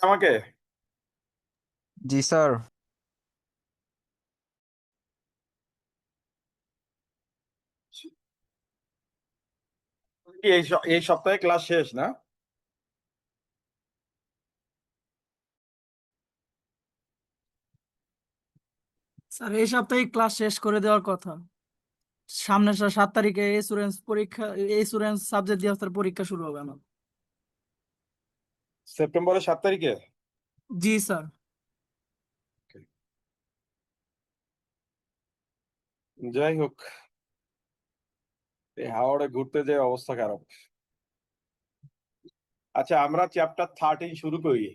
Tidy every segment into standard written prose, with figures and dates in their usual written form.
আমাকে জি স্যার। কি এই সপ্তাহে ক্লাস শেষ না? স্যার এই সপ্তাহে ক্লাস শেষ করে দেওয়ার কথা। সামনের 7 তারিখে এসুরেন্স পরীক্ষা, এসুরেন্স সাবজেক্ট দিয়ে স্যার পরীক্ষা শুরু হবে আমার। সেপ্টেম্বরের 7 তারিখে? জি স্যার। যাই হোক, এই হাওড়ে ঘুরতে যে অবস্থা খারাপ। আচ্ছা, আমরা চ্যাপ্টার 13 শুরু করি,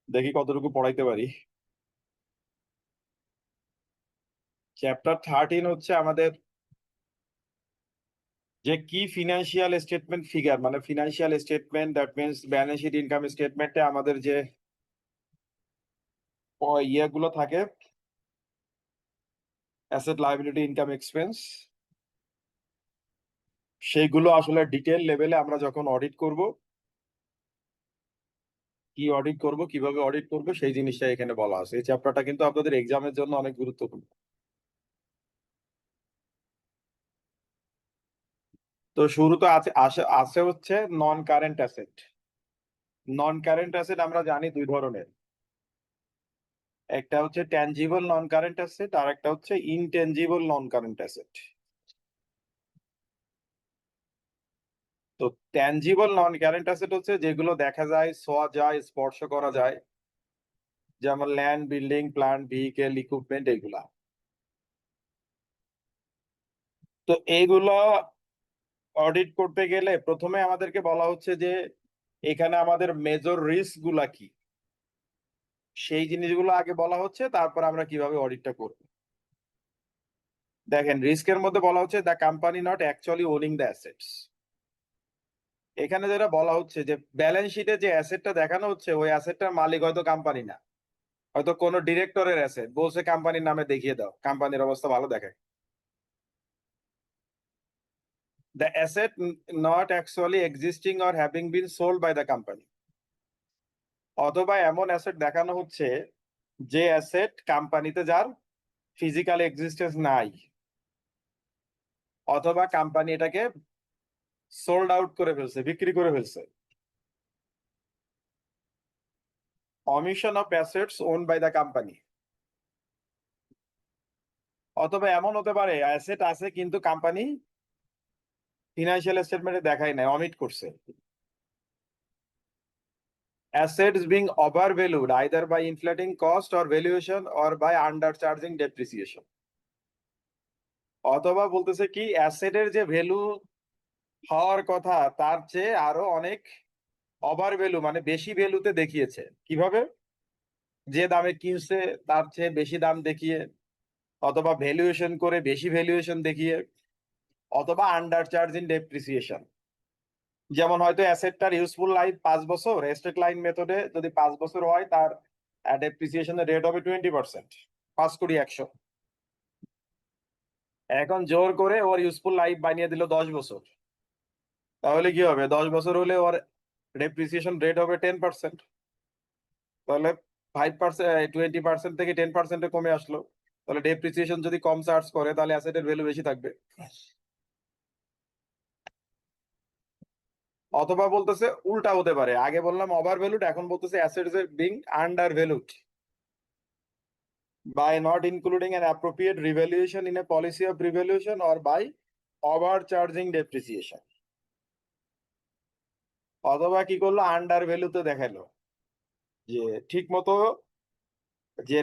দেখি কতটুকু পড়াইতে পারি। চ্যাপ্টার 13 হচ্ছে আমাদের যে কি ফিনান্সিয়াল স্টেটমেন্ট ফিগার, মানে financial statement, that means balance sheet, income স্টেটমেন্টে আমাদের যে ইয়েগুলো থাকে, অ্যাসেট, লায়াবিলিটি, ইনকাম, এক্সপেন্স, সেইগুলো আসলে ডিটেল লেভেলে আমরা যখন অডিট করব, কি অডিট করব, কিভাবে অডিট করব, সেই জিনিসটা এখানে বলা আছে। এই চ্যাপ্টারটা কিন্তু আপনাদের এক্সামের জন্য অনেক গুরুত্বপূর্ণ। তো শুরুতে আছে আছে আছে হচ্ছে নন কারেন্ট অ্যাসেট। নন কারেন্ট অ্যাসেট আমরা জানি দুই ধরনের, একটা হচ্ছে ট্যানজিবল নন কারেন্ট অ্যাসেট, আর একটা হচ্ছে ইনট্যানজিবল নন কারেন্ট অ্যাসেট। তো ট্যানজিবল নন কারেন্ট অ্যাসেট হচ্ছে যেগুলো দেখা যায়, ছোঁয়া যায়, স্পর্শ করা যায়, যেমন land, building, plant, vehicle, equipment, এগুলা। তো এইগুলো অডিট করতে গেলে প্রথমে আমাদেরকে বলা হচ্ছে যে এখানে আমাদের মেজর রিস্ক গুলা কি, সেই জিনিসগুলো আগে বলা হচ্ছে, তারপর আমরা কিভাবে অডিটটা করব। দেখেন, রিস্কের মধ্যে বলা হচ্ছে the company not actually owning the assets. এখানে যেটা বলা হচ্ছে যে ব্যালেন্স শিটে যে অ্যাসেটটা দেখানো হচ্ছে, ওই অ্যাসেটটার মালিক হয়তো কোম্পানি না, হয়তো কোনো ডিরেক্টরের অ্যাসেট, বলছে কোম্পানির নামে দেখিয়ে দাও, কোম্পানির অবস্থা ভালো দেখায়। The asset not actually existing or having been sold by the company. অথবা এমন অ্যাসেট দেখানো হচ্ছে যে অ্যাসেট কোম্পানিতে যার ফিজিক্যাল এক্সিস্টেন্স নাই, অথবা কোম্পানি এটাকে সোল্ড আউট করে ফেলছে, বিক্রি করে ফেলছে। Omission of assets own by the company. অথবা এমন হতে পারে অ্যাসেট আছে কিন্তু কোম্পানি ফিনান্সিয়াল স্টেটমেন্টে দেখাই নাই, অমিট করছে। Assets being overvalued either by inflating cost or valuation or by undercharging depreciation. অথবা বলতেছে কি অ্যাসেটের যে ভ্যালু হওয়ার কথা তার চেয়ে আরো অনেক ওভার ভ্যালু, মানে বেশি ভ্যালুতে দেখিয়েছে। কিভাবে? যে দামে কিনছে তার চেয়ে বেশি দাম দেখিয়ে, অথবা ভ্যালুয়েশন করে বেশি ভ্যালুয়েশন দেখিয়ে, অথবা আন্ডার চার্জ ইন ডেপ্রিসিয়েশন। যেমন হয়তো অ্যাসেটটার ইউজফুল লাইফ 5 বছর, স্ট্রেট লাইন মেথডে যদি 5 বছর হয়, তার ডেপ্রিসিয়েশনের রেট হবে 20%, 5 কোটি 100। এখন জোর করে ওর ইউজফুল লাইফ বানিয়ে দিল 10 বছর, তাহলে কি হবে? 10 বছর হলে ওর ডেপ্রিসিয়েশন রেট হবে 10%। তাহলে 5%, 20% থেকে 10%-এ কমে আসলো। তাহলে ডেপ্রিসিয়েশন যদি কম চার্জ করে, তাহলে অ্যাসেটের ভ্যালু বেশি থাকবে। অথবা বলতেছে উল্টা হতে পারে, আগে বললাম ওভার ভ্যালুড, এখন বলতেছে assets being under valued by not including an appropriate revaluation in a policy of revaluation or by overcharging depreciation। অথবা কি করলো, আন্ডার ভ্যালুতে দেখালো, যে ঠিক মতো যে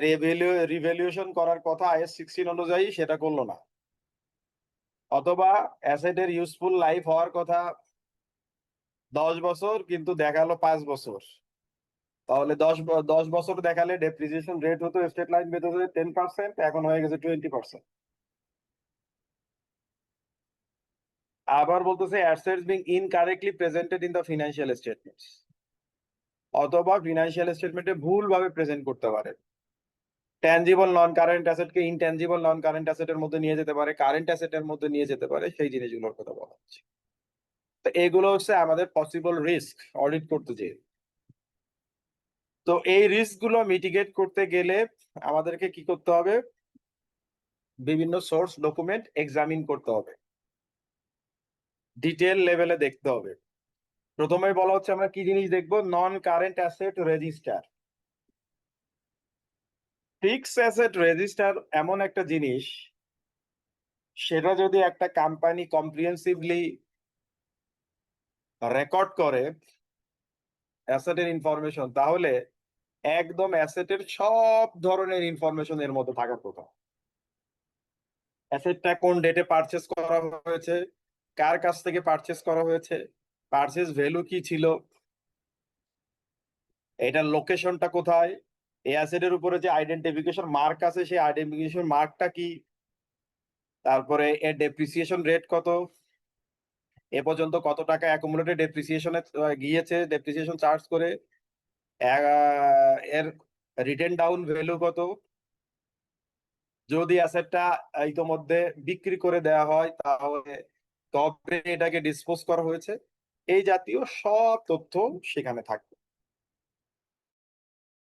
রিভ্যালুয়েশন করার কথা IAS 16 অনুযায়ী সেটা করলো না। অথবা অ্যাসেটের ইউজফুল লাইফ হওয়ার কথা 10 বছর, কিন্তু দেখালো 5 বছর। তাহলে 10 বছর দেখালে ডেপ্রিসিয়েশন রেট হতো স্টেট লাইন মেথডে 10%, এখন হয়ে গেছে 20%। আবার বলতেছে assets being incorrectly presented in the financial statements. অথবা ফিনান্সিয়াল স্টেটমেন্টে ভুল ভাবে প্রেজেন্ট করতে পারে। ট্যানজিবল নন কারেন্ট অ্যাসেটকে ইনট্যানজিবল নন কারেন্ট অ্যাসেটের মধ্যে নিয়ে যেতে পারে, কারেন্ট অ্যাসেটের মধ্যে নিয়ে যেতে পারে, সেই জিনিসগুলোর কথা বলা হচ্ছে। তো এগুলো হচ্ছে আমাদের পসিবল রিস্ক অডিট করতে যেয়ে। তো এই রিস্ক গুলো মিটিগেট করতে গেলে আমাদেরকে কি করতে হবে? বিভিন্ন সোর্স ডকুমেন্ট এক্সামিন করতে হবে, ডিটেল লেভেলে দেখতে হবে। প্রথমে বলা হচ্ছে আমরা কি জিনিস দেখবো? নন current asset register. Fixed asset register এমন একটা জিনিস, সেটা যদি একটা কোম্পানি কম্প্রিহেন্সিভলি রেকর্ড করে অ্যাসেটের ইনফরমেশন, তাহলে একদম অ্যাসেটের সব ধরনের ইনফরমেশন এর মধ্যে থাকার কথা। অ্যাসেটটা কোন ডেটে পারচেস করা হয়েছে, কার কাছ থেকে পারচেস করা হয়েছে, পারচেস ভ্যালু কি ছিল, এটার লোকেশনটা কোথায়, এই অ্যাসেটের উপরে যে আইডেন্টিফিকেশন মার্ক আছে সেই আইডেন্টিফিকেশন মার্কটা কি, তারপরে এর ডেপ্রিসিয়েশন রেট কত, এ পর্যন্ত কত টাকা অ্যাকুমুলেটেড ডেপ্রিসিয়েশনে গিয়েছে ডেপ্রিসিয়েশন চার্জ করে, এর রিটেন ডাউন ভ্যালু কত, যদি অ্যাসেটটা ইতোমধ্যে বিক্রি করে দেওয়া হয় তাহলে কবে এটাকে ডিসপোজ করা হয়েছে, এই জাতীয় সব তথ্য সেখানে থাকবে।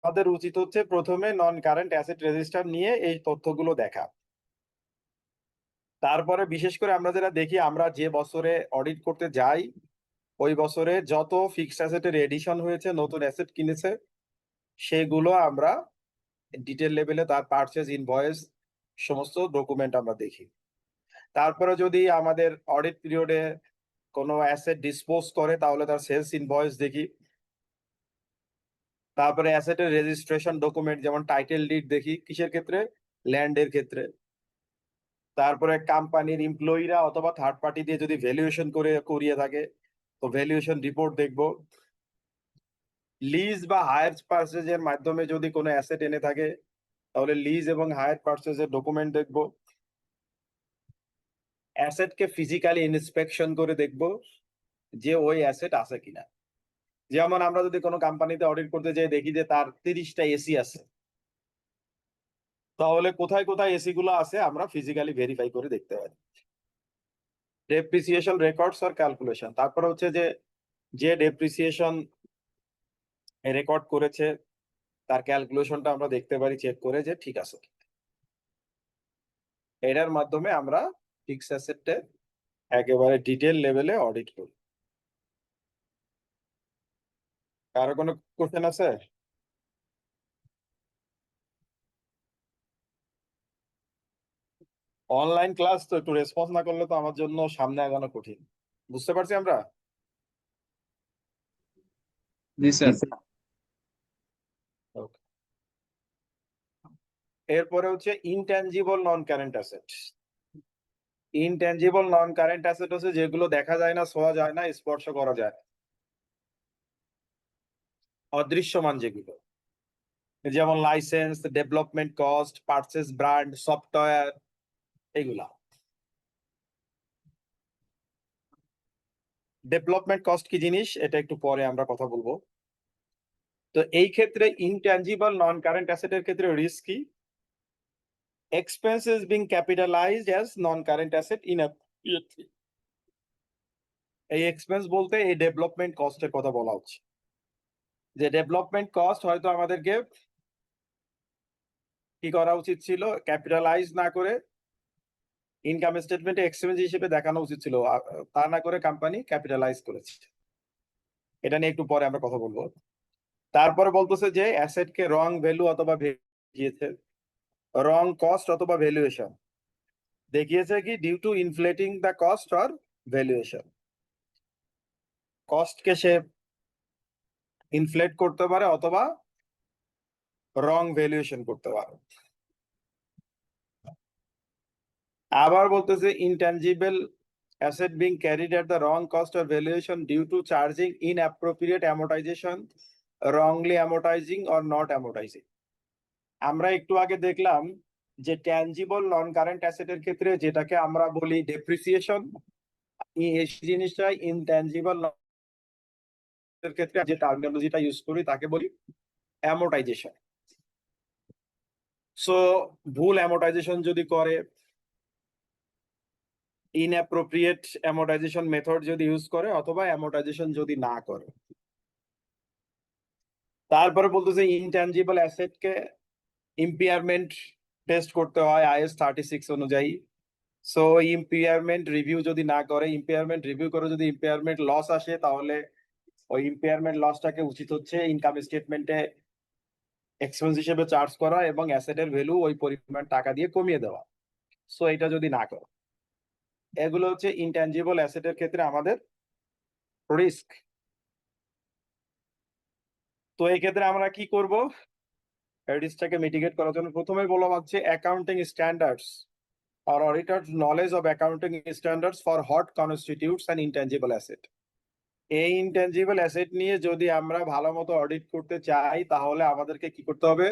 আমাদের উচিত হচ্ছে প্রথমে নন কারেন্ট অ্যাসেট রেজিস্টার নিয়ে এই তথ্যগুলো দেখা। তারপরে বিশেষ করে আমরা যেটা দেখি, আমরা যে বছরে অডিট করতে যাই ওই বছরে যত ফিক্সড অ্যাসেটের এডিশন হয়েছে, নতুন অ্যাসেট কিনেছে, সেগুলো আমরা ডিটেল লেভেলে তার পারচেজ ইনভয়েস সমস্ত ডকুমেন্ট আমরা দেখি। তারপরে যদি আমাদের অডিট পিরিয়ডে কোনো অ্যাসেট ডিসপোজ করে তাহলে তার সেলস ইনভয়েস দেখি। তারপরে অ্যাসেটের রেজিস্ট্রেশন ডকুমেন্ট যেমন টাইটেল ডিড দেখি, কিসের ক্ষেত্রে? ল্যান্ডের ক্ষেত্রে। তারপরে কোম্পানির এমপ্লয়িরা অথবা থার্ড পার্টি দিয়ে যদি ভ্যালুয়েশন করিয়ে থাকে তো ভ্যালুয়েশন রিপোর্ট দেখব। লিজ বা হায়ার পারচেজের মাধ্যমে যদি কোনো অ্যাসেট এনে থাকে তাহলে লিজ এবং হায়ার পারচেজের ডকুমেন্ট দেখব। অ্যাসেটকে ফিজিক্যালি ইন্সপেকশন করে দেখব যে ওই অ্যাসেট আছে কিনা। যেমন আমরা যদি কোনো কোম্পানিতে অডিট করতে যাই দেখি যে তার 30টা এসি আছে, তাহলে কোথায় কোথায় এসি গুলো আছে আমরা ফিজিক্যালি ভেরিফাই করে দেখতে পারি। ডেপ্রিসিয়েশন রেকর্ডস আর ক্যালকুলেশন, তারপরে হচ্ছে যে ডেপ্রিসিয়েশন রেকর্ড করেছে তার ক্যালকুলেশনটা আমরা দেখতে পারি চেক করে যে ঠিক আছে। এটার মাধ্যমে আমরা ফিক্সড অ্যাসেটে একেবারে ডিটেল লেভেলে অডিট করি। কারো কোনো কোশ্চেন আছে? অনলাইন ক্লাস তো একটু রেসপন্স না করলে তো আমার জন্য সামনে আগানো কঠিন। বুঝতে পারছি আমরা? জি স্যার। Okay. এরপরে হচ্ছে intangible non current asset. Intangible non current asset হচ্ছে যেগুলো দেখা যায় না, ছোঁয়া যায় না, স্পর্শ করা যায় না, অদৃশ্যমান যেগুলো, যেমন licence, development cost, purchase brand, software, এগুলা। ডেভেলপমেন্ট কস্ট কি জিনিস এটা একটু পরে আমরা কথা বলবো। তো এই ক্ষেত্রে ইনট্যানজিবল নন কারেন্ট অ্যাসেটের ক্ষেত্রে রিস্ক কি? Expenses being capitalized as non-current asset inappropriately. এই এক্সপেন্স বলতে এই ডেভেলপমেন্ট কস্টের কথা বলা হচ্ছে, যে ডেভেলপমেন্ট কস্ট হয়তো আমাদেরকে কি করা উচিত ছিল, ক্যাপিটালাইজ না করে ইনকাম স্টেটমেন্টে এক্সপেন্স হিসেবে দেখানো উচিত ছিল, তা না করে কোম্পানি ক্যাপিটালাইজ করেছে। এটা নিয়ে একটু পরে আমরা কথা বলবো। তারপরে বলতেছে যে অ্যাসেটকে রং ভ্যালু অথবা দেখিয়েছে, রং কস্ট অথবা ভ্যালুয়েশন দেখিয়েছে কি due to inflating the cost or valuation. কস্টকে সে ইনফ্লেট করতে পারে অথবা রং ভ্যালুয়েশন করতে পারে। আবার বলতেছে intangible asset being carried at the wrong cost or valuation due to charging inappropriate amortization, wrongly amortizing or not amortizing. আমরা একটু আগে দেখলাম যে ট্যানজিবল নন কারেন্ট অ্যাসেটের ক্ষেত্রে যেটাকে আমরা বলি ডেপ্রিসিয়েশন, এই জিনিসটা ইনট্যানজিবল এর ক্ষেত্রে যে টার্মিনোলজিটা ইউজ করি তাকে বলি অ্যামোর্টাইজেশন। সো ভুল অ্যামোর্টাইজেশন যদি করে, ইনঅ্যাপ্রোপ্রিয়েট অ্যামোর্টাইজেশন মেথড যদি ইউজ করে, অথবা অ্যামোর্টাইজেশন যদি না করে, তারপরে বলতেছে ইনট্যানজিবল অ্যাসেটকে ইম্পিয়ারমেন্ট টেস্ট করতে হয় IAS 36 অনুযায়ী। সো ইম্পিয়ারমেন্ট রিভিউ যদি না করে, ইম্পিয়ারমেন্ট রিভিউ করে যদি ইম্পিয়ারমেন্ট লস আসে, তাহলে ওই ইম্পিয়ারমেন্ট লসটাকে উচিত হচ্ছে ইনকাম স্টেটমেন্টে এক্সপেন্স হিসেবে চার্জ করা এবং অ্যাসেটের ভ্যালু ওই পরিমাণ টাকা দিয়ে কমিয়ে দেওয়া। সো এটা যদি না করে, এগুলো হচ্ছে ইনট্যানজিবল অ্যাসেটের ক্ষেত্রে আমাদের রিস্ক। তো এই ক্ষেত্রে আমরা কি করব? রিস্কটাকে মিটিগেট করার জন্য প্রথমে বলা হচ্ছে accounting standards or auditor's knowledge of accounting standards for what constitutes an intangible asset. এই ইনট্যানজিবল অ্যাসেট নিয়ে যদি আমরা ভালো মতো অডিট করতে চাই, তাহলে আমাদেরকে কি করতে হবে?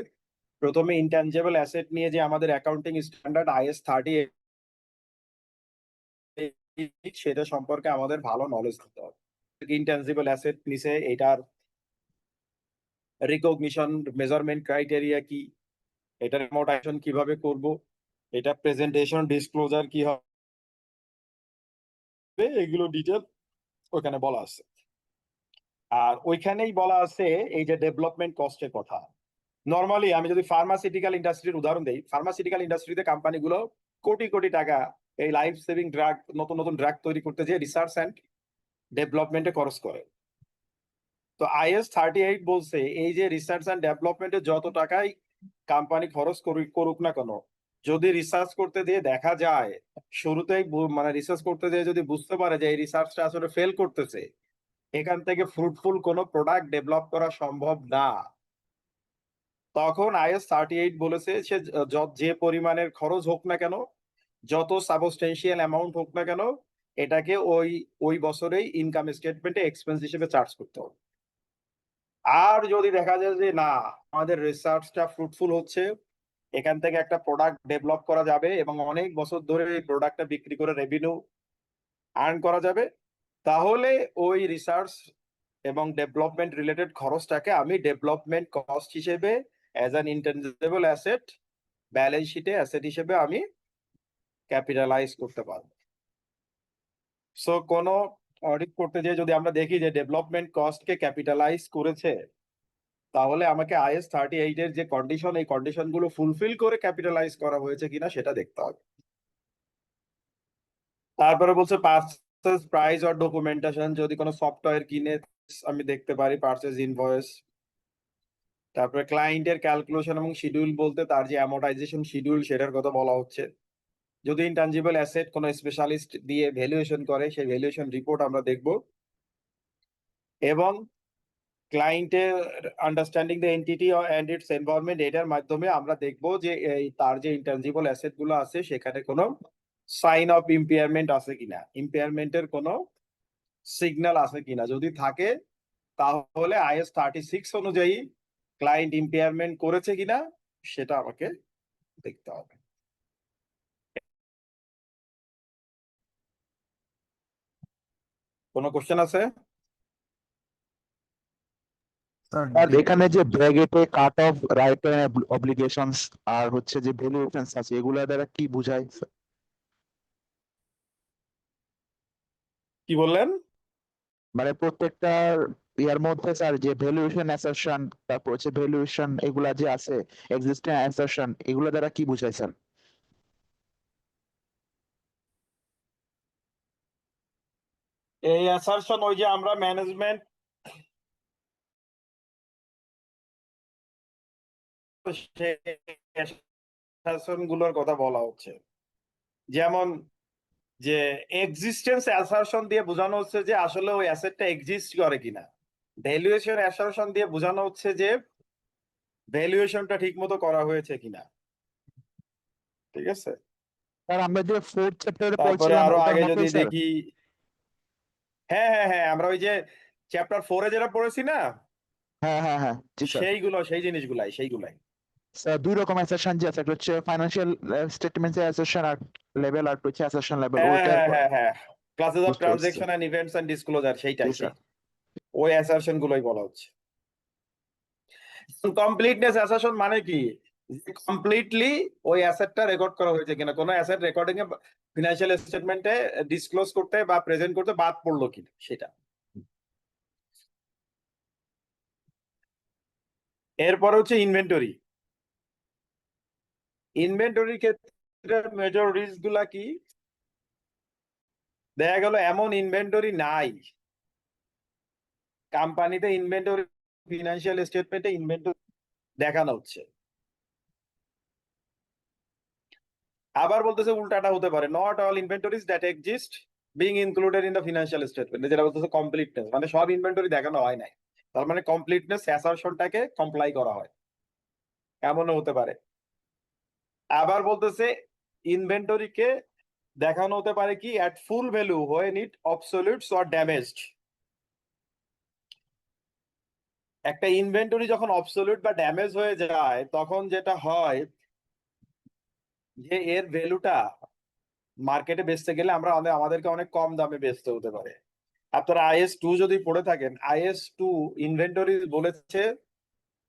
প্রথমে ইনট্যানজিবল অ্যাসেট নিয়ে যে আমাদের অ্যাকাউন্টিং স্ট্যান্ডার্ড IAS 38, সেটা সম্পর্কে আমাদের ভালো নলেজ থাকতে হবে। ইনট্যানজিবল অ্যাসেট নিচে এটার রিকগনিশন, মেজারমেন্ট ক্রাইটেরিয়া কি, এটার অ্যামortization কিভাবে করব, এটা প্রেজেন্টেশন ডিসক্লোজার কি হবে, এগুলো ডিটেল ওখানে বলা আছে। আর ওইখানেই বলা আছে এই যে ডেভেলপমেন্ট কস্টের কথা। নরমালি আমি যদি ফার্মাসিউটিক্যাল ইন্ডাস্ট্রির উদাহরণ দেই, ফার্মাসিউটিক্যাল ইন্ডাস্ট্রিতে কোম্পানিগুলো কোটি কোটি টাকা এই লাইফ সেভিং ড্রাগ, নতুন নতুন ড্রাগ তৈরি করতে যে রিসার্চ অ্যান্ড ডেভেলপমেন্টে খরচ করে। তো IAS 38 বলছে এই যে রিসার্চ অ্যান্ড ডেভেলপমেন্টে যত টাকাই কোম্পানি খরচ করুক না কেন, যদি রিসার্চ করতে দিয়ে দেখা যায়, শুরুতেই মানে রিসার্চ করতে দিয়ে যদি বুঝতে পারে যে এই রিসার্চটা আসলে ফেল করতেছে, এখান থেকে ফ্রুটফুল কোনো প্রোডাক্ট ডেভেলপ করা সম্ভব না, তখন IAS 38 বলেছে সে যে পরিমাণের খরচ হোক না কেন, যত সাবস্টেন্সিয়াল অ্যামাউন্ট হোক না কেন, এটাকে ওই ওই বছরেই ইনকাম স্টেটমেন্টে এক্সপেন্স হিসেবে চার্জ করতে হবে। আর যদি দেখা যায় যে না, আমাদের রিসার্চটা ফ্রুটফুল হচ্ছে, এখান থেকে একটা প্রোডাক্ট ডেভেলপ করা যাবে এবং অনেক বছর ধরে এই প্রোডাক্টটা বিক্রি করে রেভিনিউ আর্ন করা যাবে, তাহলে ওই রিসার্চ এবং ডেভেলপমেন্ট রিলেটেড খরচটাকে আমি ডেভেলপমেন্ট কস্ট হিসেবে as an intangible asset balance শিটে অ্যাসেট হিসেবে আমি ক্যাপিটালাইজ করতে পারবো। সো কোনো অডিট করতে যেয়ে যদি আমরা দেখি যে ডেভেলপমেন্ট কস্টকে ক্যাপিটালাইজ করেছে, তাহলে আমাকে IAS 38 এর যে কন্ডিশন, এই কন্ডিশন গুলো ফুলফিল করে ক্যাপিটালাইজ করা হয়েছে কিনা সেটা দেখতে হবে। তারপরে বলছে পারচেজ প্রাইস অর ডকুমেন্টেশন, যদি কোনো সফটওয়্যার কিনে আমি দেখতে পারি পারচেজ ইনভয়েস। তারপরে ক্লায়েন্টের ক্যালকুলেশন এবং শিডিউল বলতে তার যে অ্যামortization শিডিউল সেটার কথা বলা হচ্ছে। যদি ইনট্যানজিবল অ্যাসেট কোনো স্পেশালিস্ট দিয়ে ভ্যালুয়েশন করে, সেই ভ্যালুয়েশন রিপোর্ট আমরা দেখব। এবং ক্লায়েন্টের understanding the entity and its environment, এটার মাধ্যমে আমরা দেখব যে এই তার যে ইনট্যানজিবল অ্যাসেট গুলো আছে সেখানে কোনো সাইন অফ ইম্পিয়ারমেন্ট আছে কিনা, ইম্পিয়ারমেন্টের কোনো সিগন্যাল আছে কিনা। যদি থাকে, তাহলে IAS 36 অনুযায়ী ক্লায়েন্ট ইম্পিয়ারমেন্ট করেছে কিনা সেটা আমাকে দেখতে হবে। কোনো কোশ্চেন আছে? স্যার আর এখানে যে ব্র্যাকেটে কাট অফ রাইট অব্লিগেশনস আর হচ্ছে যে ভ্যালুয়েশনস আছে, এগুলা দ্বারা কি বোঝায়? কি বললেন? মানে প্রত্যেকটা ইয়ার মধ্যে স্যার যে ভ্যালুয়েশন অ্যাসারশন, তারপর হচ্ছে ভ্যালুয়েশন এগুলা যে আছে, এক্সিস্টিং অ্যাসারশন, এগুলা দ্বারা কি বোঝায় স্যার? এই অ্যাসারশন ওই যে আমরা ম্যানেজমেন্ট গুলোর কথা বলা হচ্ছে। যেমন যে এক্সিস্টেন্স অ্যাসারশন দিয়ে বোঝানো হচ্ছে যে আসলে ওই অ্যাসেটটা এক্সিস্ট করে কিনা। ভ্যালুয়েশন অ্যাসারশন দিয়ে বোঝানো হচ্ছে যে ভ্যালুয়েশনটা ঠিক মতো করা হয়েছে কিনা। ঠিক আছে? স্যার আমরা যে ফোর্থ চ্যাপ্টারে তারপরে পড়ছিলাম আরো ওটার আগে যদি মতোই স্যার? দেখি, হ্যাঁ হ্যাঁ হ্যাঁ, আমরা ওই যে চ্যাপ্টার 4-এ যেটা পড়েছি না, হ্যাঁ হ্যাঁ হ্যাঁ, জি স্যার। সেই জিনিসগুলাই। স্যার দুই রকম অ্যাসারশন যে আছে, একটা হচ্ছে ফাইনান্সিয়াল স্টেটমেন্টস এর অ্যাসারশন আর লেভেল, আর হচ্ছে অ্যাসারশন লেভেল, হ্যাঁ ওইটার হ্যাঁ হ্যাঁ হ্যাঁ, ক্লাসেস অফ বুঝতে পারছি transaction sir. And events and disclosure, জি সেই স্যার। ওই অ্যাসারশন গুলোই বলা হচ্ছে। কমপ্লিটনেস অ্যাসারশন মানে কি? কমপ্লিটলি ওই অ্যাসেটটা রেকর্ড করা হয়েছে কিনা, কোনো অ্যাসেট রেকর্ডিং এ ফিনান্সিয়াল স্টেটমেন্টে ডিসক্লোজ করতে বা প্রেজেন্ট করতে বাদ পড়লো কিনা সেটা। এরপর হচ্ছে ইনভেন্টরি। ইনভেন্টরির ক্ষেত্রে মেজর রিস্ক গুলা কি? দেখা গেল এমন ইনভেন্টরি নাই, কোম্পানিতে ইনভেন্টরি, ফিনান্সিয়াল স্টেটমেন্টে ইনভেন্টরি দেখানো হচ্ছে। আবার বলতেছে উল্টাটা হতে পারে, not all inventories that exist being included in the financial statement, যেটা বলতেছে কমপ্লিটনেস, মানে সব ইনভেন্টরি দেখানো হয় নাই, তার মানে কমপ্লিটনেস অ্যাসারশনটাকে কমপ্লাই করা হয়, এমনও হতে পারে। আবার বলতেছে ইনভেন্টরিকে দেখানো হতে পারে কি at full value when it obsoletes or damaged. একটা ইনভেন্টরি যখন অবসলিউট বা ড্যামেজ হয়ে যায় তখন যেটা হয় যে এর ভ্যালুটা মার্কেটে বেচতে গেলে আমরা আমাদেরকে অনেক কম দামে বেচতে হতে পারে। আপনারা IS-2 যদি পড়ে থাকেন, IS-2 ইনভেন্টরি বলেছে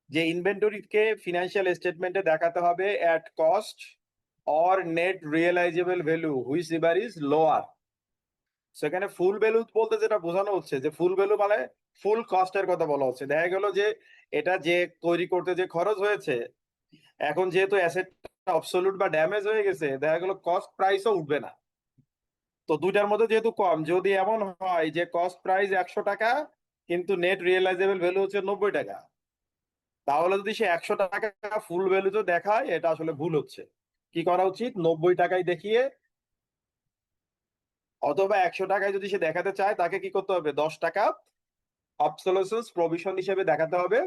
যে ইনভেন্টরিকে ফিনান্সিয়াল স্টেটমেন্টে দেখাতে হবে at cost or net realisable value which ever is lower. সেখানে ফুল ভ্যালু বলতে যেটা বোঝানো হচ্ছে যে ফুল ভ্যালু মানে ফুল কস্টের কথা বলা হচ্ছে। দেখা গেল যে এটা যে তৈরি করতে যে খরচ হয়েছে, এখন যেহেতু অ্যাসেটটা অবসলিউট বা ড্যামেজ হয়ে গেছে, দেখা গেল কস্ট প্রাইসও উঠবে না। তো দুইটার মধ্যে যেহেতু কম, যদি এমন হয় যে কস্ট প্রাইস 100 টাকা কিন্তু নেট রিয়েলাইজেবল ভ্যালু হচ্ছে 90 টাকা, তাহলে যদি সে 100 টাকা ফুল ভ্যালুতে দেখায়, এটা আসলে ভুল হচ্ছে। কি করা উচিত? 90 টাকায় দেখিয়ে, অথবা 100 টাকায় যদি সে দেখাতে চায় তাকে কি করতে হবে? 10 টাকা অবসোলিউশনস প্রভিশন হিসেবে দেখাতে হবে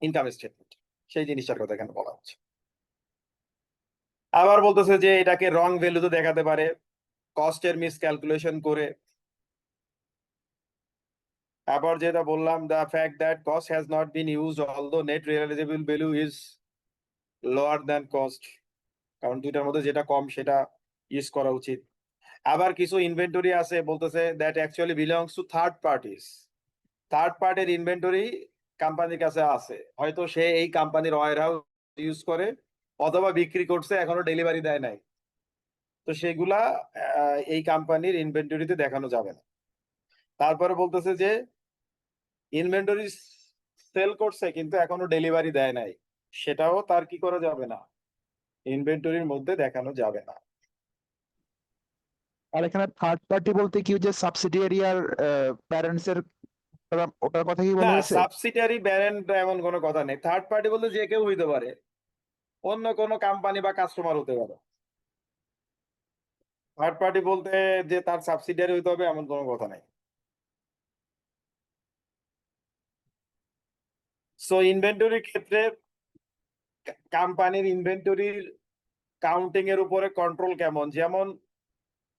ইনকাম স্টেটমেন্ট। সেই জিনিসটার কথা এখানে বলা হচ্ছে। আবার বলতেছে যে এটাকে রং ভ্যালুতে দেখাতে পারে কস্টের মিস ক্যালকুলেশন করে। আবার যেটা বললাম, the fact that cost has not been used although net realisable value is lower than cost, কারণ দুইটার মধ্যে যেটা কম সেটা ইউজ করা উচিত। আবার কিছু ইনভেন্টরি আছে বলতেছে that actually belongs to third parties. Third পার্টির ইনভেন্টরি কোম্পানির কাছে আছে, হয়তো সে এই কোম্পানির ওয়্যার হাউস ইউজ করে অথবা বিক্রি করছে, এখনো ডেলিভারি দেয় নাই, তো সেগুলা এই কোম্পানির ইনভেন্টরিতে দেখানো যাবে না। তারপরে বলতেছে যে ইনভেন্টরি সেল করছে কিন্তু এখনো ডেলিভারি দেয় নাই, সেটাও তার কি করা যাবে না, ইনভেন্টরির মধ্যে দেখানো যাবে না। আর এখানে থার্ড পার্টি বলতে কি, যে সাবসিডিয়ারি আর প্যারেন্টস এর ওটার কথা কি না, বলা হয়েছে? সাবসিডিয়ারি ব্যারেন্ট এমন কোনো কথা নেই। থার্ড পার্টি বলতে যে কেউ হইতে পারে, অন্য কোনো কোম্পানি বা কাস্টমার হতে পারে। থার্ড পার্টি বলতে যে তার সাবসিডিয়ারি হইতে হবে এমন কোনো কথা নাই। সো ইনভেন্টরির ক্ষেত্রে কোম্পানির ইনভেন্টরির কাউন্টিং এর উপরে কন্ট্রোল কেমন, যেমন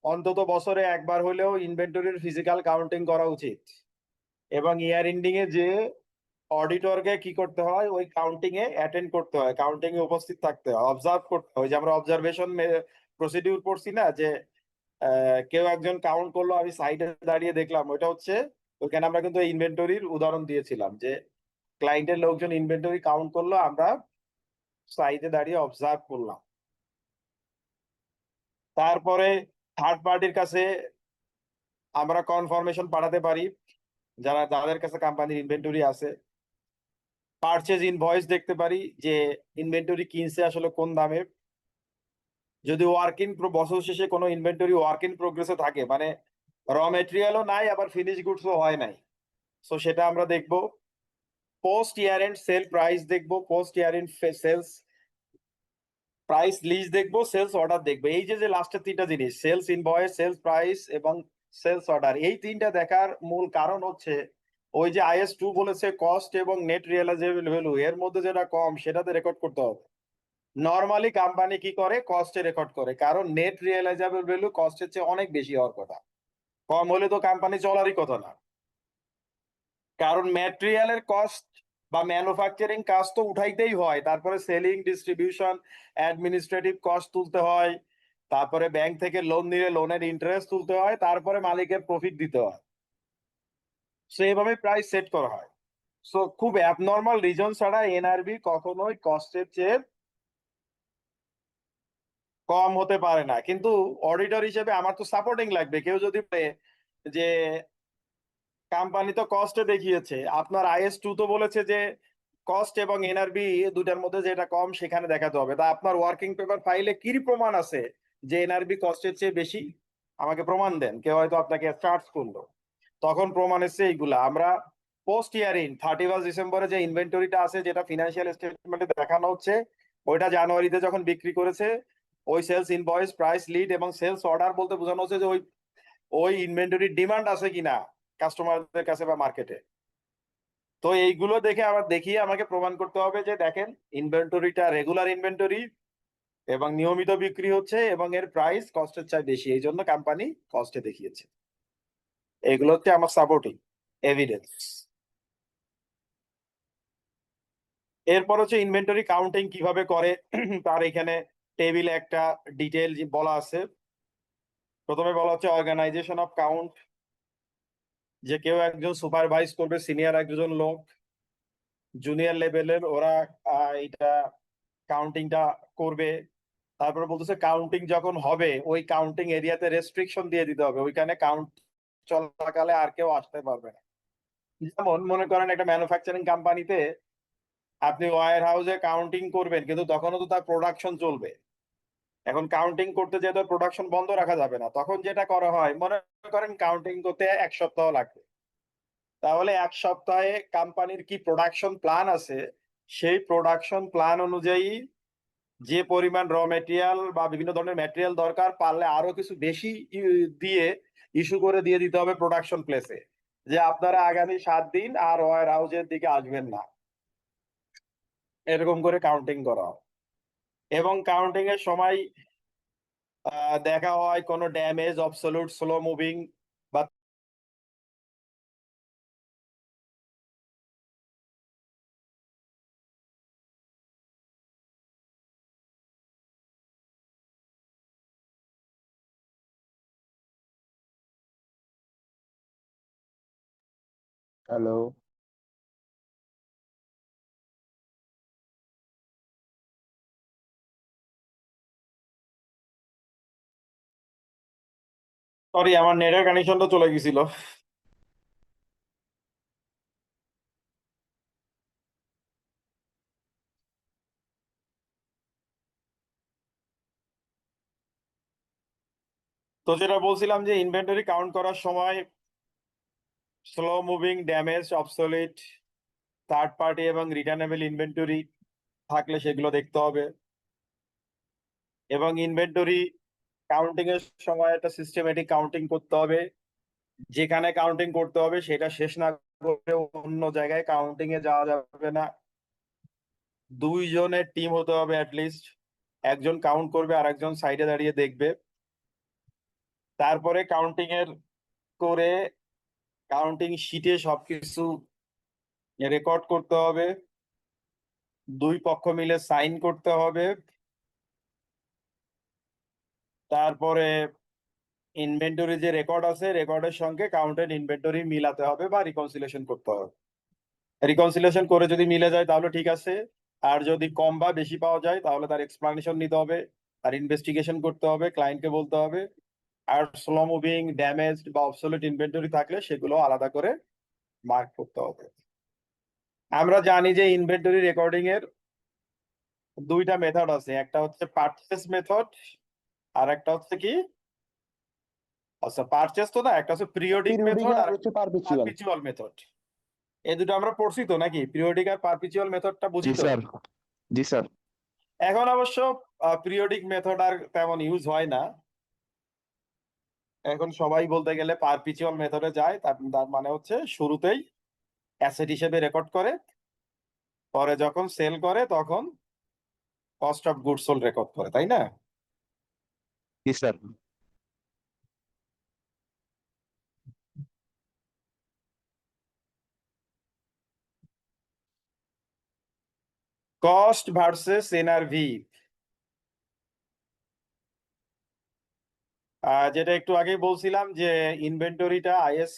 অন্তত বছরে একবার হলেও ইনভেন্টরির ফিজিক্যাল কাউন্টিং করা উচিত, এবং ইয়ার এন্ডিং এ যে অডিটরকে কি করতে হয়, ওই কাউন্টিং এ অ্যাটেন্ড করতে হয়, কাউন্টিং এ উপস্থিত থাকতে হয়, অবজার্ভ করতে হয়। যে আমরা অবজারভেশন প্রসিডিউর পড়ছি না, যে কেউ একজন কাউন্ট করলো, আমি সাইডে দাঁড়িয়ে দেখলাম, ওইটা হচ্ছে ওইখানে আমরা কিন্তু ইনভেন্টরির উদাহরণ দিয়েছিলাম যে ক্লায়েন্টের লোকজন ইনভেন্টরি কাউন্ট করলো, আমরা সাইডে দাঁড়িয়ে অবজার্ভ করলাম। তারপরে থার্ড পার্টির কাছে আমরা কনফার্মেশন পাঠাতে পারি, যাদের কাছে কোম্পানির ইনভেন্টরি আছে। পারচেজ ইনভয়েস দেখতে পারি যে ইনভেন্টরি কিনছে আসলে কোন দামে। যদি ওয়ার্কিং বছর শেষে কোনো ইনভেন্টরি ওয়ার্কিং প্রোগ্রেসে থাকে, মানে র মেটেরিয়ালও নাই আবার ফিনিশ গুডসও হয় নাই, সো সেটা আমরা দেখবো। Post year end sale price দেখবো, post year end sales price list দেখবো, সেলস অর্ডার দেখবো। এই যে যে লাস্টের তিনটা জিনিস, সেলস ইনভয়েস, সেলস প্রাইস এবং সেলস অর্ডার, এই তিনটা দেখার মূল কারণ হচ্ছে ওই যে IS-2 বলেছে কস্ট এবং নেট রিয়েলাইজেবল ভ্যালু এর মধ্যে যেটা কম সেটাতে রেকর্ড করতে হবে। নর্মালি কোম্পানি কি করে, কস্টে রেকর্ড করে, কারণ নেট রিয়েলাইজেবল ভ্যালু কস্টের চেয়ে অনেক বেশি হওয়ার কথা, কম হলে তো কোম্পানি চলারই কথা না। কারণ ম্যাটেরিয়ালের কস্ট বা ম্যানুফ্যাকচারিং কাজ তো উঠাইতেই হয়, তারপরে সেলিং, ডিস্ট্রিবিউশন, অ্যাডমিনিস্ট্রেটিভ কস্ট তুলতে হয়, তারপরে ব্যাংক থেকে লোন নিলে লোনের ইন্টারেস্ট তুলতে হয়, তারপরে মালিকের প্রফিট দিতে হয়। সো এইভাবে প্রাইস সেট করা হয়। সো খুব অ্যাবনর্মাল রিজন ছাড়া NRV কখনোই কস্টের চেয়ে কম হতে পারে না। কিন্তু অডিটর হিসেবে আমার তো সাপোর্টিং লাগবে। কেউ যদি বলে যে কোম্পানি তো কস্টে দেখিয়েছে, আপনার IS-2 তো বলেছে যে কস্ট এবং এনআরবি দুটার মধ্যে যেটা কম সেখানে দেখাতে হবে। তা আপনার ওয়ার্কিং পেপার ফাইলে কি প্রমাণ আছে যে এনআরবি কস্টের চেয়ে বেশি? আমাকে প্রমাণ দেন। কেউ হয়তো আপনাকে চার্জ করলো, তখন প্রমাণ এসছে এইগুলা। আমরা পোস্ট ইয়ারিং 31 ডিসেম্বরে যে ইনভেন্টরিটা আছে, যেটা ফিনান্সিয়াল স্টেটমেন্টে দেখানো হচ্ছে, ওইটা জানুয়ারিতে যখন বিক্রি করেছে, ওই সেলস ইনভয়েস, প্রাইস লিড এবং সেলস অর্ডার বলতে বোঝানো হচ্ছে যে ওই ওই ইনভেন্টরির ডিমান্ড আছে কিনা কাস্টমারদের কাছে বা মার্কেটে। তো এইগুলো দেখে আবার দেখিয়ে আমাকে প্রমাণ করতে হবে যে দেখেন ইনভেন্টরিটা রেগুলার ইনভেন্টরি এবং নিয়মিত বিক্রি হচ্ছে এবং এর প্রাইস কস্টের চাই বেশি, এই জন্য কোম্পানি কস্টে দেখিয়েছে। এগুলো হচ্ছে আমার সাপোর্টিং এভিডেন্স। এরপর হচ্ছে ইনভেন্টরি কাউন্টিং কিভাবে করে তার এখানে টেবিলে একটা ডিটেল বলা আছে। প্রথমে বলা হচ্ছে অর্গানাইজেশন অফ কাউন্ট, যে কেউ একজন সুপারভাইজ করবে, সিনিয়র একজন লোক, জুনিয়র লেভেলের ওরা এটা কাউন্টিংটা করবে। তারপরে বলতেছে কাউন্টিং যখন হবে ওই কাউন্টিং এরিয়াতে রেস্ট্রিকশন দিয়ে দিতে হবে, ওইখানে কাউন্ট চলাকালে আর কেউ আসতে পারবে না। যেমন মনে করেন একটা ম্যানুফ্যাকচারিং কোম্পানিতে আপনি ওয়্যার হাউসে কাউন্টিং করবেন, কিন্তু তখনও তো তার প্রোডাকশন চলবে। এখন কাউন্টিং করতে যেতে প্রোডাকশন বন্ধ রাখা যাবে না, তখন যেটা করা হয়, মনে করেন কাউন্টিং করতে 1 সপ্তাহ লাগবে, তাহলে 1 সপ্তাহে কোম্পানির কি প্রোডাকশন প্ল্যান আছে, সেই প্রোডাকশন প্ল্যান অনুযায়ী যে পরিমাণ র মেটেরিয়াল বা বিভিন্ন ধরনের ম্যাটেরিয়াল দরকার, পারলে আরো কিছু বেশি দিয়ে ইস্যু করে দিয়ে দিতে হবে প্রোডাকশন প্লেসে, যে আপনারা আগামী 7 দিন আর ওয়্যার হাউসের দিকে আসবেন না। এরকম করে কাউন্টিং করা হয়। এবং কাউন্টিং এর সময় দেখা হয় কোনো ড্যামেজ, অবসলিউট, স্লো মুভিং বা হ্যালো। সরি, আমার নেটের কানেকশনটা চলে গেছিল। তো যেটা বলছিলাম যে ইনভেন্টরি কাউন্ট করার সময় slow moving, damage, obsolete, third party এবং রিটার্নেবল ইনভেন্টরি থাকলে সেগুলো দেখতে হবে। এবং ইনভেন্টরি কাউন্টিং এর সময় একটা সিস্টেমেটিক কাউন্টিং করতে হবে। যেখানে কাউন্টিং করতে হবে সেটা শেষ না করে অন্য জায়গায় কাউন্টিং এ যাওয়া যাবে না। 2 জনের টিম হতে হবে অ্যাটলিস্ট, একজন কাউন্ট করবে আর একজন সাইডে দাঁড়িয়ে দেখবে। তারপরে কাউন্টিং এর করে কাউন্টিং শিটে সবকিছু রেকর্ড করতে হবে, 2 পক্ষ মিলে সাইন করতে হবে। তারপরে ইনভেন্টরি যে রেকর্ড আছে, রেকর্ডের সঙ্গে কাউন্টেড ইনভেন্টরি মিলাতে হবে বা রিকনসিলেশন করতে হবে। রিকনসিলেশন করে যদি মিলে যায় তাহলে ঠিক আছে, আর যদি কম বা বেশি পাওয়া যায় তাহলে তার এক্সপ্লানেশন নিতে হবে, আর ইনভেস্টিগেশন করতে হবে, ক্লায়েন্টকে বলতে হবে। আর স্লো মুভিং, ড্যামেজড বা অবসলিউট ইনভেন্টরি থাকলে সেগুলো আলাদা করে মার্ক করতে হবে। আমরা জানি যে ইনভেন্টরি রেকর্ডিং এর 2টা মেথড আছে, একটা হচ্ছে পারচেস মেথড আর একটা হচ্ছে কি, আচ্ছা পারচেস তো না, একটা হচ্ছে পিরিয়ডিক মেথড আর পারপিচুয়াল মেথড। এই দুটো আমরা পড়ছি তো নাকি, পিরিয়ডিক আর পারপিচুয়াল মেথডটা বুঝি জি তো। স্যার। জি স্যার। এখন অবশ্য পিরিয়ডিক মেথড আর তেমন ইউজ হয় না, এখন সবাই বলতে গেলে পারপিচুয়াল মেথডে যায়। তার মানে হচ্ছে শুরুতেই অ্যাসেট হিসেবে রেকর্ড করে, পরে যখন সেল করে তখন cost of goods sold record করে, তাই না? জি স্যার। কস্ট ভার্সেস এনআরভি, যেটা একটু আগেই বলছিলাম যে ইনভেন্টরিটা আইএস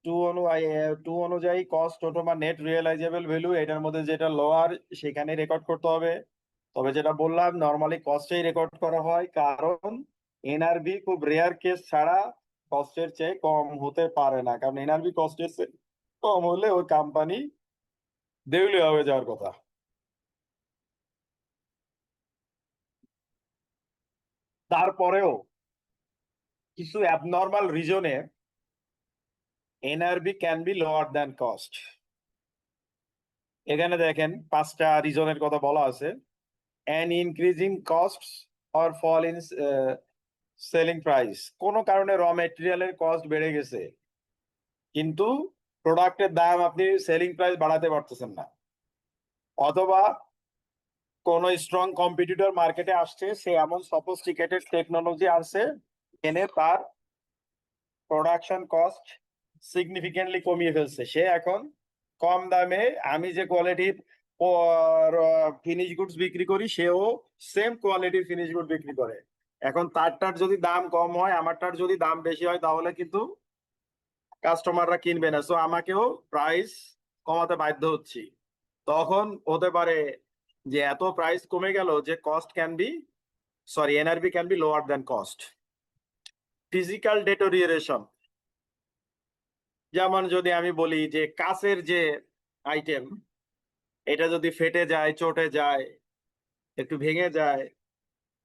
2 অনুযায়ী কস্ট অথবা নেট রিয়েলাইজেবল ভ্যালু, এটার মধ্যে যেটা লোয়ার সেখানে রেকর্ড করতে হবে। তবে যেটা বললাম নর্মালি কস্টেই রেকর্ড করা হয়, কারণ এনআরভি খুব রেয়ার কেস ছাড়া কস্টের চেয়ে কম হতে পারে না, কারণ এনআরভি কস্টের চেয়ে কম হলে ওই কোম্পানি দেউলিয়া হয়ে যাওয়ার কথা। তারপরেও কিছু অ্যাবনর্মাল রিজনে NRV can be lower than cost. এখানে দেখেন 5টা রিজনের কথা বলা আছে। An increasing cost or fall in selling price, কোনো কারণে র মেটেরিয়ালের কস্ট বেড়ে গেছে কিন্তু প্রোডাক্টের দাম আপনি সেলিং প্রাইস বাড়াতে পারতেছেন না, অথবা কোন স্ট্রং কম্পিটিটর মার্কেটে আসছে, সে এমন সফিস্টিকেটেড টেকনোলজি আনছে এনে তার প্রোডাকশন কস্ট সিগনিফিকেন্টলি কমিয়ে ফেলছে। সে এখন কম দামে আমি যে কোয়ালিটির ফিনিশ গুডস বিক্রি করি সেও সেম কোয়ালিটির ফিনিশ গুড বিক্রি করে। এখন তারটার যদি দাম কম হয়, আমারটার যদি দাম বেশি হয়, তাহলে কিন্তু কাস্টমাররা কিনবে না। সো আমাকেও প্রাইস কমাতে বাধ্য হচ্ছি। তখন হতে পারে যে এত প্রাইস কমে গেল যে NRB can be lower than cost. Physical ডেটোরিয়েশন, যেমন যদি আমি বলি যে কাঁচের যে আইটেম, এটা যদি ফেটে যায়, চটে যায়, একটু ভেঙে যায়,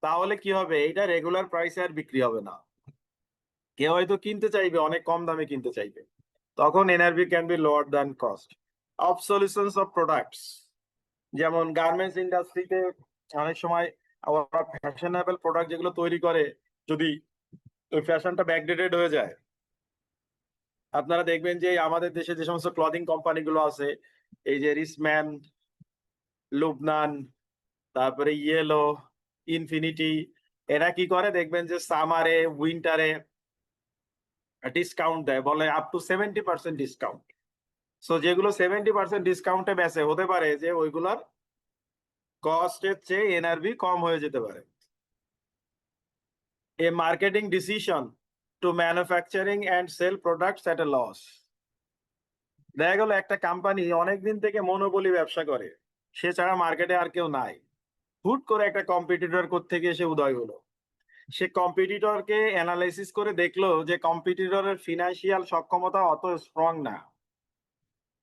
তাহলে কি হবে? এটা রেগুলার প্রাইসে আর বিক্রি হবে না, কেউ হয়তো কিনতে চাইবে, অনেক কম দামে কিনতে চাইবে, তখন NRV can be lower than cost. Obsolescence of products, যেমন গার্মেন্টস ইন্ডাস্ট্রিতে অনেক সময় ওরা ফ্যাশনেবল প্রোডাক্ট যেগুলো তৈরি করে, যদি ওই ফ্যাশনটা ব্যাকডেটেড হয়ে যায়, আপনারা দেখবেন যে আমাদের দেশে যে সমস্ত ক্লদিং কোম্পানিগুলো আছে, এই যে রিসম্যান, লুবনান, তারপরে ইয়েলো, ইনফিনিটি, এরা কি করে দেখবেন যে সামারে, উইন্টারে ডিসকাউন্ট দেয়, বলে আপ টু 70% ডিসকাউন্ট। সো যেগুলো 70% ডিসকাউন্টে বেচে, হতে পারে যে ওইগুলোর কস্টের চেয়ে এনআরবি কম হয়ে যেতে পারে। A marketing decision to manufacturing and sell products at a loss. দেখা গেল একটা কোম্পানি অনেকদিন থেকে মনোপলি ব্যবসা করে, সে ছাড়া মার্কেটে আর কেউ নাই, হুট করে একটা কম্পিটিটর কোত্থেকে এসে উদয় হলো। সে কম্পিটিটরকে অ্যানালাইসিস করে দেখলো যে কম্পিটিটরের ফিনান্সিয়াল সক্ষমতা অত স্ট্রং না।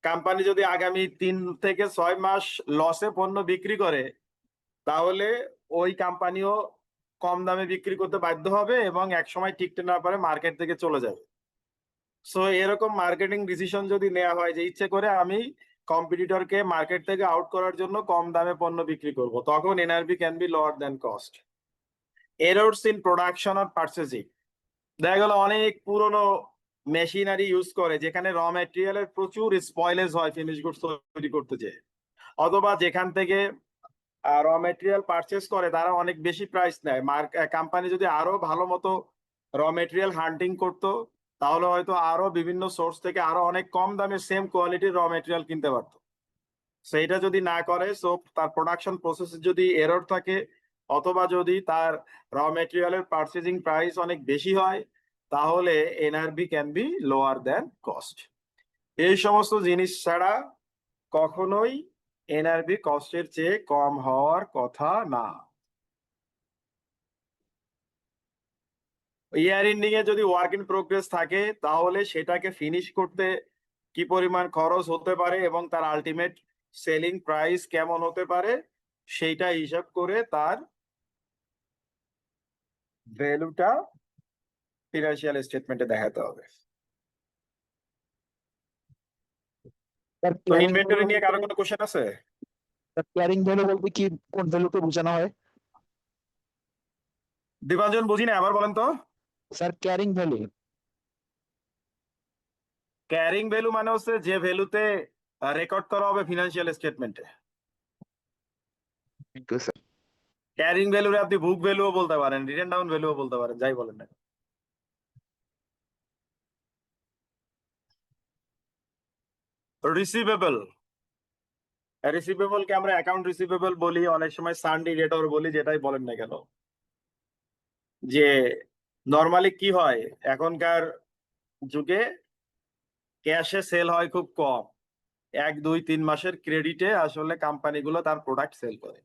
কোম্পানি যদি আগামী 3 থেকে 6 মাস লসে পণ্য বিক্রি করে, তাহলে ওই কোম্পানিও কম দামে বিক্রি করতে বাধ্য হবে এবং একসময় টিকতে না পারে মার্কেট থেকে চলে যাবে। সো এরকম মার্কেটিং ডিসিশন যদি নেওয়া হয় যে ইচ্ছে করে আমি কম্পিটিটরকে মার্কেট থেকে আউট করার জন্য কম দামে পণ্য বিক্রি করব, তখন NRV can be lower than cost. Errors in production or purchasing, দেখা গেল অনেক পুরনো মেশিনারি ইউজ করে যেখানে র ম্যাটেরিয়ালের প্রচুর স্পয়েলেজ হয় ফিনিশ গুডস তৈরি করতে যেয়ে, অথবা যেখান থেকে র ম্যাটেরিয়াল পারচেস করে তারা অনেক বেশি প্রাইস নেয়। কোম্পানি যদি আরো ভালো মতো র ম্যাটেরিয়াল হান্টিং করতো, তাহলে হয়তো আরো বিভিন্ন সোর্স থেকে আরো অনেক কম দামে সেম কোয়ালিটির র ম্যাটেরিয়াল কিনতে পারতো। সেইটা যদি না করে, সো তার প্রোডাকশন প্রসেসে যদি এরর থাকে, অথবা যদি তার র ম্যাটেরিয়ালের পারচেজিং প্রাইস অনেক বেশি হয়, তাহলে NRB can be lower than cost. এই সমস্ত জিনিস ছাড়া কখনোই এনআরবি কস্টের চেয়ে কম হওয়ার কথা না। ইয়ার এন্ডিং এ যদি ওয়ার্ক ইন প্রোগ্রেস থাকে, তাহলে সেটাকে ফিনিশ করতে কি পরিমাণ খরচ হতে পারে এবং তার আলটিমেট সেলিং প্রাইস কেমন হতে পারে, সেইটা হিসাব করে তার ভ্যালুটা ফিনান্সিয়াল স্টেটমেন্টে দেখাতে হবে। তো ইনভেন্টরি নিয়ে কারো কোনো কোশ্চেন আছে? ক্যারিং ভ্যালু বলতে কি, কোন ভ্যালুকে বোঝানো হয়? দীপাঞ্জন বুঝি না, আবার বলেন তো। Sir carrying value carrying value মানে হচ্ছে যে ভ্যালুতে রেকর্ড করা হবে ফিনান্সিয়াল স্টেটমেন্টে। ক্যারিং ভ্যালুরে আপনি বুক ভ্যালুও বলতে পারেন, রিটেন ডাউন ভ্যালুও বলতে পারেন, যাই বলেন না। রিসিভেবল, রিসিভেবলকে আমরা অ্যাকাউন্ট রিসিভেবল বলি, অনেক সময় সানডি ডেটর বলি, যেটাই বলেন না কেন। যে নরমালি কি হয়, এখনকার যুগে ক্যাশে সেল হয় খুব কম, 1, 2, 3 মাসের ক্রেডিটে আসলে কোম্পানিগুলো তার প্রোডাক্ট সেল করে।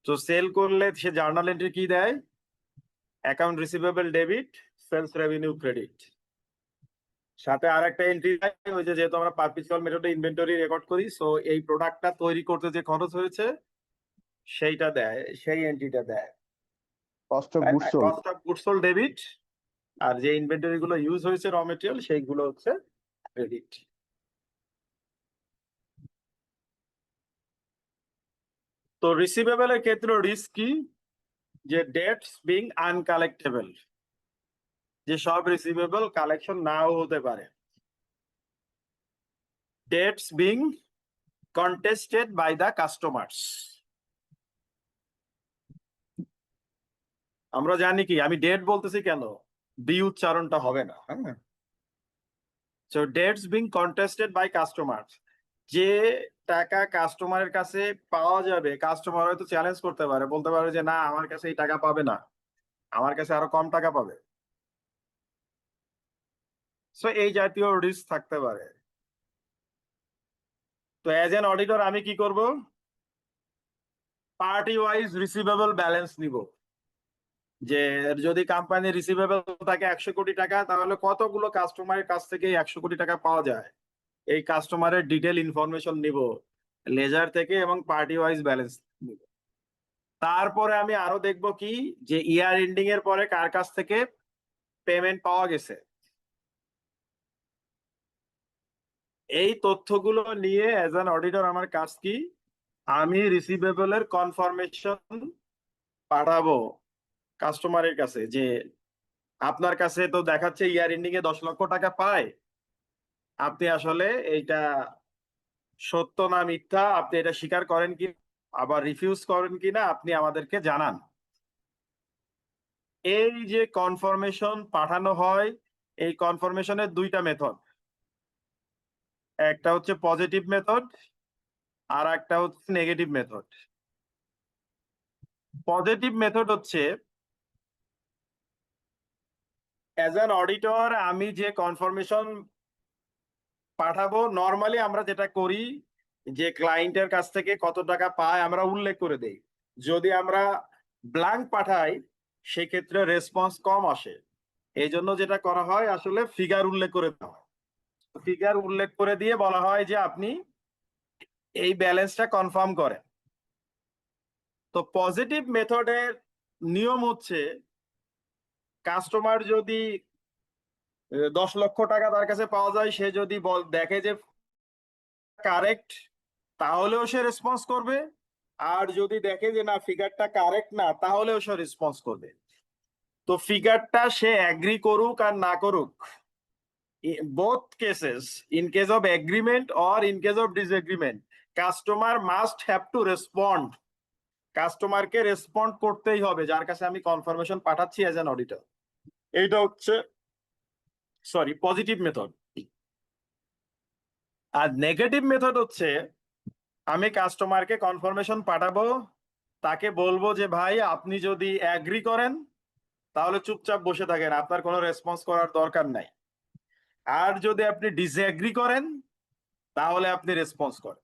তো সেল করলে সে জার্নাল এন্ট্রি কি দেয়? Account receivable debit, sales revenue credit. সাথে আর একটা এন্ট্রি ওই যে যেহেতু আমরা পারপিচুয়াল মেথডে ইনভেন্টরি রেকর্ড করি, সো এই প্রোডাক্টটা তৈরি করতে যে খরচ হয়েছে সেইটা দেয়, সেই এন্ট্রিটা দেয়। Cost of goods sold. Cost of goods sold debit, আর যে ইনভেন্টরি গুলো ইউজ হয়েছে র মেটেরিয়াল সেইগুলো হচ্ছে ক্রেডিট। তো রিসিভেবলের ক্ষেত্রে রিস্ক কি? যে ডেটস বিং আনকালেক্টেবল, যে সব রিসিভেবল কালেকশন নাও হতে পারে। Debts being contested by the customers. আমরা জানি কি, আমি ডেট বলতেছি কেন, বি উচ্চারণটা হবে না, হ্যাঁ। So debts being contested by customers, যে টাকা কাস্টমারের কাছে পাওয়া যাবে, কাস্টমার হয়তো চ্যালেঞ্জ করতে পারে, বলতে পারে যে না আমার কাছে এই টাকা পাবে না, আমার কাছে আরো কম টাকা পাবে। সো এই জাতীয় রিস্ক থাকতে পারে। তো অ্যাজ এন অডিটর আমি কি করব? পার্টি ওয়াইজ রিসিভেবল ব্যালেন্স নিব, যে যদি কোম্পানি রিসিভেবল থাকে 100 কোটি টাকা, তাহলে কতগুলো কাস্টমারের কাছ থেকে 100 কোটি টাকা পাওয়া যায়, এই কাস্টমারের ডিটেল ইনফরমেশন নিব লেজার থেকে এবং পার্টি ওয়াইজ ব্যালেন্স নিব। তারপরে আমি আরো দেখব কি, যে ইয়ার এন্ডিং এর পরে কার কাছ থেকে পেমেন্ট পাওয়া গেছে। এই তথ্যগুলো নিয়ে অ্যাজ অ্যান অডিটর আমার কাজ কি, আমি রিসিভেবলের কনফার্মেশন পাঠাবো কাস্টমারের কাছে, যে আপনার কাছে তো দেখাচ্ছে ইয়ার এন্ডিং এ 10 লক্ষ টাকা পায়, আপনি আসলে এইটা সত্য না মিথ্যা, আপনি এটা স্বীকার করেন কি আবার রিফিউজ করেন কিনা আপনি আমাদেরকে জানান। এই যে কনফার্মেশন পাঠানো হয়, এই কনফার্মেশনের দুইটা মেথড, একটা হচ্ছে পজিটিভ মেথড আর একটা হচ্ছে নেগেটিভ মেথড। পজিটিভ মেথড হচ্ছে অ্যাজ অ্যান অডিটর আমি যে কনফার্মেশন পাঠাবো, নর্মালি আমরা যেটা করি যে ক্লায়েন্টের কাছ থেকে কত টাকা পায় আমরা উল্লেখ করে দেই। যদি আমরা ব্ল্যাঙ্ক পাঠাই সেক্ষেত্রে রেসপন্স কম আসে, এই জন্য যেটা করা হয় আসলে ফিগার উল্লেখ করে দেওয়া হয়। ফিগার উল্লেখ করে দিয়ে বলা হয় যে আপনি এই ব্যালেন্সটা কনফার্ম করেন। তো পজিটিভ মেথডের নিয়ম হচ্ছে কাস্টমার যদি 10 লক্ষ টাকা তার কাছে পাওয়া যায়, সে যদি দেখে যে কারেক্ট তাহলেও সে রেসপন্স করবে, আর যদি দেখে যে না ফিগারটা কারেক্ট না তাহলেও সে রেসপন্স করবে। তো ফিগারটা সে এগ্রি করুক আর না করুক, both cases, in case of agreement or in case of disagreement, customer must have to respond. কাস্টমারকে রেসপন্ড করতেই হবে যার কাছে আমি কনফার্মেশন পাঠাচ্ছি অ্যাজ অ্যান অডিটর। এইটা হচ্ছে পজিটিভ মেথড। আর নেগেটিভ মেথড হচ্ছে আমি কাস্টমারকে কনফার্মেশন পাঠাবো, তাকে বলবো যে ভাই আপনি যদি অ্যাগ্রি করেন তাহলে চুপচাপ বসে থাকেন, আপনার কোনো রেসপন্স করার দরকার নাই, আর যদি আপনি ডিসএগ্রি করেন তাহলে আপনি রেসপন্স করেন।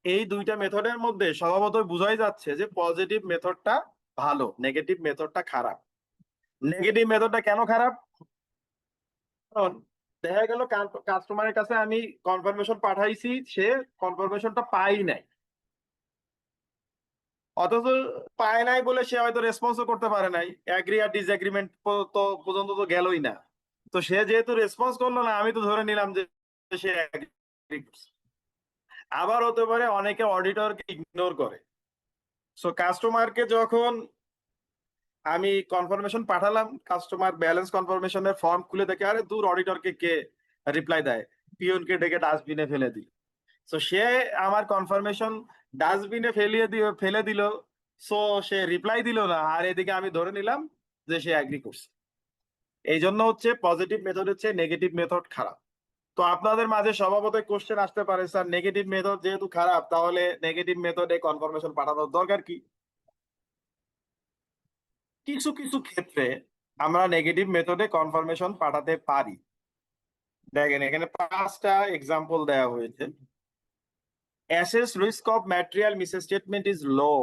এই দুইটা মেথডের মধ্যে স্বভাবতই বোঝাই যাচ্ছে যে পজিটিভ মেথডটা ভালো, নেগেটিভ মেথডটা খারাপ। নেগেটিভ মেথডটা কেন খারাপ? কারণ দেখা গেল কাস্টমারের কাছে আমি কনফার্মেশন পাঠাইছি, সে কনফার্মেশনটা পাই নাই, অথচ পায় নাই বলে সে হয়তো রেসপন্সও করতে পারে নাই, অ্যাগ্রি আর ডিসএগ্রিমেন্ট তো পর্যন্ত তো গেলই না। তো সে যেহেতু রেসপন্স করলো না, আমি তো ধরে নিলাম যে সে agree করছে। আবার হতে পারে অনেকে অডিটরকে ইগনোর করে। সো কাস্টমারকে যখন আমি কনফার্মেশন পাঠালাম, কাস্টমার ব্যালেন্স কনফার্মেশনের ফর্ম খুলে দেখে আরে দূর অডিটরকে কে রিপ্লাই দেয়, পিওনকে ডেকে ডাস্টবিনে ফেলে দিল। সো সে আমার কনফার্মেশন ডাস্টবিনে ফেলে দিল, সো সে রিপ্লাই দিল না, আর এদিকে আমি ধরে নিলাম যে সে অ্যাগ্রি করছে। এই জন্য হচ্ছে পজিটিভ মেথড হচ্ছে নেগেটিভ মেথড খারাপ। তো আপনাদের মাঝে স্বভাবতই কোশ্চেন আসতে পারে, স্যার নেগেটিভ মেথড যেহেতু খারাপ তাহলে নেগেটিভ মেথডে কনফার্মেশন পাঠানোর দরকার কি? কিছু কিছু ক্ষেত্রে আমরা নেগেটিভ মেথডে কনফার্মেশন পাঠাতে পারি। দেখেন এখানে 5টা এক্সাম্পল দেওয়া হয়েছে। Assess risk of material misstatement is low.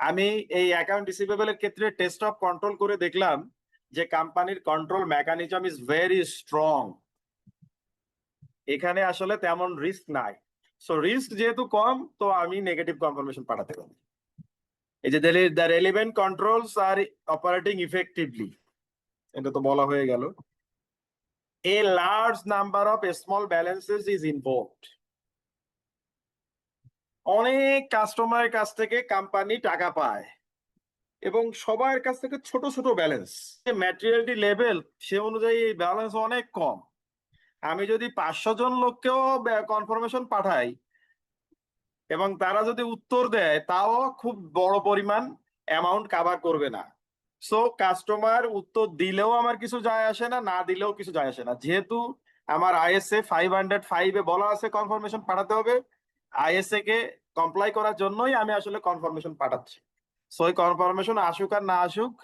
আমি এই অ্যাকাউন্ট রিসিভেবলের ক্ষেত্রে টেস্ট অফ কন্ট্রোল করে দেখলাম যে কোম্পানির control mechanism is very strong, এখানে আসলে তেমন রিস্ক নাই। সো রিস্ক যেহেতু কম, তো আমি নেগেটিভ কনফার্মেশন পাঠাতে পারি। এই যে the relevant controls are operating effectively, এটা তো বলা হয়ে গেল। A large number of small balances is involved, অনেক কাস্টমারের কাছ থেকে কোম্পানি টাকা পায় এবং সবার কাছ থেকে ছোট ছোট ব্যালেন্স, ম্যাটেরিয়ালিটি লেভেল সে অনুযায়ী ব্যালেন্স অনেক কম। আমি যদি 500 জন লোককেও কনফার্মেশন পাঠাই এবং তারা যদি উত্তর দেয়, তাও খুব বড় পরিমাণ অ্যামাউন্ট কভার করবে না। সো কাস্টমার উত্তর দিলেও আমার কিছু যায় আসে না, না দিলেও কিছু যায় আসে না। যেহেতু আমার ISA 505-এ বলা আছে কনফার্মেশন পাঠাতে হবে, ISA কে কমপ্লাই করার জন্যই আমি আসলে কনফার্মেশন পাঠাচ্ছি। সো এই কনফার্মেশন আসুক আর না আসুক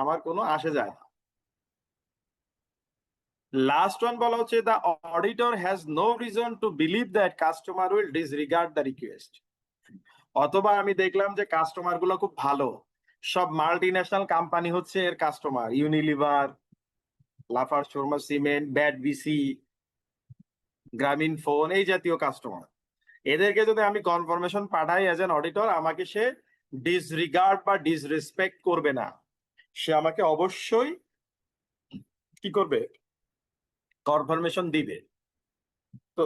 আমার কোনো আসে যায় না। লাস্ট ওয়ান বলা হচ্ছে, the auditor has no reason to believe that customer will disregard the request. অথবা আমি দেখলাম যে কাস্টমার গুলো খুব ভালো, সব মাল্টি ন্যাশনাল কোম্পানি হচ্ছে এর customer, Unilever, Lafarge Surma cement, BAT B C, Grameen phone, এই জাতীয় কাস্টমার। এদেরকে যদি আমি কনফার্মেশন পাঠাই অ্যাজ এন অডিটর, আমাকে সে ডিসরিগার্ড বা ডিসরেসপেক্ট করবে না, সে আমাকে অবশ্যই কি করবে, কনফার্মেশন দিবে। তো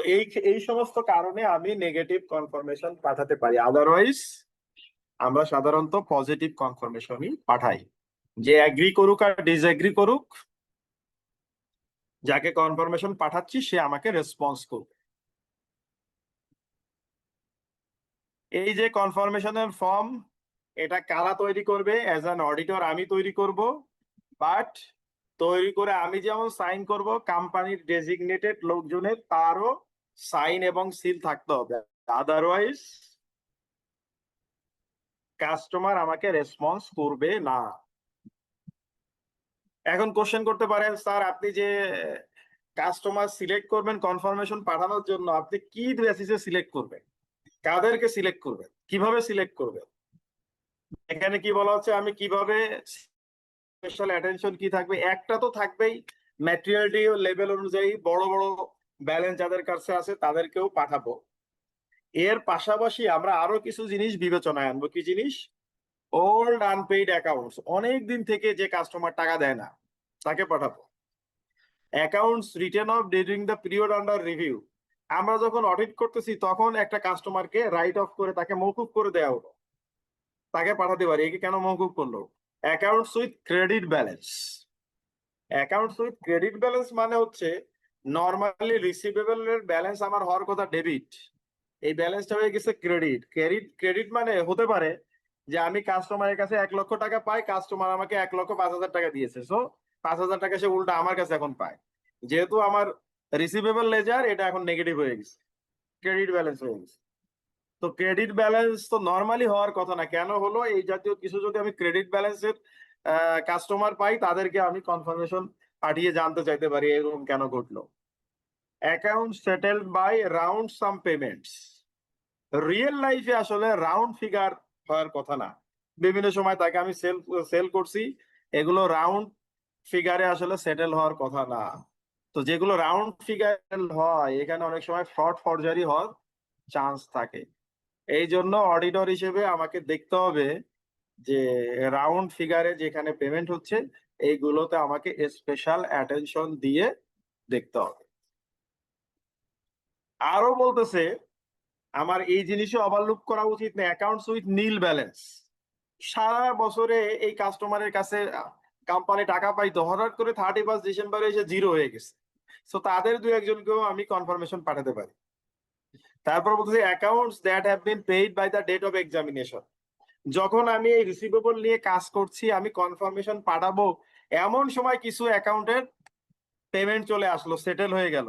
এই সমস্ত কারণে আমি নেগেটিভ কনফার্মেশন পাঠাতে পারি। আদারওয়াইজ আমরা সাধারণত পজিটিভ কনফার্মেশনই পাঠাই। যে এগ্রি করুক আর ডিসএগ্রি করুক, যাকে কনফার্মেশন পাঠাচ্ছি সে আমাকে রেসপন্স করবে। এই যে কনফার্মেশনের ফর্ম, এটা কারা তৈরি করবে? অ্যাজ অ্যান অডিটর আমি তৈরি করব, বাট তৈরি করে আমি যেমন সাইন করব, কোম্পানির ডেজিগনেটেড লোকজনের তারও সাইন এবং সিল থাকতে হবে। আদারওয়াইজ কাস্টমার আমাকে রেসপন্স করবে না। এখন কোশ্চেন করতে পারেন, স্যার আপনি যে কাস্টমার সিলেক্ট করবেন কনফার্মেশন পাঠানোর জন্য, আপনি কি বেসিসে সিলেক্ট করবেন, কাদেরকে সিলেক্ট করবেন, কিভাবে সিলেক্ট করবেন? এখানে কি বলা হচ্ছে, আমি কিভাবে, স্পেশাল অ্যাটেনশন কি থাকবে? একটা তো থাকবেই, ম্যাটেরিয়ালিটি লেভেল অনুযায়ী বড় বড় ব্যালেন্স যাদের কাছে আছে তাদেরকেও পাঠাবো। এর পাশাপাশি আমরা আরো কিছু জিনিস বিবেচনায় আনবো। কি জিনিস? ওল্ড আনপেইড অ্যাকাউন্টস, অনেক দিন থেকে যে কাস্টমার টাকা দেয় না তাকে পাঠাবো। Accounts written of during the period under review, আমরা যখন অডিট করতেছি তখন একটা কাস্টমারকে রাইট অফ করে তাকে মওকুফ করে দেওয়া হলো, তাকে পাঠাতে পারি। একে কেন মওকুফ করলো? Accounts with credit balance. Accounts with credit balance মানে হচ্ছে নর্মালি রিসিভেবল এর ব্যালেন্স আমার হওয়ার কথা ডেবিট, এই ব্যালেন্সটা হয়ে গেছে ক্রেডিট। ক্রেডিট মানে হতে পারে যে আমি কাস্টমারের কাছে 1 লক্ষ টাকা পাই, কাস্টমার আমাকে 1,05,000 টাকা দিয়েছে, সো 5,000 টাকা সে উল্টা আমার কাছে এখন পায়। যেহেতু আমার রিসিভেবল লেজার এটা এখন নেগেটিভ হয়ে গেছে, ক্রেডিট ব্যালেন্স হয়ে গেছে। তো ক্রেডিট ব্যালেন্স তো নর্মালি হওয়ার কথা না, কেন হলো? এই জাতীয় কিছু যদি আমি ক্রেডিট ব্যালেন্সের কাস্টমার পাই, তাদেরকে আমি কনফার্মেশন পাঠিয়ে জানতে চাইতে পারি এরকম কেন ঘটলো। Account settled by round sum payments, real লাইফে আসলে রাউন্ড ফিগার হওয়ার কথা না। বিভিন্ন সময় তাকে আমি সেল করছি, এগুলো রাউন্ড ফিগারে আসলে সেটেল হওয়ার কথা না। তো যেগুলো রাউন্ড ফিগার হয় এখানে অনেক সময় ফ্রড ফরজারি হওয়ার চান্স থাকে। এই জন্য অডিটর হিসেবে আমাকে দেখতে হবে যে রাউন্ড ফিগারে যেখানে পেমেন্ট হচ্ছে এইগুলোতে আমাকে স্পেশাল অ্যাটেনশন দিয়ে দেখতে হবে। আরো বলতেছে আমার এই জিনিসে ওভারলুক করা উচিত না, অ্যাকাউন্টস উইথ নীল ব্যালেন্স। সারা বছরে এই কাস্টমারের কাছে কোম্পানি টাকা পাইতো, হঠাৎ করে 31 ডিসেম্বরে এসে জিরো হয়ে গেছে, সো তাদের 2-1জনকেও আমি কনফার্মেশন পাঠাতে পারি। তারপর বলতেছি accounts that have been paid by the date of examination, যখন আমি এই রিসিভেবল নিয়ে কাজ করছি আমি কনফার্মেশন পাঠাবো, এমন সময় কিছু অ্যাকাউন্টের পেমেন্ট চলে আসলো, সেটেল হয়ে গেল,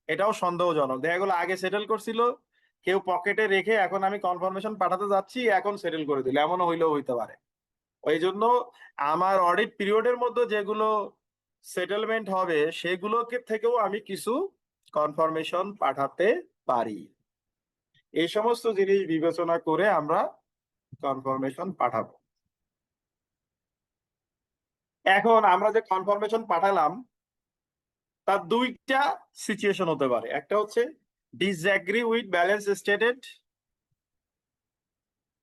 এটাও সন্দেহজনক। দেখা গেলো আগে সেটেল করছিল, কেউ পকেটে রেখে এখন আমি কনফার্মেশন পাঠাতে যাচ্ছি এখন সেটেল করে দিল, এমনও হইলেও হইতে পারে। ওই জন্য আমার অডিট পিরিয়ডের মধ্যে যেগুলো সেটেলমেন্ট হবে সেগুলোকে থেকেও আমি কিছু কনফার্মেশন পাঠাতে পারি। এই সমস্ত জিনিস বিবেচনা করে আমরা কনফার্মেশন পাঠাবো। এখন আমরা যে কনফার্মেশন পাঠালাম তার দুইটা সিচুয়েশন হতে পারে। একটা হচ্ছে disagree with balance stated,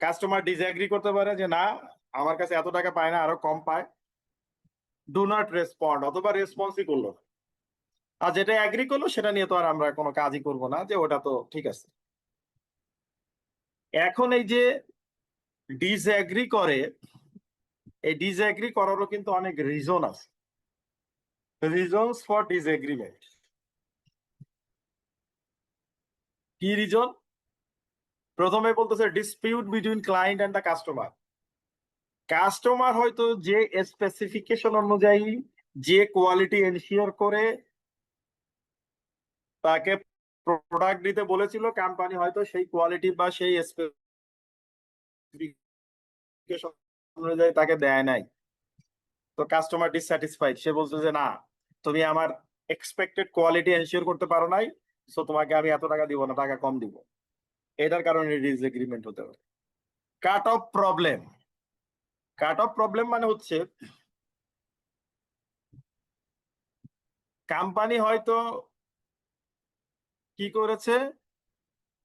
customer disagree করতে পারে যে না আমার কাছে এত টাকা পায় না, আরো কম পায়, ডু নট রেসপন্ড, অথবা রেসপন্সই করলো না। আর যেটা এগ্রি করলো সেটা নিয়ে তো আর আমরা কোনো কাজই করব না, যে ওটা তো ঠিক আছে। এখন এই যে ডিসএগ্রি করে, এই ডিসএগ্রি করারও কিন্তু অনেক রিজন আছে, রিজনস ফর ডিসএগ্রিমেন্ট। কি রিজন? প্রথমে বলতেছে dispute between client and the customer. Customer হয়তো যে স্পেসিফিকেশন অনুযায়ী যে কোয়ালিটি এনশিওর করে তাকে প্রোডাক্ট দিতে বলেছিল, কোম্পানি হয়তো সেই কোয়ালিটি বা সেই স্পেসিফিকেশন অনুযায়ী তাকে দেয় নাই। তো কাস্টমার ডিসস্যাটিসফাইড, সে বলছে যে না তুমি আমার এক্সপেক্টেড কোয়ালিটি এনশিওর করতে পারো নাই, সো তোমাকে আমি এত টাকা দিব না, টাকা কম দিব। এটার কারণে ডিসএগ্রিমেন্ট হতে পারে। Cut off problem, cut off problem মানে হচ্ছে কোম্পানি হয়তো কি করেছে,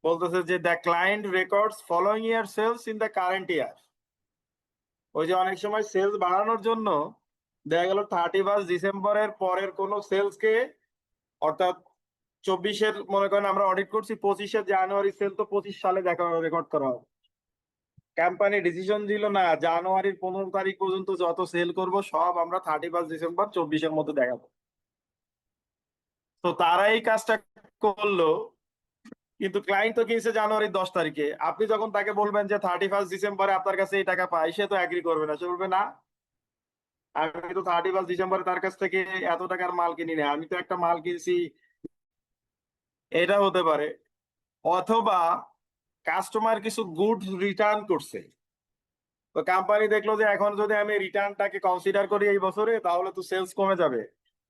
বলতেছে যে the client records following year sales in the current year. ওই যে অনেক সময় সেলস বাড়ানোর জন্য দেখা গেল 31 ডিসেম্বরের পরের কোনো সেলস কে, অর্থাৎ 24-এর মনে করেন আমরা অডিট করছি, 25-এর জানুয়ারি সেল তো 25 সালে দেখা রেকর্ড করা হবে। কোম্পানি ডিসিশন দিল না জানুয়ারির 15 তারিখ পর্যন্ত যত সেল করব সব আমরা 31 ডিসেম্বর 24-এর মধ্যে দেখাবো। তো তারা এই কাজটা করলো, কিন্তু ক্লায়েন্ট তো কিনছে জানুয়ারির 10 তারিখে। আপনি যখন তাকে বলবেন যে 31 ডিসেম্বরে আপনার কাছে এই টাকা পাই, সে তো এগ্রি করবে না, সে বলবে না আমি তো 31 ডিসেম্বরে তার কাছ থেকে এত টাকার মাল কিনি না, আমি তো একটা মাল কিনছি। এটা হতে পারে। অথবা কাস্টমার কিছু গুডস রিটার্ন করছে, তো কোম্পানি দেখলো যে এখন যদি আমি রিটার্নটাকে কনসিডার করি এই বছরে তাহলে তো সেলস কমে যাবে,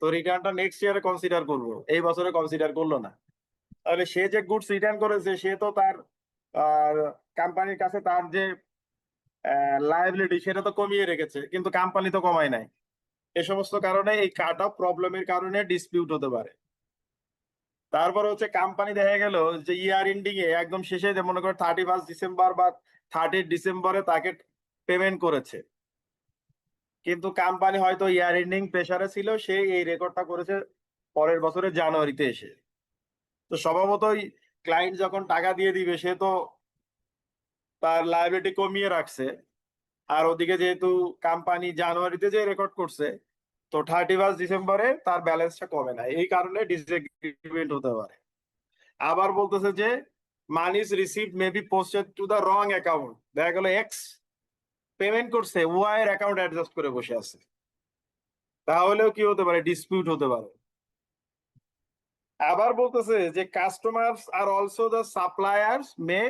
তো রিটার্নটা নেক্সট ইয়ারে কনসিডার করবো, এই বছরে কনসিডার করলো না। তাহলে সে যে গুডস রিটার্ন করেছে সে তো তার কোম্পানির কাছে তার যে লায়াবিলিটি সেটা তো কমিয়ে রেখেছে, কিন্তু কোম্পানি তো কমায় নাই। এ সমস্ত কারণে এই কাট অফ প্রবলেমের কারণে ডিসপিউট হতে পারে। তারপর হচ্ছে কোম্পানি দেখা গেল যে ইয়ার এন্ডিং এ একদম শেষে, যে মনে করে 31 ডিসেম্বর বা 30 ডিসেম্বরে তাকে পেমেন্ট করেছে, কিন্তু কোম্পানি হয়তো ইয়ার এন্ডিং প্রেসারে ছিল, সে এই রেকর্ডটা করেছে পরের বছরের জানুয়ারিতে এসে। তো স্বভাবতই ক্লায়েন্ট যখন টাকা দিয়ে দিবে সে তো তার লায়াবিলিটি কমিয়ে রাখছে, আর ওদিকে যেহেতু কোম্পানি জানুয়ারিতে যে রেকর্ড করছে, তো 31 ডিসেম্বরে তার ব্যালেন্সটা কমে না, এই কারণে ডিসএগ্রিমেন্ট হতে পারে। আবার বলতেছে যে monies received may be posted to the wrong account, দেখা গেল এক্স পেমেন্ট করছে, ওয়াই এর অ্যাকাউন্ট অ্যাডজাস্ট করে বসে আছে, তাহলেও কি হতে পারে, ডিসপিউট হতে পারে। আবার বলতেছে যে customers are also the suppliers May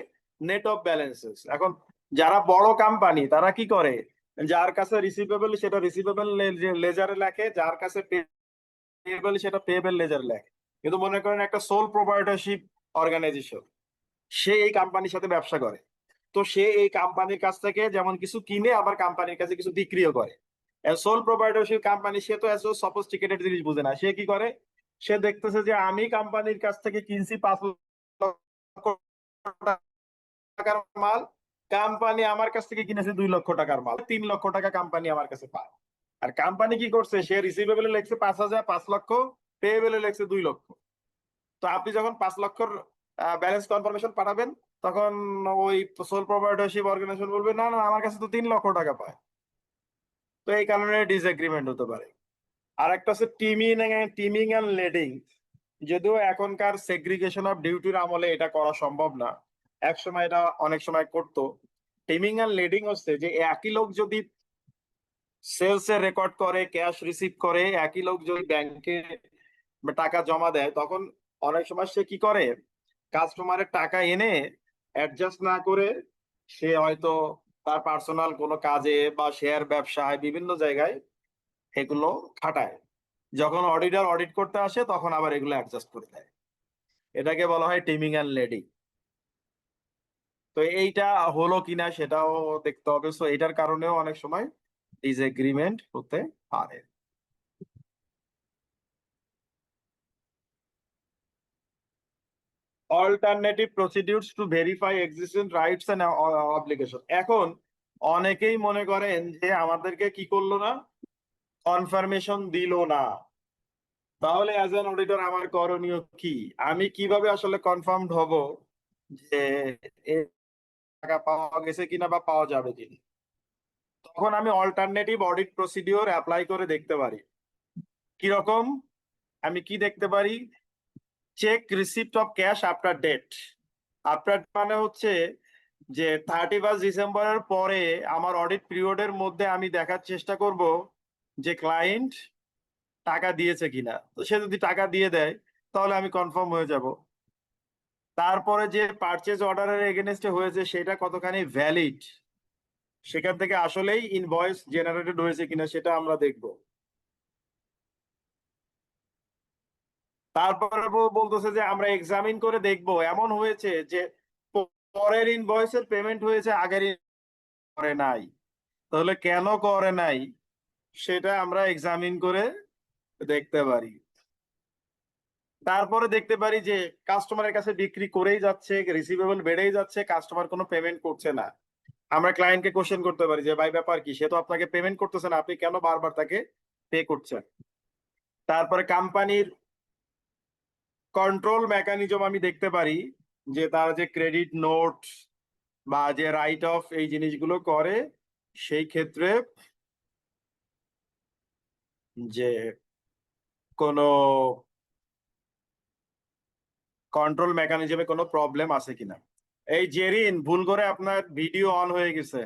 net off balances. এখন যারা বড় কোম্পানি তারা কি করে, যার কাছে রিসিভেবল সেটা রিসিভেবল লেজারে লেখে, যার কাছে পেয়েবল সেটা পেয়েবল লেজারে লেখে। কিন্তু মনে করেন একটা সোল প্রোপাইটরশিপ অর্গানাইজেশন, সে এই কোম্পানির সাথে ব্যবসা করে, তো সে এই কোম্পানির কাছ থেকে যেমন কিছু কিনে আবার কোম্পানির কাছে কিছু বিক্রিও করে। সোল প্রোপাইটরশিপ কোম্পানি সে তো এত সফিস্টিকেটেড জিনিস বুঝে না, সে কি করে, সে দেখতেছে যে আমি কোম্পানির কাছ থেকে কিনছি 5 লক্ষ টাকার মাল, কোম্পানি আমার কাছ থেকে কিনেছে 2 লক্ষ টাকার মাল, 3 লক্ষ টাকা কোম্পানি আমার কাছে পায়। আর কোম্পানি কি করছে, সে রিসিভেবলে লেখছে 5,000 5 লক্ষ, পেয়েবলে লেখছে 2 লক্ষ। তো আপনি যখন 5 লক্ষর ব্যালেন্স কনফার্মেশন পাঠাবেন, তখন ওই সোল প্রোপাইটরশিপ অর্গানাইজেশন বলবে না না আমার কাছে তো 3 লক্ষ টাকা পায়। তো এই কারণে ডিসএগ্রিমেন্ট হতে পারে। আর একটা হচ্ছে টিমিং এন্ড লেডিং। যদিও এখনকার সেগ্রিগেশন অফ ডিউটির আমলে এটা করা সম্ভব না, এক সময় এটা অনেক সময় করতো। টিমিং এন্ড লেডিং হচ্ছে যে একই লোক যদি সেলস এর রেকর্ড করে, ক্যাশ রিসিভ করে, একই লোক যদি ব্যাংকে টাকা জমা দেয়, তখন অনেক সময় সে কি করে, কাস্টমারের টাকা এনে অ্যাডজাস্ট না করে সে হয়তো তার পার্সোনাল কোনো কাজে বা শেয়ার ব্যবসায় বিভিন্ন জায়গায় এগুলো খাটায়। যখন অডিটর অডিট করতে আসে তখন আবার এগুলো অ্যাডজাস্ট করে দেয়। এটাকে বলা হয় টিমিং এন্ড লেডিং। তো এইটা হলো কিনা সেটাও দেখতে হবে। সো এটার কারণেও অনেক সময় ডিসএগ্রিমেন্ট হতে পারে। Alternative procedures to verify existent rights and obligation. এখন অনেকেই মনে করেন যে আমাদেরকে কি করলো না, কনফার্মেশন দিল না, তাহলে অ্যাজ অ্যান অডিটর আমার করণীয় কি? আমি কিভাবে আসলে কনফার্মড হব যে এ টাকা পাওয়া গেছে কিনা বা পাওয়া যাবে কিনা? তখন আমি অল্টারনেটিভ অডিট প্রসিডিওর অ্যাপ্লাই করে দেখতে পারি। কিরকম? আমি কি দেখতে পারি? Check receipt of cash after date. After মানে হচ্ছে যে 31 ডিসেম্বরের পরে আমার অডিট পিরিয়ডের মধ্যে আমি দেখার চেষ্টা করব যে ক্লায়েন্ট টাকা দিয়েছে কিনা। তো সে যদি টাকা দিয়ে দেয় তাহলে আমি কনফার্ম হয়ে যাব। তারপরে যে পারচেজ অর্ডারের এগেনস্টে হয়েছে সেটা কতখানি ভ্যালিড, সেখান থেকে আসলেই ইনভয়েস জেনারেটেড হয়েছে কিনা সেটা আমরা দেখব। তারপরে বলতেছে যে আমরা এক্সামিন করে দেখব এমন হয়েছে যে পরের ইনভয়েসের পেমেন্ট হয়েছে, আগের করে নাই, তাহলে কেন করে নাই সেটা আমরা এক্সামিন করে দেখতে পারি। তারপরে দেখতে পারি যে কাস্টমারের কাছে বিক্রি করেই যাচ্ছে, রিসিভেবল বেড়েই যাচ্ছে, কাস্টমার কোনো পেমেন্ট করছে না। আমরা ক্লায়েন্টকে কোশ্চেন করতে পারি যে ভাই ব্যাপার কি, সে তো আপনাকে পেমেন্ট করতেছে না, আপনি কেন বারবার তাকে পে করছেন? তারপরে কোম্পানির কন্ট্রোল মেকানিজম আমি দেখতে পারি যে তার যে ক্রেডিট নোট বা যে রাইট অফ এই জিনিসগুলো করে, সেই ক্ষেত্রে যে কোনো কন্ট্রোল মেকানিজমে কোনো প্রবলেম আছে কিনা। এই জেরিন, ভুল করে আপনার ভিডিও অন হয়ে গেছে।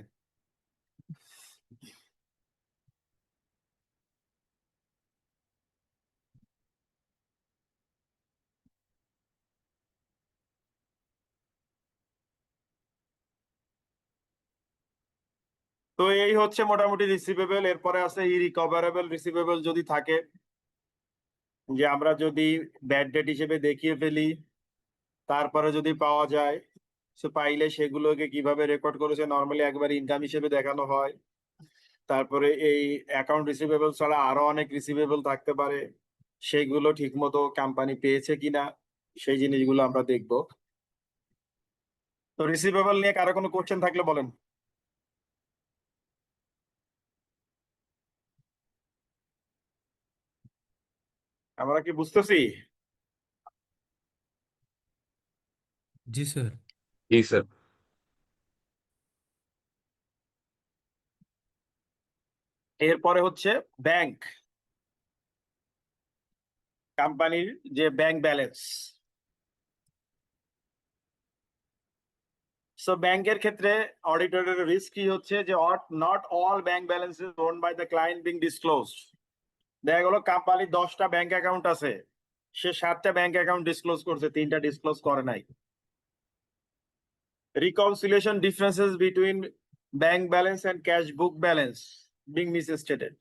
তো এই হচ্ছে মোটামুটি রিসিভেবল। এরপরে আছে ইরিকভারেবল রিসিভেবল যদি থাকে, যে আমরা যদি ব্যাড ডেট হিসেবে দেখিয়ে ফেলি, তারপরে যদি পাওয়া যায়, সো পাইলে সেগুলোকে কিভাবে রেকর্ড করেছে, নর্মালি একবার ইনকাম হিসেবে দেখানো হয়। তারপরে এই অ্যাকাউন্ট রিসিভেবল ছাড়া আরো অনেক রিসিভেবল থাকতে পারে, সেইগুলো ঠিক মতো কোম্পানি পেয়েছে কিনা সেই জিনিসগুলো আমরা দেখব। তো রিসিভেবল নিয়ে কারো কোনো কোশ্চেন থাকলে বলেন। আমরা কি বুঝতেছি? जी सर। जी सर। এরপরে হচ্ছে ব্যাংক, কোম্পানির যে ব্যাংক ব্যালেন্স। সো ব্যাংকের ক্ষেত্রে অডিটরের রিস্ক কি হচ্ছে যে not all bank balances owned by the client being disclosed. দেখা গেল কোম্পানির 10টা ব্যাংক অ্যাকাউন্ট আছে, সে 7টা ব্যাংক অ্যাকাউন্ট ডিসক্লোজ করছে, 3টা ডিসক্লোজ করে নাই। Reconciliation differences between bank balance and cash book balance being misstated.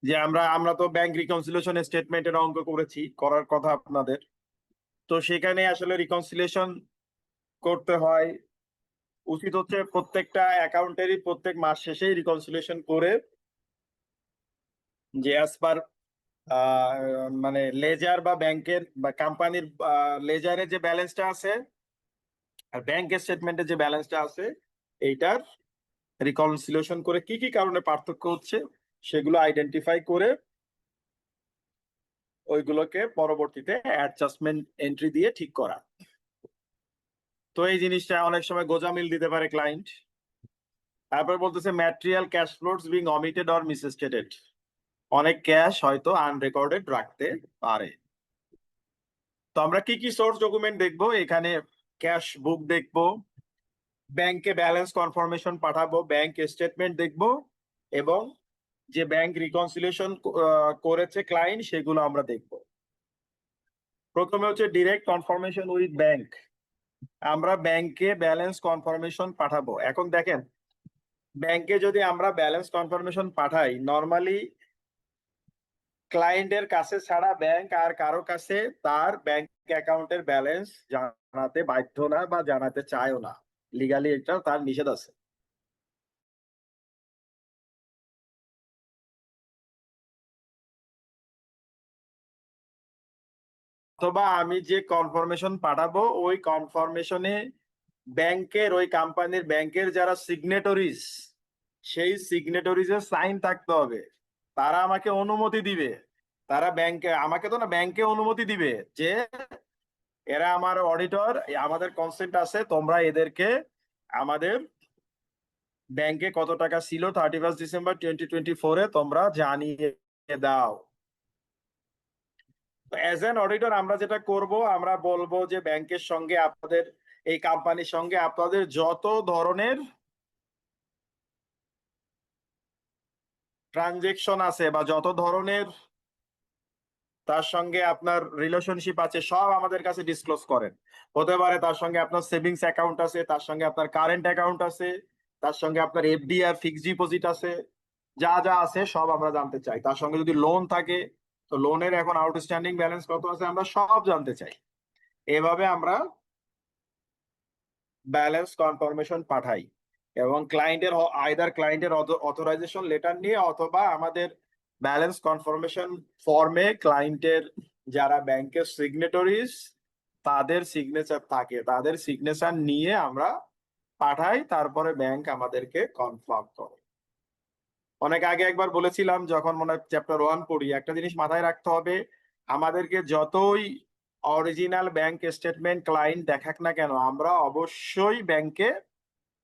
যে আমরা তো ব্যাংক রিকনসিলিয়েশন স্টেটমেন্টের অঙ্ক করেছি, করার কথা আপনাদের। তো সেখানে আসলে রিকনসিলিয়েশন করতে হয়, উচিত হচ্ছে প্রত্যেকটা অ্যাকাউন্টেরই প্রত্যেক মাস শেষেই রিকনসিলিয়েশন করে যে অ্যাজ পার মানে লেজার বা ব্যাংকের বা কোম্পানির লেজারে যে ব্যালেন্সটা আছে আর ব্যাংকের স্টেটমেন্টে যে ব্যালেন্সটা আছে, এইটার রিকনসিলিয়েশন করে কি কি কারণে পার্থক্য হচ্ছে সেগুলো আইডেন্টিফাই করে ওইগুলোকে পরবর্তীতে অ্যাডজাস্টমেন্ট এন্ট্রি দিয়ে ঠিক করা। তো এই জিনিসটা অনেক সময় গোজামিল দিতে পারে ক্লায়েন্ট। তারপর বলতেছে material cash flows being omitted or misstated. অনেক ক্যাশ হয়তো আনরেকর্ডেড রাখতে পারে। তো আমরা কি কি সোর্স ডকুমেন্ট দেখবো এখানে? ক্যাশ বুক দেখবো, ব্যাংকে ব্যালেন্স কনফার্মেশন পাঠাবো, ব্যাংক স্টেটমেন্ট দেখবো, এবং যে ব্যাংক রিকনসিলিয়েশন করেছে ক্লায়েন্ট সেগুলো আমরা দেখবো। প্রথমে হচ্ছে ডিরেক্ট কনফার্মেশন উইথ ব্যাংক। আমরা ব্যাংকে ব্যালেন্স কনফার্মেশন পাঠাবো। এখন দেখেন, ব্যাংকে যদি আমরা ব্যালেন্স কনফার্মেশন পাঠাই, নর্মালি ক্লায়েন্টের কাছে ছাড়া ব্যাংক আর কারো কাছে তার ব্যাংক অ্যাকাউন্টের ব্যালেন্স জানাতে বাধ্য না বা জানাতে চায়ও না। লিগালি এটা তার নিষেধ আছে। অথবা আমি যে কনফার্মেশন পাঠাবো ওই কনফার্মেশনে ব্যাংকের ওই কোম্পানির ব্যাংকের যারা সিগনেটরিজ সেই সিগনেটরিজের সাইন থাকতে হবে। তারা আমাকে অনুমতি দিবে, তারা ব্যাংকে আমাকে তো না ব্যাংকে অনুমতি দিবে যে এরা আমার অডিটর, আমাদের কনসেন্ট আছে, তোমরা এদেরকে আমাদের ব্যাংকে কত টাকা ছিল 31 ডিসেম্বর 2024 তোমরা জানিয়ে দাও। অ্যাজ অ্যান অডিটর আমরা যেটা করব, আমরা বলবো যে ব্যাংকের সঙ্গে আপনাদের এই কোম্পানির সঙ্গে আপনাদের যত ধরনের ট্রানজেকশন আছে বা যত ধরনের তার সঙ্গে আপনার রিলেশনশিপ আছে সব আমাদের কাছে ডিসক্লোজ করেন। হতে পারে তার সঙ্গে আপনার সেভিংস অ্যাকাউন্ট আছে, তার সঙ্গে আপনার কারেন্ট অ্যাকাউন্ট আছে, তার সঙ্গে আপনার এফডি আর ফিক্সড ডিপোজিট আছে, যা যা আছে সব আমরা জানতে চাই। তার সঙ্গে যদি লোন থাকে তো লোনের এখন আউটস্ট্যান্ডিং ব্যালেন্স কত আছে আমরা সব জানতে চাই। এভাবে আমরা ব্যালেন্স কনফার্মেশন পাঠাই এবং ক্লায়েন্টের আইদার ক্লায়েন্টের অথরাইজেশন লেটার নিয়ে অথবা আমাদের ব্যালেন্স কনফার্মেশন ফর্মে ক্লায়েন্টের যারা ব্যাংকের সিগনেটরিজ তাদের সিগনেচার থাকে, তাদের সিগনেচার নিয়ে আমরা পাঠাই, তারপরে ব্যাংক আমাদেরকে কনফার্ম করে। অনেক আগে একবার বলেছিলাম যখন মনে হয় চ্যাপ্টার 1 পড়ি, একটা জিনিস মাথায় রাখতে হবে, আমাদেরকে যতই অরিজিনাল ব্যাংক স্টেটমেন্ট ক্লায়েন্ট দেখাক না কেন আমরা অবশ্যই ব্যাংকে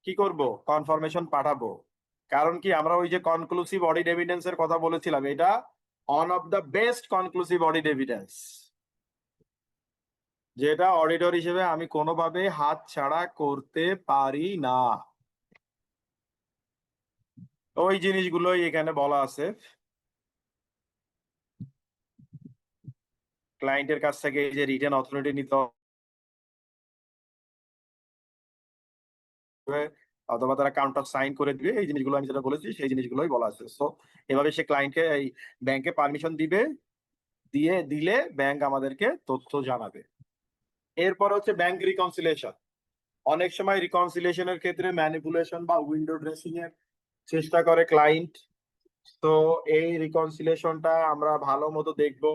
কি করব কনফার্মেশন পাঠাবো। কারণ কি আমরা ওই যে কনক্লুসিভ অডিট এভিডেন্স এর কথা বলেছিলাম, এটা one of the best conclusive audit evidence, যেটা অডিটর হিসেবে আমি কোনোভাবে হাত ছাড়া করতে পারি না। ওই জিনিসগুলোই এখানে বলা আছে। ক্লায়েন্টের কাছ থেকে এই যে রিটেন অথরিটি নিতে হবে অথবা তারা কাউন্টার সাইন করে দিবে, এই জিনিসগুলো আমি যেটা বলেছি সেই জিনিসগুলোই বলা আছে। সো এভাবে সে ক্লায়েন্টকে এই ব্যাংকে পারমিশন দিবে, দিলে ব্যাংক আমাদেরকে তথ্য জানাবে। এরপর হচ্ছে ব্যাংক রিকনসিলিয়েশন। অনেক সময় রিকনসিলিয়েশনের ক্ষেত্রে ম্যানিপুলেশন বা উইন্ডো ড্রেসিং এর চেষ্টা করে ক্লায়েন্ট। তো এই রিকনসিলিয়েশনটা আমরা ভালো মতো দেখবো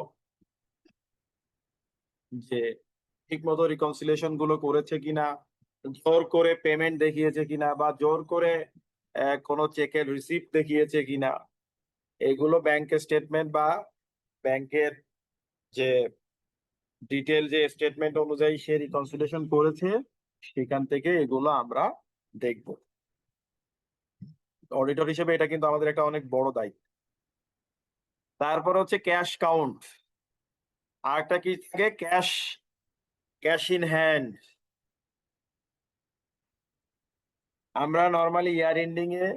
যে ঠিক মতো রিকনসিলিয়েশন গুলো করেছে কিনা, জোর করে পেমেন্ট দেখিয়েছে কিনা বা জোর করে কোনো চেকের রিসিপ্ট দেখিয়েছে কিনা। এগুলো ব্যাংকের স্টেটমেন্ট বা ব্যাংকের যে ডিটেল যে স্টেটমেন্ট অনুযায়ী সে রিকনসিলিয়েশন করেছে সেখান থেকে এগুলো আমরা দেখব। অডিটর হিসেবে এটা কিন্তু আমাদের একটা অনেক বড় দায়িত্ব। তারপর হচ্ছে ক্যাশ কাউন্ট, আর একটা কি থাকে ক্যাশ ইন হ্যান্ড। আমরা নর্মালি ইয়ার এন্ডিং এ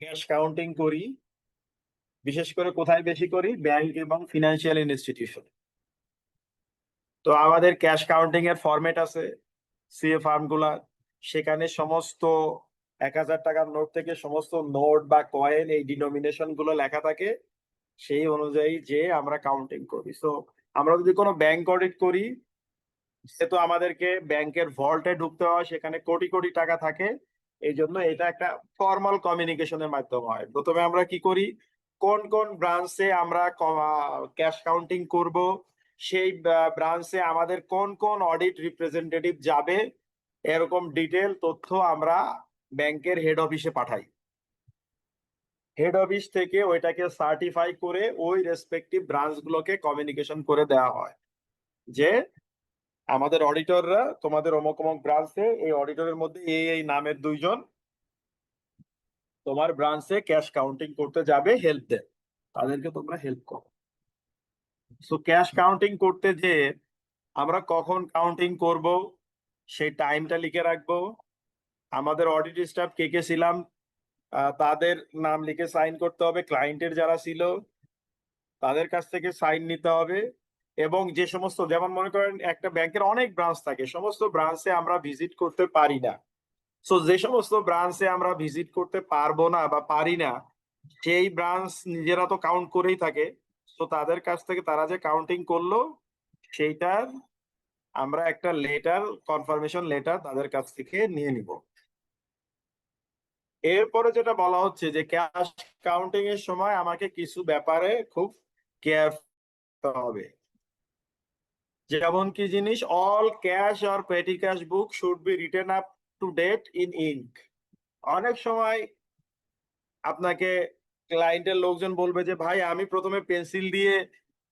ক্যাশ কাউন্টিং করি, বিশেষ করে কোথায় বেশি করি, ব্যাংক এবং ফিনান্সিয়াল ইনস্টিটিউশন। তো আমাদের ক্যাশ কাউন্টিং এর ফরম্যাট আছে সিএ ফার্ম গুলা, সেখানে সমস্ত 1000 টাকার নোট থেকে সমস্ত নোট বা কয়েন এই ডিনোমিনেশন গুলো লেখা থাকে, সেই অনুযায়ী যে আমরা কাউন্টিং করি। সো আমরা যদি কোনো ব্যাংক অডিট করি সে তো আমাদেরকে ব্যাংকের ভল্টে ঢুকতে হয়, সেখানে কোটি কোটি টাকা থাকে, এই জন্য এটা একটা ফর্মাল কমিউনিকেশনের মাধ্যম হয়। প্রথমে আমরা কি করি, কোন কোন ব্রাঞ্চে আমরা ক্যাশ কাউন্টিং করব, সেই ব্রাঞ্চে আমাদের কোন কোন অডিট রিপ্রেজেন্টেটিভ যাবে, এরকম ডিটেল তথ্য আমরা ব্যাংকের হেড অফিসে পাঠাই। হেড অফিস থেকে ওইটাকে সার্টিফাই করে ওই রেসপেক্টিভ ব্রাঞ্চগুলোকে কমিউনিকেশন করে দেওয়া হয় যে আমাদের অডিটররা তোমাদের অমুক অমুক ব্রাঞ্চে এই অডিটরের মধ্যে এই নামের 2 জন তোমার ব্রাঞ্চে ক্যাশ কাউন্টিং করতে যাবে, হেল্প দেন, তাদেরকে তোমরা হেল্প করো। সো ক্যাশ কাউন্টিং করতে যে আমরা কখন কাউন্টিং করব সেই টাইমটা লিখে রাখবো। আমাদের অডিট স্টাফ কে কে ছিলাম তাদের নাম লিখে সাইন করতে হবে, ক্লায়েন্টের যারা ছিল তাদের কাছ থেকে সাইন নিতে হবে। এবং যে সমস্ত, যেমন মনে করেন একটা ব্যাংকের অনেক ব্রাঞ্চ থাকে, সমস্ত ব্রাঞ্চে আমরা ভিজিট করতে পারি না। সো যে সমস্ত ব্রাঞ্চে আমরা ভিজিট করতে পারবো না বা পারি না, সেই ব্রাঞ্চ নিজেরা তো কাউন্ট করেই থাকে, তো তাদের কাছ থেকে তারা যে কাউন্টিং করলো সেইটার আমরা একটা লেটার, কনফার্মেশন লেটার তাদের কাছ থেকে নিয়ে নিব। এরপরে যেটা বলা হচ্ছে যে ক্যাশ কাউন্টিং এর সময় আমাকে কিছু ব্যাপারে খুব কেয়ার হবে। যেমন কি জিনিস, all cash or petty cash book should be written up to date in ink. অনেক সময় আপনাকে ক্লায়েন্টের লোকজন বলবে যে ভাই আমি প্রথমে পেন্সিল দিয়ে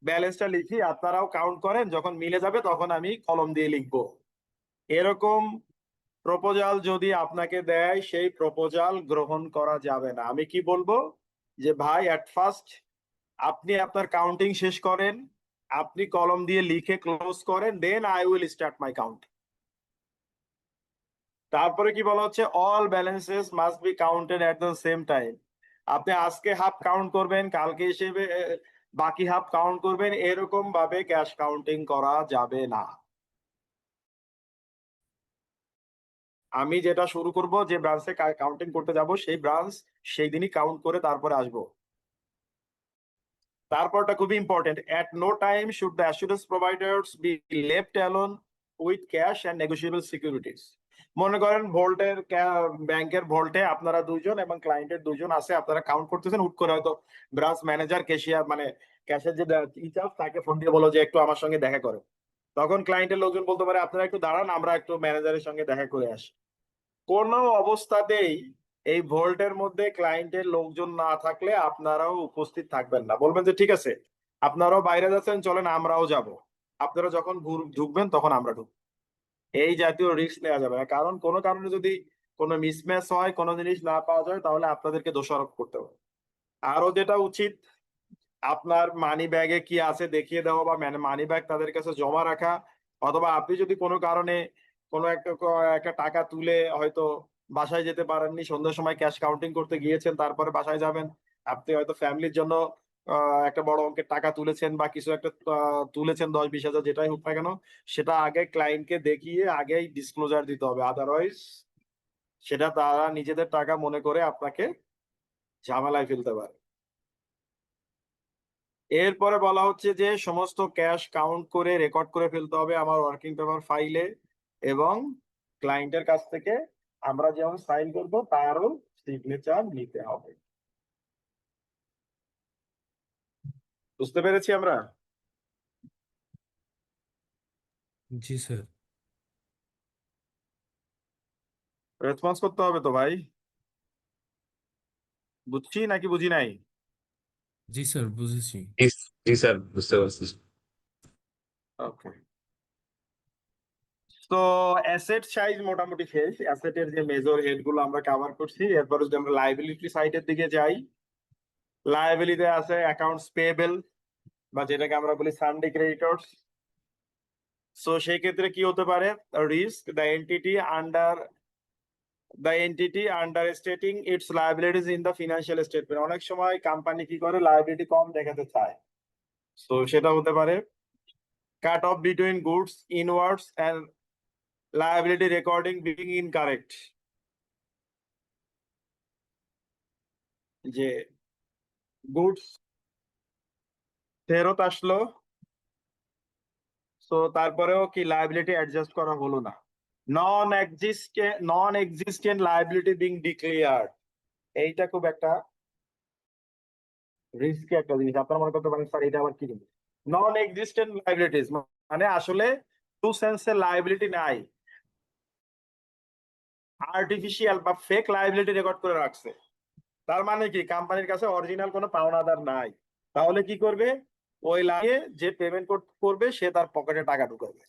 ব্যালেন্সটা লিখি, আপনারাও কাউন্ট করেন, যখন মিলে যাবে তখন আমি কলম দিয়ে লিখবো। এরকম প্রপোজাল যদি আপনাকে দেয়, সেই প্রপোজাল গ্রহণ করা যাবে না। আমি কি বলবো যে ভাই এট ফার্স্ট আপনি আপনার কাউন্টিং শেষ করেন, আপনি কলম দিয়ে লিখে ক্লোজ করেন, then I will start my count. তারপরে কি বলা হচ্ছে, all balances must be counted at the same time. আপনি আজকে হাফ কাউন্ট করবেন, কালকে হিসেবে বাকি হাফ কাউন্ট করবেন, এরকম ভাবে ক্যাশ কাউন্টিং করা যাবে না। আমি যেটা শুরু করব, যে ব্রাঞ্চে কাউন্টিং করতে যাব, সেই ব্রাঞ্চ সেই দিনই কাউন্ট করে তারপরে আসবো। তারপরটা খুবই important, at no time should the assurance providers be left alone with cash and negotiable securities. মনে করেন ভোল্টের ব্যাংকের ভোল্টে আপনারা দুইজন এবং ক্লায়েন্টের দুইজন আছে, আপনারা কাউন্ট করতেছেন, হুট করে হয়তো ব্রাঞ্চ ম্যানেজার ক্যাশিয়ার মানে ক্যাশের যে ইনচার্জ তাকে ফোন দিয়ে বলো যে একটু আমার সঙ্গে দেখা করো। তখন ক্লায়েন্টের লোকজন বলতে পারে আপনারা একটু দাঁড়ান, আমরা একটু ম্যানেজারের সঙ্গে দেখা করে আসি। কোনো অবস্থাতেই এই ভোল্টের মধ্যে ক্লায়েন্টের লোকজন না থাকলে আপনারাও উপস্থিত থাকবেন না, বলবেন যে ঠিক আছে আপনারাও বাইরে যাচ্ছেন, চলেন আমরাও যাব, আপনারা যখন ঢুকবেন তখন আমরা ঢুকবো। এই জাতীয় রিস্ক নেওয়া যাবে না, কারণ কোনো কারণে যদি কোনো মিসম্যাচ হয়, কোনো জিনিস না পাওয়া যায়, তাহলে আপনাদেরকে দোষারোপ করতে হবে। আরো যেটা উচিত, আপনার মানি ব্যাগে কি আছে দেখিয়ে দেওয়া, বা মানি ব্যাগ তাদের কাছে জমা রাখা, অথবা আপনি যদি কোনো কারণে কোনো একটা টাকা তুলে হয়তো বাসায় যেতে পারেননি, সন্ধ্যার সময় ক্যাশ কাউন্টিং করতে গিয়েছেন, তারপরে বাসায় যাবেন, আপনি হয়তো ফ্যামিলির জন্য একটা বড় অঙ্কের টাকা তুলেছেন, বা কিছু একটা তুলেছেন 10-20 হাজার, যেটাই হোক না কেন, সেটা আগে ক্লায়েন্টকে দেখিয়ে আগেই ডিসক্লোজার দিতে হবে, আদারওয়াইজ সেটা তারা নিজেদের টাকা মনে করে আপনাকে ঝামেলায় ফেলতে পারে। এরপরে বলা হচ্ছে যে সমস্ত ক্যাশ কাউন্ট করে রেকর্ড করে ফেলতে হবে আমার ওয়ার্কিং পেপার ফাইলে, এবং ক্লায়েন্টের কাছ থেকে আমরা যেমন সাইন করব তারও সিগনেচার নিতে হবে। বুঝতে পেরেছি আমরা? जी सर। রেসপন্স করতে হবে তো ভাই, বুঝছি নাকি বুঝি নাই? जी सर বুঝেছি। জি স্যার, বুঝতে পারছি। ওকে, তো অ্যাসেট সাইজ মোটামুটি শেষ, অ্যাসেটের যে মেজর হেড গুলো আমরা কভার করছি। এরপর যদি আমরা লাইবিলিটি সাইডের দিকে যাই, লাইবিলিটি আছে অ্যাকাউন্টস পেয়েবল, বা যেটাকে আমরা বলি সানডে ক্রেডিটর্স। সো সেই ক্ষেত্রে কি হতে পারে, risk the entity understating its liabilities in the financial statement. অনেক সময় কোম্পানি কি করে, লায়াবিলিটি কম দেখাতে চায়, তো সেটা হতে পারে cut off between goods inwards and liability recording being incorrect. যে গুডস ফেরত আসলো, তো তারপরেও কি লায়াবিলিটি অ্যাডজাস্ট করা হলো না, নন এক্সিস্টেন্ট লায়াবিলিটি বিং ডিক্লেয়ার্ড। এইটা খুব একটা রিস্কি একটা জিনিস। আপনারা মনে করতে পারেন স্যার এটা আবার কি জিনিস, নন এক্সিস্টেন্ট লায়াবিলিটিস মানে আসলে টু সেন্সের লায়াবিলিটি নাই, আর্টিফিশিয়াল বা ফেক লায়াবিলিটি রেকর্ড করে রাখছে। তার মানে কি, কোম্পানির কাছে অরিজিনাল কোনো পাওনাদার নাই, তাহলে কি করবে, ওই লাগে যে পেমেন্ট করবে সে তার পকেটে টাকা ঢুকাবে,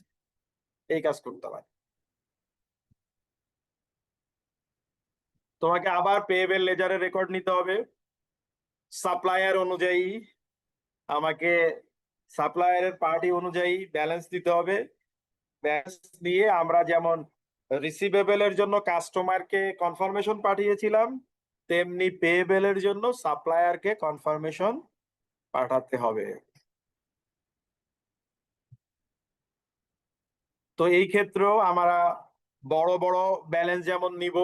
এই কাজ করতে পারে। তোমাকে আবার পেয়েবল লেজারের রেকর্ড নিতে হবে, সাপ্লায়ার অনুযায়ী আমাকে সাপ্লায়ারের পার্টি অনুযায়ী ব্যালেন্স দিতে হবে। ব্যালেন্স দিয়ে আমরা যেমন রিসিভেবলের জন্য কাস্টমারকে কনফার্মেশন পাঠিয়েছিলাম, তেমনি পেয়েবলের জন্য সাপ্লায়ারকে কনফার্মেশন পাঠাতে হবে। তো এই ক্ষেত্রেও আমরা বড় বড় ব্যালেন্স যেমন নিব,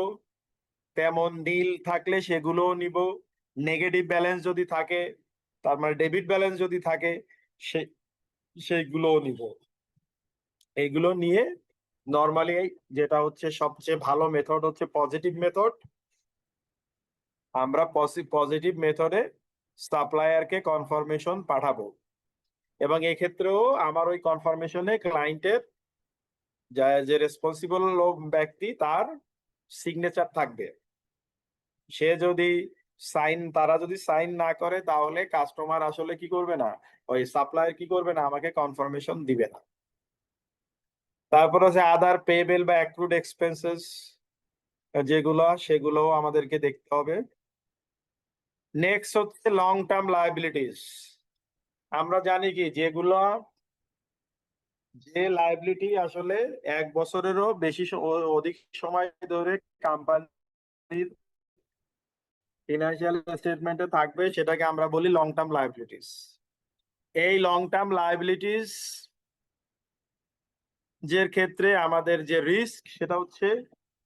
তেমন নীল থাকলে সেগুলোও নিব, নেগেটিভ ব্যালেন্স যদি থাকে, তার মানে ডেবিট ব্যালেন্স যদি থাকে সেইগুলোও নিব। এইগুলো নিয়ে নর্মালি যেটা হচ্ছে সবচেয়ে ভালো মেথড হচ্ছে পজিটিভ মেথড। আমরা পজিটিভ মেথডে সাপ্লায়ারকে কনফার্মেশন পাঠাবো, এবং এক্ষেত্রেও আমার ওই কনফার্মেশনে ক্লায়েন্টের যে রেসপন্সিবল ব্যক্তি তার সিগনেচার থাকবে। সে যদি তারা যদি সাইন না করে তাহলে কাস্টমার আসলে কি করবে না, ওই সাপ্লায়ার কি করবে না, আমাকে কনফার্মেশন দিবে না। তারপর হচ্ছে আদার পেয়েবল বা অ্যাক্রুড এক্সপেন্সেস সেগুলো আমাদেরকে দেখতে হবে। নেক্সট হচ্ছে লং টার্ম লায়াবিলিটিস। আমরা জানি কি যে লায়াবিলিটি আসলে 1 বছরেরও বেশি অধিক সময় ধরে কোম্পানির ফিনান্সিয়াল স্টেটমেন্টে থাকবে সেটাকে আমরা বলি লং টার্ম লায়াবিলিটিস। এই লং টার্ম লায়াবিলিটিস এর ক্ষেত্রে আমাদের যে রিস্ক সেটা হচ্ছে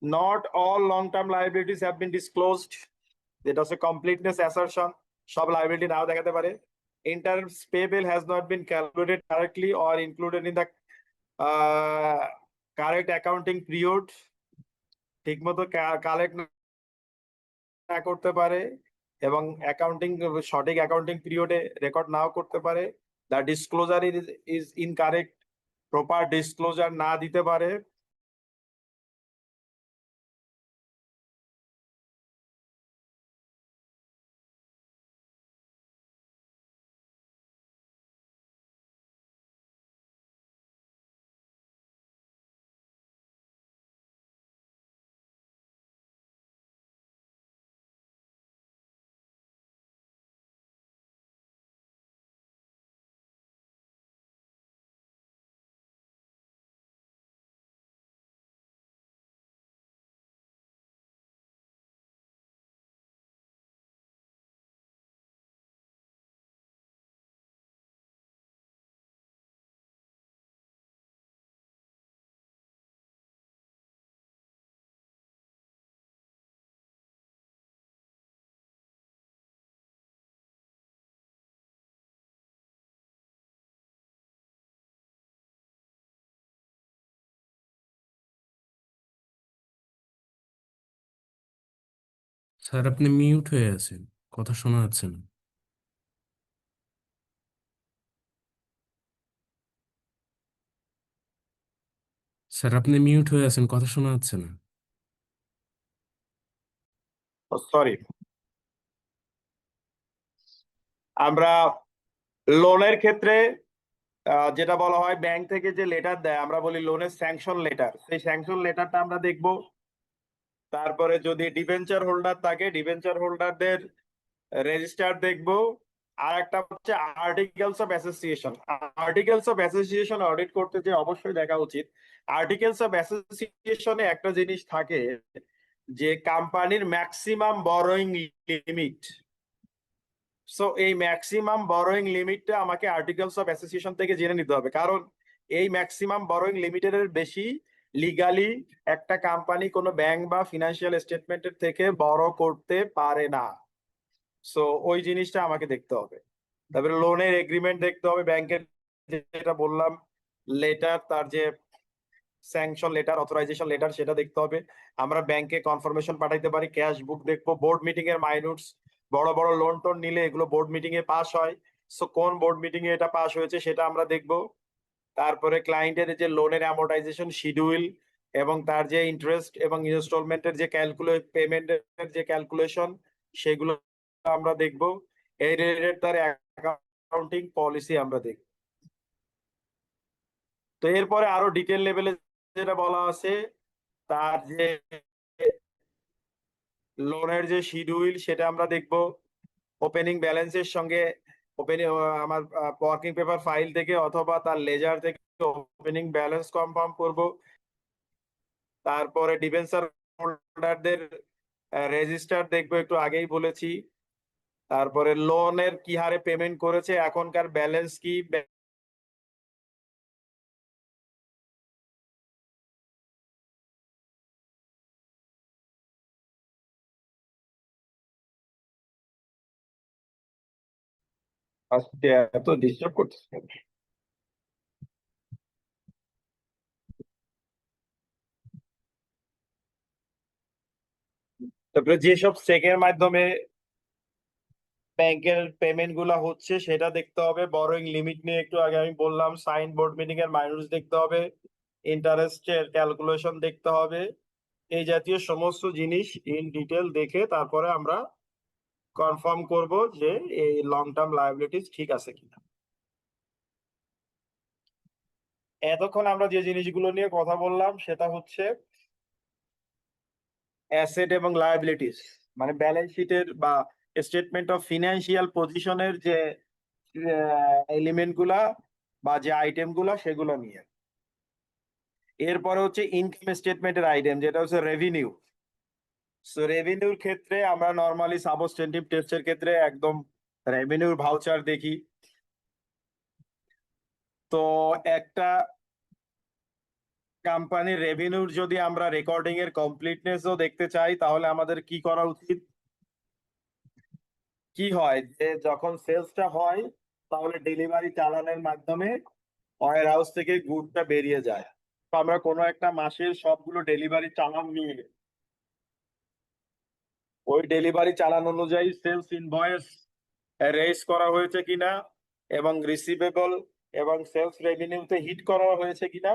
not all long term liabilities have been disclosed, যেটা হচ্ছে কমপ্লিটনেস অ্যাসারশন। সব লায়াবিলিটি নাও দেখাতে পারে। Interest payable has not been calculated correctly or included in the correct accounting period, ঠিক মতো কালেক্ট না করতে পারে এবং সঠিক অ্যাকাউন্টিং পিরিয়ডে রেকর্ড নাও করতে পারে। The disclosure is incorrect, proper disclosure না দিতে পারে। স্যার আপনি মিউট হয়ে আছেন, কথা শোনা যাচ্ছে না। স্যার আপনি মিউট হয়ে আছেন, কথা শোনা যাচ্ছে না। সরি, আমরা লোনের ক্ষেত্রে যেটা বলা হয় ব্যাংক থেকে যে লেটার দেয় আমরা বলি লোনের স্যাংশন লেটার, সেই স্যাংশন লেটারটা আমরা দেখব। তারপরে যদি ডিবেঞ্চার হোল্ডার থাকে ডিবেঞ্চার হোল্ডারদের রেজিস্টার দেখব। আর একটা হচ্ছে articles of association. Articles of association audit করতে যে অবশ্যই দেখা উচিত। আর্টিকেলস অফ অ্যাসোসিয়েশনে একটা জিনিস থাকে যে কোম্পানির ম্যাক্সিমাম বরোয়িং লিমিট। সো এই ম্যাক্সিমাম বরোয়িং লিমিটটা আমাকে আর্টিকেলস অফ অ্যাসোসিয়েশন থেকে জেনে নিতে হবে, কারণ এই ম্যাক্সিমাম বরোয়িং লিমিটের বেশি লিগালি একটা কোম্পানি কোনো ব্যাংক বা ফিনান্সিয়াল স্টেটমেন্টের থেকে বড় করতে পারে না। সো ওই জিনিসটা আমাকে দেখতে হবে। তারপরে লোনের এগ্রিমেন্ট দেখতে হবে, ব্যাংকের যেটা বললাম লেটার, তার যে স্যাংশন লেটার, অথরাইজেশন লেটার সেটা দেখতে হবে। আমরা ব্যাংকে কনফার্মেশন পাঠাইতে পারি, ক্যাশ বুক দেখবো, বোর্ড মিটিং এর মাইনুটস। বড় বড় লোন টোন নিলে এগুলো বোর্ড মিটিং এ পাস হয়, সো কোন বোর্ড মিটিং এ এটা পাস হয়েছে সেটা আমরা দেখবো। তারপরে ক্লায়েন্টের যে লোনের অ্যামোর্টাইজেশন শিডিউল এবং তার যে ইন্টারেস্ট এবং ইনস্টলমেন্টের যে পেমেন্টের যে ক্যালকুলেশন সেগুলো আমরা দেখবো। এই রিলেটেড তার অ্যাকাউন্টিং পলিসি আমরা দেখব। তো এরপরে আরো ডিটেল লেভেলে যেটা বলা আছে তার যে লোনের যে শিডিউল সেটা আমরা দেখব। ওপেনিং ব্যালেন্সের সঙ্গে আমার ওয়ার্কিং পেপার ফাইল থেকে অথবা তার লেজার থেকে ওপেনিং ব্যালেন্স কনফার্ম করব। তারপরে ডিবেঞ্চার হোল্ডারদের রেজিস্টার দেখবো, একটু আগেই বলেছি। তারপরে লোনের কি হারে পেমেন্ট করেছে, এখনকার ব্যালেন্স কি, আজকে এত ডিস্টার্ব করতেছে। তারপরে যেসব চেকের মাধ্যমে ব্যাংকের পেমেন্ট গুলা হচ্ছে সেটা দেখতে হবে, বরোইং লিমিট নিয়ে একটু আগে আমি বললাম, সাইন বোর্ড মিটিং এর মাইনাস দেখতে হবে, ইন্টারেস্টের ক্যালকুলেশন দেখতে হবে। এই জাতীয় সমস্ত জিনিস ইন ডিটেল দেখে তারপরে আমরা কনফার্ম করব যে এই লং টার্ম লায়াবিলিটিস ঠিক আছে কিনা। এতক্ষণ আমরা যে জিনিসগুলো নিয়ে কথা বললাম সেটা হচ্ছে অ্যাসেট এবং লায়াবিলিটিস, মানে ব্যালেন্স শিটের বা স্টেটমেন্ট অফ ফিনান্সিয়াল পজিশনের যে এলিমেন্ট গুলা বা যে আইটেম গুলা সেগুলো নিয়ে। এরপরে হচ্ছে ইনকাম স্টেটমেন্টের আইটেম, যেটা হচ্ছে রেভিনিউ। সো রেভিনিউর ক্ষেত্রে আমরা নর্মালি সাবস্টেন্টিভ টেস্টের ক্ষেত্রে একদম রেভিনিউর ভাউচার দেখি। তো একটা কোম্পানির রেভিনিউর যদি আমরা রেকর্ডিং এর কমপ্লিটনেসও দেখতে চাই তাহলে আমাদের কি করা উচিত? কি হয় যে যখন সেলসটা হয় তাহলে ডেলিভারি চালানোর মাধ্যমে ওয়্যার হাউস থেকে গুডটা বেরিয়ে যায়। তো আমরা কোনো একটা মাসের সবগুলো ডেলিভারি চালান নিয়ে ওই ডেলিভারি চালান অনুযায়ী সেলস ইনভয়েস রেজ করা হয়েছে কিনা এবং রিসিভেবল এবং সেলস রেভিনিউতে হিট করা হয়েছে কিনা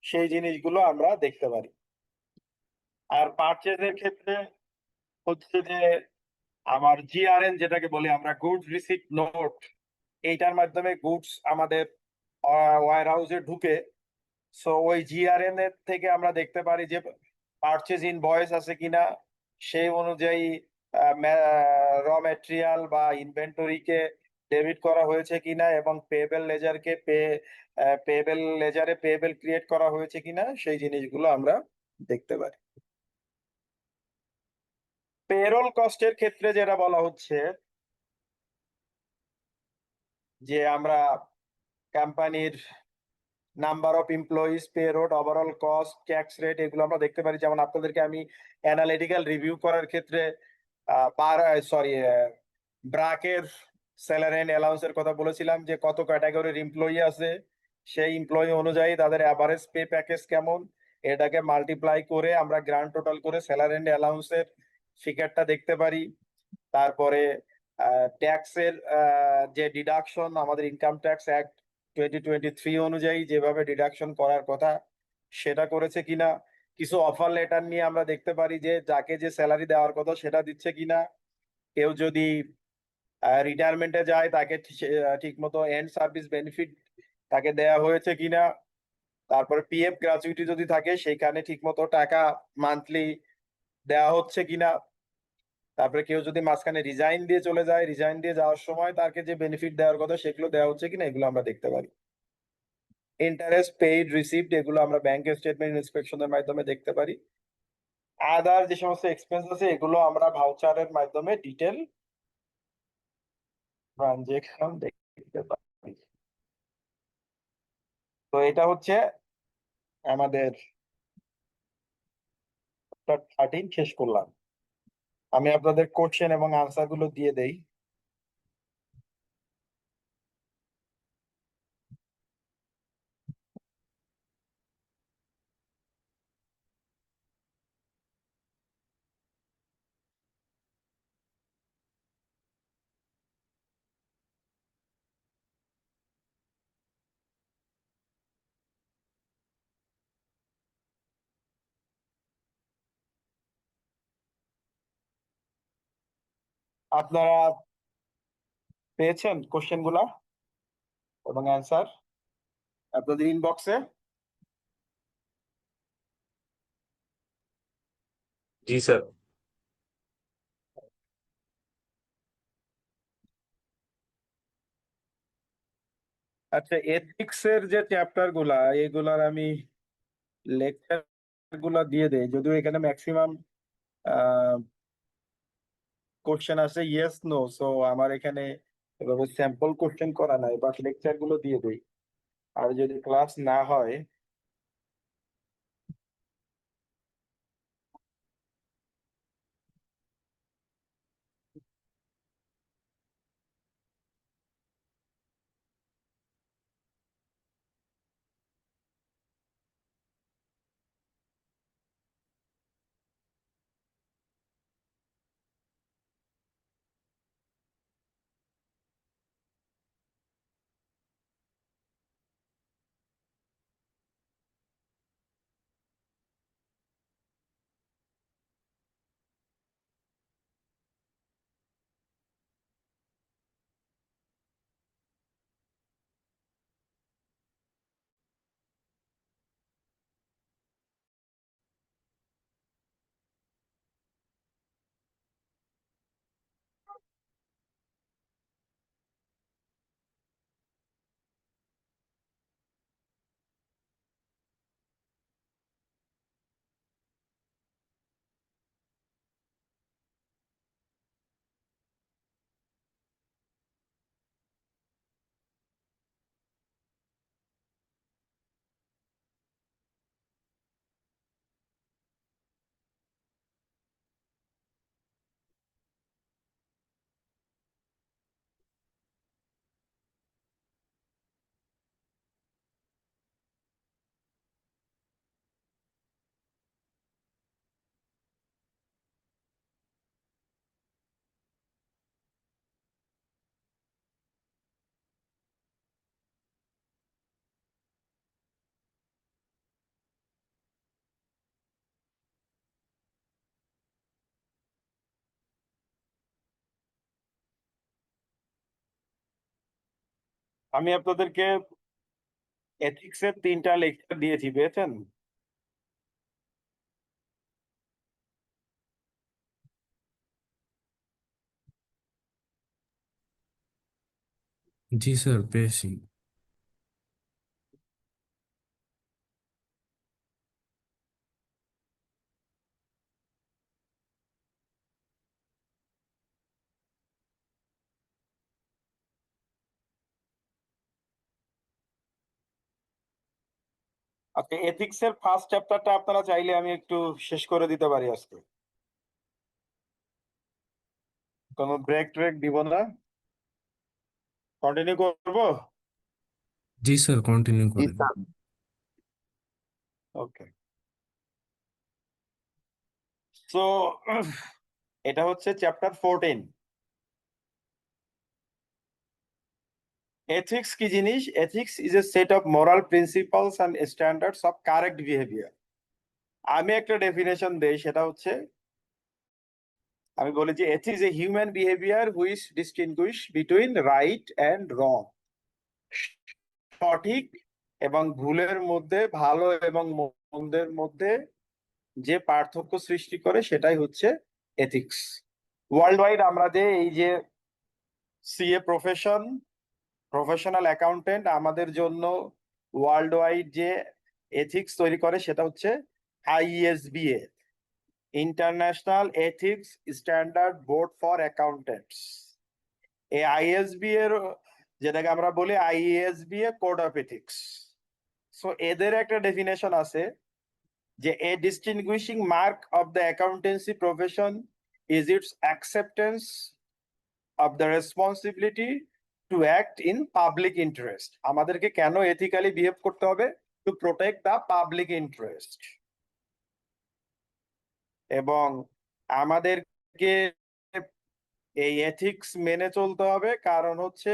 সেই জিনিসগুলো আমরা দেখতে পারি। আর পারচেজের ক্ষেত্রে হচ্ছে যে আমার জিআরএন যেটাকে বলি আমরা, গুডস রিসিট নোট, এইটার মাধ্যমে গুডস আমাদের ওয়্যার হাউসে ঢুকে। সো ওই জিআরএন এর থেকে আমরা দেখতে পারি যে পারচেজ ইনভয়েস আছে কিনা, সেই অনুযায়ী র ম্যাটেরিয়াল বা ইনভেন্টরিকে ডেবিট করা হয়েছে কিনা এবং পেয়েবল লেজারকে পেয়েবল লেজারে পেয়েবল ক্রিয়েট করা হয়েছে কিনা সেই জিনিসগুলো আমরা দেখতে পারি। পেরোল কস্টের ক্ষেত্রে যেটা বলা হচ্ছে যে আমরা কোম্পানির number of employees, pay road, overall cost, tax rate, এগুলো আমরা দেখতে পারি। যেমন আপনাদেরকে আমি অ্যানালিটিক্যাল রিভিউ করার ক্ষেত্রে ব্রাকের স্যালারি এন্ড অ্যালাউন্সের কথা বলেছিলাম যে কত ক্যাটাগরির এমপ্লয়ি আছে, সেই এমপ্লয়ি অনুযায়ী তাদের অ্যাভারেজ পে প্যাকেজ কেমন, এটাকে মাল্টিপ্লাই করে আমরা গ্র্যান্ড টোটাল করে স্যালারি এন্ড অ্যালাউন্সের ফিগারটা দেখতে পারি। তারপরে ট্যাক্সের যে ডিডাকশন আমাদের ইনকাম ট্যাক্স অ্যাক্ট 2023 অনুযায়ী যেভাবে ডিডাকশন করার কথা সেটা করেছে কিনা। কিছু অফার লেটার নিয়ে আমরা দেখতে পারি যে যাকে যে স্যালারি দেওয়ার কথা সেটা দিচ্ছে কিনা। কেউ যদি রিটায়ারমেন্টে যায় তাকে ঠিক মতো এন্ড সার্ভিস বেনিফিট তাকে দেয়া হয়েছে কিনা। তারপরে পিএফ গ্র্যাচুইটি যদি থাকে সেখানে ঠিক মতো টাকা মান্থলি দেওয়া হচ্ছে কিনা। তারপরে কেউ যদি মাঝখানে রিজাইন দিয়ে চলে যায়, রিজাইন দিয়ে যাওয়ার সময় তাকে যে বেনিফিট দেওয়ার কথা সেগুলো দেওয়া হচ্ছে কিনা, এগুলো আমরা দেখতে পারি। ইন্টারেস্ট পেইড রিসিভড, এগুলো আমরা ব্যাংক স্টেটমেন্ট ইন্সপেকশনের মাধ্যমে দেখতে পারি। আদার যে সমস্ত এক্সপেন্স আছে এগুলো আমরা ভাউচারের মাধ্যমে ডিটেল ট্রানজেকশন দেখতে পারি। তো এটা হচ্ছে আমাদের 13 শেষ করলাম। আমি আপনাদের কোশ্চেন এবং আনসার গুলো দিয়ে দেই। আপনারা পেয়েছেন কোশ্চেন গুলা এবং অ্যান্সার আপনাদের ইনবক্সে? जी सर। আচ্ছা, এথিক্স এর যে চ্যাপ্টার গুলা এগুলার আমি লেকচার গুলা দিয়ে দেই, যদিও এখানে ম্যাক্সিমাম কোশ্চেন আছে ইয়েস নো, সো আমার এখানে এভাবে স্যাম্পল কোশ্চেন করা নাই, বাট লেকচার গুলো দিয়ে দেই। আর যদি ক্লাস না হয় আমি আপনাদেরকে এথিক্সের 3টা লেকচার দিয়েছি, পেয়েছেন? জি স্যার, পেয়েছি। আচ্ছা, এথিক্সের ফার্স্ট চ্যাপ্টারটা আপনারা চাইলে আমি একটু শেষ করে দিতে পারি আজকে। কোনো ব্রেক ট্রেক দিব না, কন্টিনিউ করব। জি স্যার, কন্টিনিউ জি করেন। স্যার। ওকে, সো এটা হচ্ছে চ্যাপ্টার 14। এথিক্স কি জিনিস? Ethics is a set of moral principles and standards of correct behaviour. আমি একটা ডেফিনেশন দেই, সেটা হচ্ছে, আমি বলি যে ethics a human behaviour which distinguish between right and রং। সঠিক এবং ভুলের মধ্যে, ভালো এবং মন্দের মধ্যে যে পার্থক্য সৃষ্টি করে সেটাই হচ্ছে এথিক্স। ওয়ার্ল্ড ওয়াইড আমরা যে এই যে সিএ প্রফেশনাল অ্যাকাউন্টেন্ট, আমাদের জন্য ওয়ার্ল্ড ওয়াইড যে এথিক্স তৈরি করে সেটা হচ্ছে IESBA, international ethics standard board for accountants. এই আইএসবি এর, যেটাকে আমরা বলি IESBA code of ethics, so এদের একটা ডেফিনেশন আছে যে a distinguishing mark of the accountancy profession is its acceptance of the responsibility to act in public interest. আমাদেরকে কেন এথিক্যালি বিহেভ করতে হবে? To protect the public interest. এবং আমাদেরকে এই এথিক্স মেনে চলতে হবে, কারণ হচ্ছে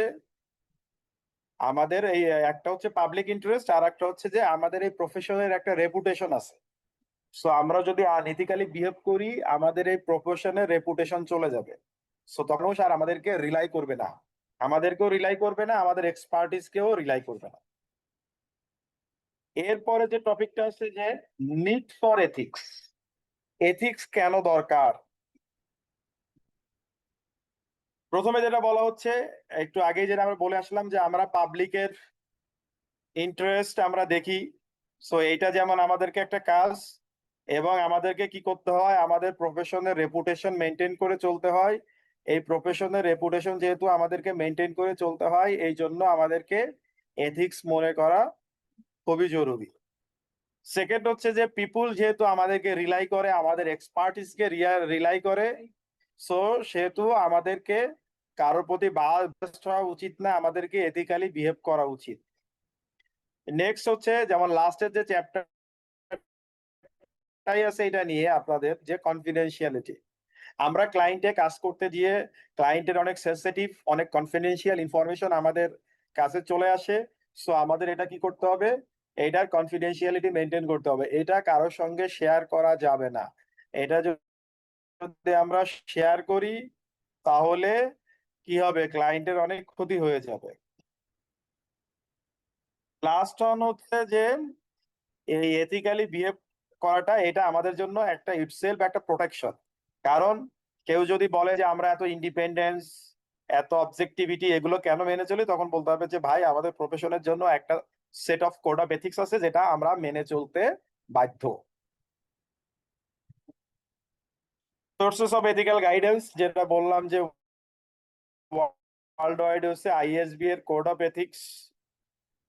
আমাদের এই একটা হচ্ছে পাবলিক ইন্টারেস্ট, আর একটা হচ্ছে যে আমাদের এই প্রফেশনের একটা রেপুটেশন আছে। সো আমরা যদি আনএথিক্যালি বিহেভ করি, আমাদের এই প্রফেশনের রেপুটেশন চলে যাবে। সো তখন স্যার আমাদেরকে রিলাই করবে না, আমাদেরকেও রিলাই করবে না, আমাদের এক্সপার্টিসকেও রিলাই করবে না। এরপরে যে টপিকটা আছে যে নিড ফর এথিক্স। এথিক্স কেন দরকার? প্রথমে যেটা বলা হচ্ছে, একটু আগেই যেটা আমরা বলে আসলাম, যে আমরা পাবলিকের ইন্টারেস্ট আমরা দেখি। সো এইটা যেমন আমাদেরকে একটা কাজ, এবং আমাদেরকে কি করতে হয়, আমাদের প্রফেশনের রেপুটেশন মেনটেন করে চলতে হয়। এই প্রফেশনের রেপুটেশন যেহেতু আমাদেরকে মেনটেন করে চলতে হয়, এই জন্য আমাদেরকে এথিক্স মনে করা খুবই জরুরি। সেকেন্ড হচ্ছে যে পিপুল যেহেতু আমাদেরকে রিলাই করে, আমাদের এক্সপার্টিসকে রিলাই করে, সো সেহেতু আমাদেরকে কারোর প্রতি বায়াসড হওয়া উচিত না, আমাদেরকে এথিক্যালি বিহেভ করা উচিত। নেক্সট হচ্ছে যেমন লাস্টের যে চ্যাপ্টারটাই আছে এটা নিয়ে আপনাদের, যে কনফিডেন্সিয়ালিটি। আমরা ক্লায়েন্টে কাজ করতে গিয়ে ক্লায়েন্টের অনেক সেনসিটিভ, অনেক কনফিডেন্সিয়াল ইনফরমেশন আমাদের কাছে চলে আসে। সো আমাদের এটা কি করতে হবে? এইটার কনফিডেন্সিয়ালিটি মেনটেন করতে হবে, এটা কারোর সঙ্গে শেয়ার করা যাবে না। এটা যদি আমরা শেয়ার করি তাহলে কি হবে? ক্লায়েন্টের অনেক ক্ষতি হয়ে যাবে। লাস্ট ওয়ান হচ্ছে যে এই এথিক্যালি বিহেভ করাটা, এটা আমাদের জন্য একটা ইটসেলফ একটা প্রোটেকশন। কারণ কেউ যদি বলে যে আমরা এত ইন্ডিপেন্ডেন্স, এত অবজেক্টিভিটি এগুলো কেন মেনে চলি, তখন বলতে হবে যে ভাই আমাদের প্রফেশনের জন্য একটা set of code of ethics আছে যেটা আমরা মেনে চলতে বাধ্য। সোর্সেস অফ এথিক্যাল গাইডেন্স, যেটা বললাম যে ওয়ার্ল্ড ওয়াইড হচ্ছে আইএসবি এর কোড অফ এথিক্স,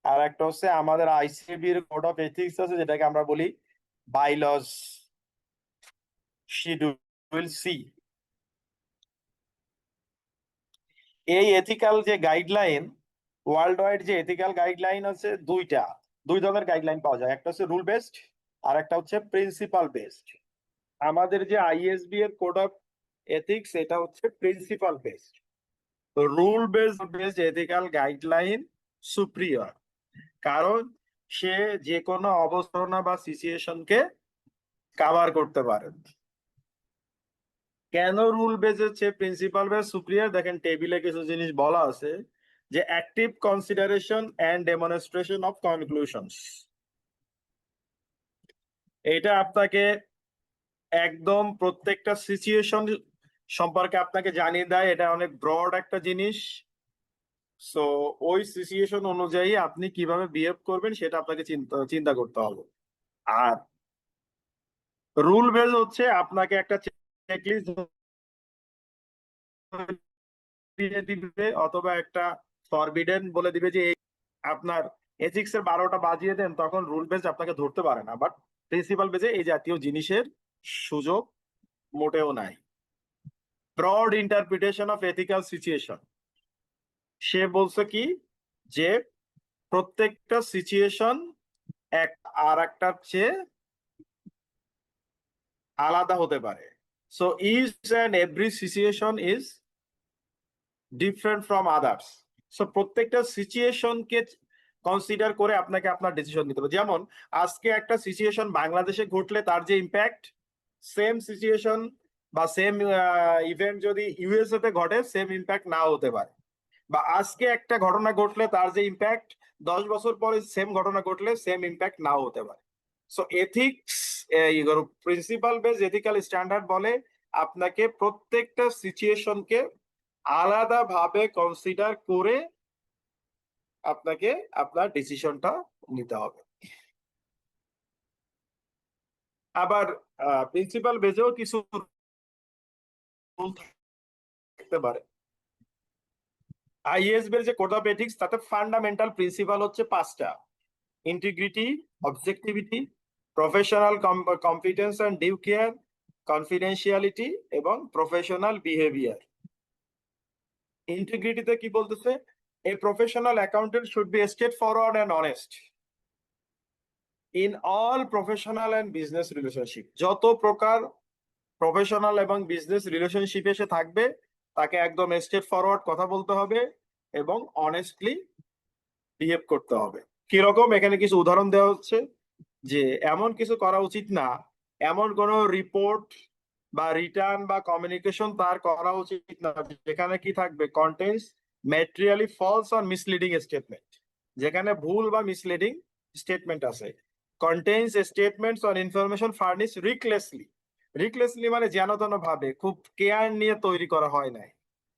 আর একটা হচ্ছে আমাদের আইসিবি এর কোড অফ এথিক্স আছে, যেটাকে আমরা বলি বাইলজ শিডিউল সি। এই এথিক্যাল যে গাইডলাইন, ওয়ার্ল্ড ওয়াইড যে এথিক্যাল গাইডলাইন আছে, দুই ধরনের গাইডলাইন পাওয়া যায়, একটা হচ্ছে রুল বেসড আর একটা হচ্ছে প্রিন্সিপাল বেসড। আমাদের যে আইএসবি এর কোড অফ এথিক্স, এটা হচ্ছে প্রিন্সিপাল বেসড। তো রুল বেসড এথিক্যাল গাইডলাইন সুপ্রিয়র, কারণ সে যে কোনো অবস্থানা বা সিচুয়েশনকে কভার করতে পারে। কেন রুল বেস হচ্ছে প্রিন্সিপাল বেস সুপ্রিয়র? দেখেন টেবিলে কিছু জিনিস বলা আছে, যে active consideration and demonstration of conclusions, এটা আপনাকে একদম প্রত্যেকটা সিচুয়েশন সম্পর্কে আপনাকে জানিয়ে দেয়। এটা অনেক ব্রড একটা জিনিস। সো ওই সিচুয়েশন অনুযায়ী আপনি কিভাবে বিহেভ করবেন সেটা আপনাকে চিন্তা করতে হবে। আর রুল বেস হচ্ছে আপনাকে একটা চেকলিস্ট দিয়ে দিবে অথবা একটা ফরবিডেন বলে দিবে যে আপনার এথিক্স এর 12টা বাজিয়ে দেন, তখন রুল বেস আপনাকে ধরতে পারে না। বাট প্রিন্সিপাল বেসে এই জাতীয় জিনিসের সুযোগ মোটেও নাই। Broad interpretation of ethical situation, সে বলছে কি যে প্রত্যেকটা সিচুয়েশন এক আর একটার চেয়ে আলাদা হতে পারে। So each and every situation is different from others. So প্রত্যেকটা সিচুয়েশনকে কনসিডার করে আপনাকে আপনার ডিসিশন নিতে হবে। যেমন আজকে একটা সিচুয়েশন বাংলাদেশে ঘটলে তার যে ইম্প্যাক্ট, সেম সিচুয়েশন বা সেম ইভেন্ট যদি ইউএসএ তে ঘটে সেম ইম্প্যাক্ট নাও হতে পারে। বা আজকে একটা ঘটনা ঘটলে তার যে ইম্প্যাক্ট 10 বছর পরে সেম ঘটনা ঘটলে সেম ইম্প্যাক্ট নাও হতে পারে। So ethics principal base ethical standard বলে আপনাকে প্রত্যেকটা সিচুয়েশনকে আলাদাভাবে কনসিডার করে আপনাকে আপনার ডিসিশনটা নিতে হবে। আবার প্রিন্সিপাল বেজেও কিছু রুল থাকতে পারে। আইএসবি এর যে কোড অফ এথিক্স তাতে ফান্ডামেন্টাল প্রিন্সিপাল হচ্ছে 5টা: integrity, objectivity, professional competence and due care, confidentiality এবং প্রফেশনাল বিহেভিয়ার। ইন্টিগ্রিটিতে কি বলতেছে? A professional accountant should be straightforward and honest in all professional and business relationship. যত প্রকার প্রফেশনাল এবং বিজনেস রিলেশনশিপে সে থাকবে তাকে একদম স্ট্রেট ফরওয়ার্ড কথা বলতে হবে এবং অনেস্টলি বিহেভ করতে হবে। কিরকম? এখানে কিছু উদাহরণ দেওয়া হচ্ছে যে এমন কিছু করা উচিত না, এমন কোনো রিপোর্ট বা রিটার্ন বা কমিউনিকেশন তার করা উচিত না যেখানে কি থাকবে contents materially false or misleading statement, যেখানে ভুল বা মিসলিডিং স্টেটমেন্ট আছে। Contents statements or information furnish recklessly, recklessly মানে যেনতেন ভাবে, খুব কেয়ার নিয়ে তৈরি করা হয় নাই,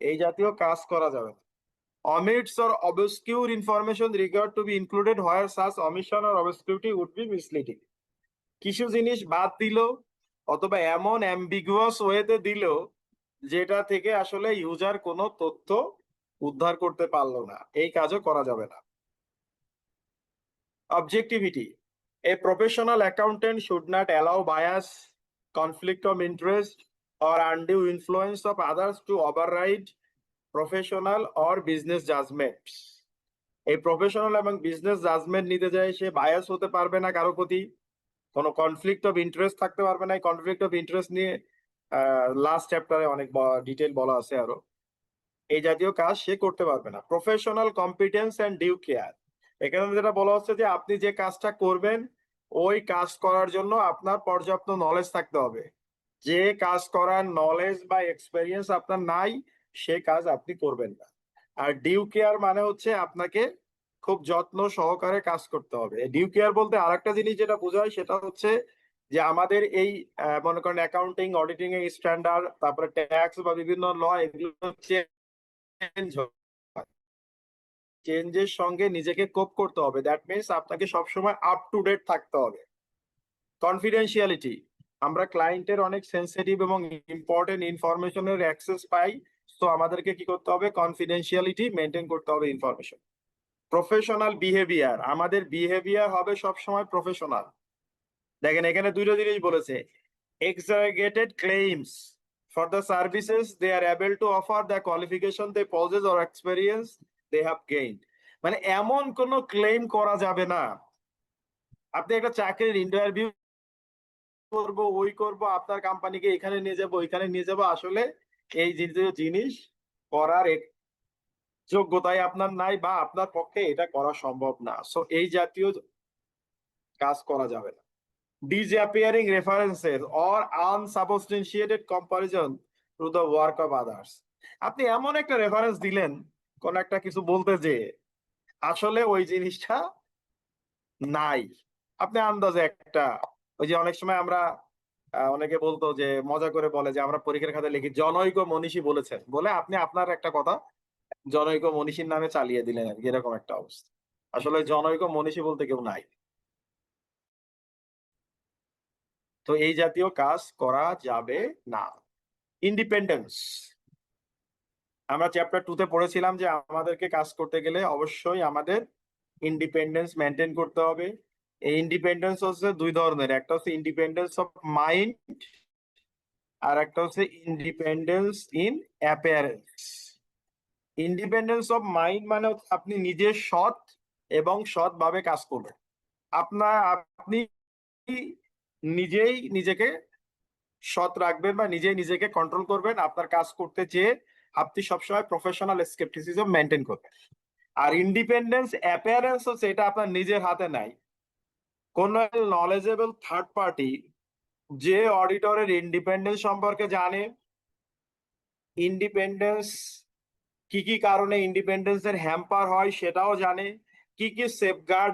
এই জাতীয় কাজ করা যাবে না। omits or obscure information regard to be included where such omission or obscurity would be misleading. কিছু জিনিস বাদ দিল অথবা এমন অ্যাম্বিগুয়াস ওয়েতে দিল যেটা থেকে আসলে ইউজার কোনো তথ্য উদ্ধার করতে পারলো না, এই কাজও করা যাবে না। Objectivity, a professional accountant should not allow bias, conflict of interest or undue influence of others to override professional or business judgement. এই প্রফেশনাল এবং বিজনেস জাজমেন্ট নিতে যায় সে বায়াস হতে পারবে না কারো প্রতি, কোনো কনফ্লিক্ট অফ ইন্টারেস্ট থাকতে পারবে না। এই কনফ্লিক্ট অফ ইন্টারেস্ট নিয়ে লাস্ট চ্যাপ্টারে অনেক ডিটেল বলা আছে আরো। এই জাতীয় কাজ সে করতে পারবে না। Professional competence and due care, এখানে যেটা বলা হচ্ছে যে আপনি যে কাজটা করবেন ওই কাজ করার জন্য আপনার পর্যাপ্ত নলেজ থাকতে হবে। যে কাজ করার নলেজ বা এক্সপেরিয়েন্স আপনার নাই সে কাজ আপনি করবেন না। আর ডিউ কেয়ার মানে হচ্ছে আপনাকে খুব যত্ন সহকারে কাজ করতে হবে। ডিউ কেয়ার বলতে আরেকটা জিনিস যেটা বোঝায় সেটা হচ্ছে যে আমাদের এই মনে করেন অ্যাকাউন্টিং অডিটিং এর স্ট্যান্ডার্ড, তারপরে ট্যাক্স বা বিভিন্ন ল, এগুলো চেঞ্জ হয়, চেঞ্জের সঙ্গে নিজেকে কোপ করতে হবে। দ্যাট মিনস আপনাকে সবসময় আপ টু ডেট থাকতে হবে। কনফিডেন্সিয়ালিটি, আমরা ক্লায়েন্টের অনেক সেন্সিটিভ এবং ইম্পর্টেন্ট ইনফরমেশনের অ্যাক্সেস পাই, তো আমাদেরকে কি করতে হবে? কনফিডেন্সিয়ালিটি মেনটেন করতে হবে ইনফরমেশন। প্রফেশনাল বিহেভিয়ার, আমাদের বিহেভিয়ার হবে সবসময় প্রফেশনাল। দেখেন এখানে দুইটা জিনিস বলেছে, exaggerated claims for the services they are able to offer the qualification they possess or experience they have gained. মানে এমন কোনো ক্লেম করা যাবে না। আপনি একটা চাকরির ইন্টারভিউ করব, ওই করব, আপনার কোম্পানিকে এখানে নিয়ে যাব ওইখানে নিয়ে যাব, আসলে এই জিনিস করার যোগ্যতাই আপনার নাই বা আপনার পক্ষে এটা করা সম্ভব না। সো এই জাতীয় কাজ করা যাবে না। Disappearing references or unsubstantiated comparison to the work of others, আপনি এমন একটা রেফারেন্স দিলেন কোন একটা কিছু বলতে যে আসলে ওই জিনিসটা নাই। আপনি আন্দাজে একটা, ওই যে অনেক সময় আমরা অনেকে বলতো যে মজা করে বলে যে আমরা পরীক্ষার খাতায় লিখি জনৈক মনীষী বলেছেন, বলে আপনি আপনার একটা কথা জনৈক মনীষীর নামে চালিয়ে দিলেন আর কি, এরকম একটা অবস্থা। আসলে জনৈক মনীষী বলতে কেউ নাই। তো এই জাতীয় কাজ করা যাবে না। ইন্ডিপেন্ডেন্স, আমরা চ্যাপ্টার 2 তে পড়েছিলাম যে আমাদেরকে কাজ করতে গেলে অবশ্যই আমাদের ইন্ডিপেন্ডেন্স মেনটেন করতে হবে। এই ইন্ডিপেন্ডেন্স হচ্ছে দুই ধরনের, একটা হচ্ছে ইন্ডিপেন্ডেন্স অফ মাইন্ড, আর একটা হচ্ছে independence in appearance. Independence of mind মানে হচ্ছে আপনি নিজে সৎ এবং সৎভাবে কাজ করবেন। আপনি নিজেই নিজেকে সৎ রাখবেন বা নিজেই নিজেকে কন্ট্রোল করবেন। আপনার কাজ করতে যেয়ে আপনি সবসময় প্রফেশনাল স্কেপটিসিজম মেনটেন করবেন। আর ইন্ডিপেন্ডেন্স অ্যাপিয়ারেন্স হচ্ছে এটা আপনার নিজের হাতে নাই। কোন নলেজেবল থার্ড পার্টি যে অডিটরের ইন্ডিপেন্ডেন্স সম্পর্কে জানে, ইন্ডিপেন্ডেন্স কি কি কারণে ইন্ডিপেন্ডেন্স এর হ্যাম্পার হয় সেটাও জানে, কি কি সেফগার্ড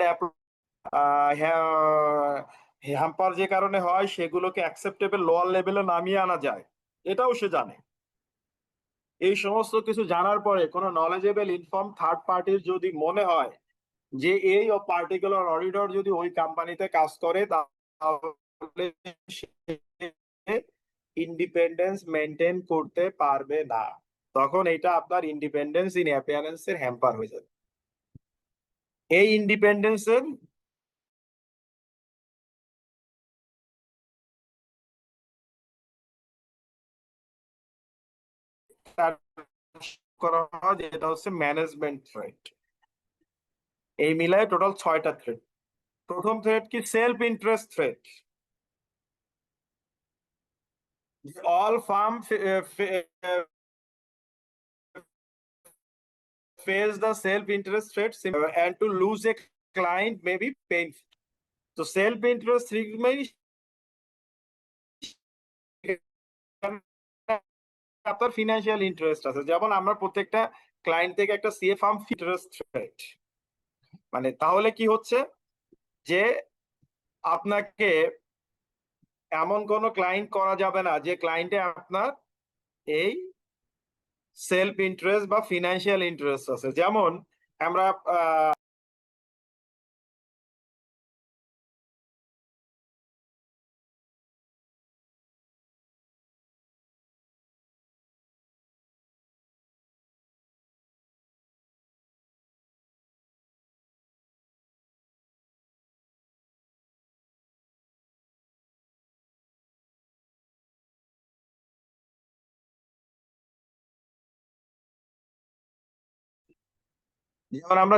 হ্যাম্পার যে কারণে হয় সেগুলোকে অ্যাকসেপ্টেবল লোয়ার লেভেলে নামিয়ে আনা যায়, এটাও সে জানে। এই সমস্ত কিছু জানার পরে কোন নলেজেবল ইনফর্ম থার্ড পার্টির যদি মনে হয় যে এই পার্টিকুলার অডিটর যদি ওই কোম্পানিতে কাজ করে তাহলে ইন্ডিপেন্ডেন্স মেনটেন করতে পারবে না, তখন এটা আপনার ইন্ডিপেন্ডেন্স ইন অ্যাপিয়ারেন্স এর হ্যাম্পার হয়ে যাবে। এই ইন্ডিপেন্ডেন্সের করা হয় যেটা হচ্ছে ম্যানেজমেন্ট থ্রেট। এই মিলায় টোটাল 6টা থ্রেট। প্রথম থ্রেট কি? Self interest threat. All farm face the self-interest threat and to lose a client may be painful. So self-interest threat means আপনার ফিনান্সিয়াল ইন্টারেস্ট আছে, যেমন আমরা প্রত্যেকটা ক্লায়েন্ট থেকে একটা সিএ ফার্ম ইন্টারেস্ট থ্রেট, মানে তাহলে কি হচ্ছে যে আপনাকে এমন কোন ক্লায়েন্ট করা যাবে না যে ক্লায়েন্টে আপনার এই সেলফ ইন্টারেস্ট বা ফিনান্সিয়াল ইন্টারেস্ট আছে। যেমন আমরা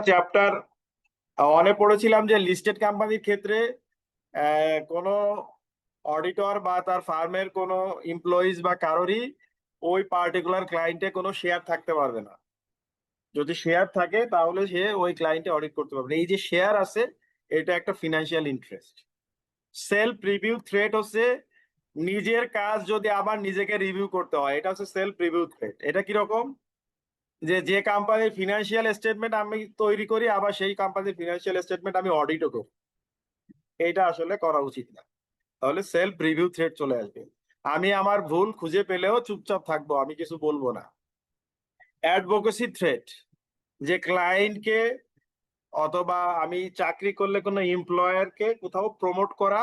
চ্যাপ্টার 1 পড়েছিলাম যে লিস্টেড কোম্পানির ক্ষেত্রে কোন অডিটর বা তার ফার্মের কোন এমপ্লয়িজ বা কারোরই ওই পার্টিকুলার ক্লায়েন্টে কোনো শেয়ার থাকতে পারবে না। যদি শেয়ার থাকে তাহলে সে ওই ক্লায়েন্টে অডিট করতে পারবে না। এই যে শেয়ার আছে এটা একটা financial interest. Self review threat হচ্ছে নিজের কাজ যদি আবার নিজেকে রিভিউ করতে হয়, এটা হচ্ছে সেলফ রিভিউ থ্রেট। এটা কিরকম? যে কোম্পানির ফিনান্সিয়াল স্টেটমেন্ট আমি তৈরি করি আবার সেই কোম্পানির ফিনান্সিয়াল স্টেটমেন্ট আমি অডিটও করি, এইটা আসলে করা উচিত না। তাহলে সেলফ রিভিউ থ্রেট চলে আসবে। আমি আমার ভুল খুঁজে পেলেও চুপচাপ থাকবো, আমি কিছু বলবো না। অ্যাডভোকেসি থ্রেট, যে ক্লায়েন্টকে অথবা আমি চাকরি করলে কোনো এমপ্লয়ারকে কোথাও প্রমোট করা,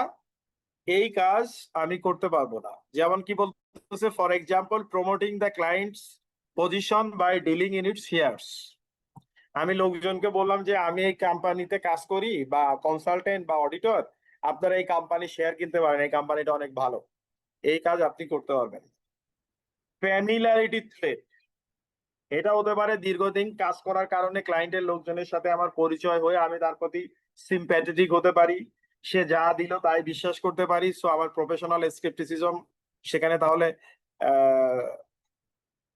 এই কাজ আমি করতে পারবো না। যেমন কি বলতেছে, for example promoting the client's position by dealing in its shares. আমি লোকজনকে বললাম যে আমি এই কোম্পানিতে কাজ করি বা কনসালটেন্ট বা অডিটর, আপনারা এই কোম্পানির শেয়ার কিনতে পারেন, এই কোম্পানিটা অনেক ভালো, এই কাজ আপনি করতে পারবেন। ফ্যামিলিয়ারিটি থ্রেট, এটা হতে পারে দীর্ঘদিন কাজ করার কারণে ক্লায়েন্টের লোকজনের সাথে আমার পরিচয় হয়ে আমি তার প্রতি সিম্প্যাথেটিক হতে পারি, সে যা দিল তাই বিশ্বাস করতে পারি, সো আমার প্রফেশনাল স্কেপটিসিজম সেখানে তাহলে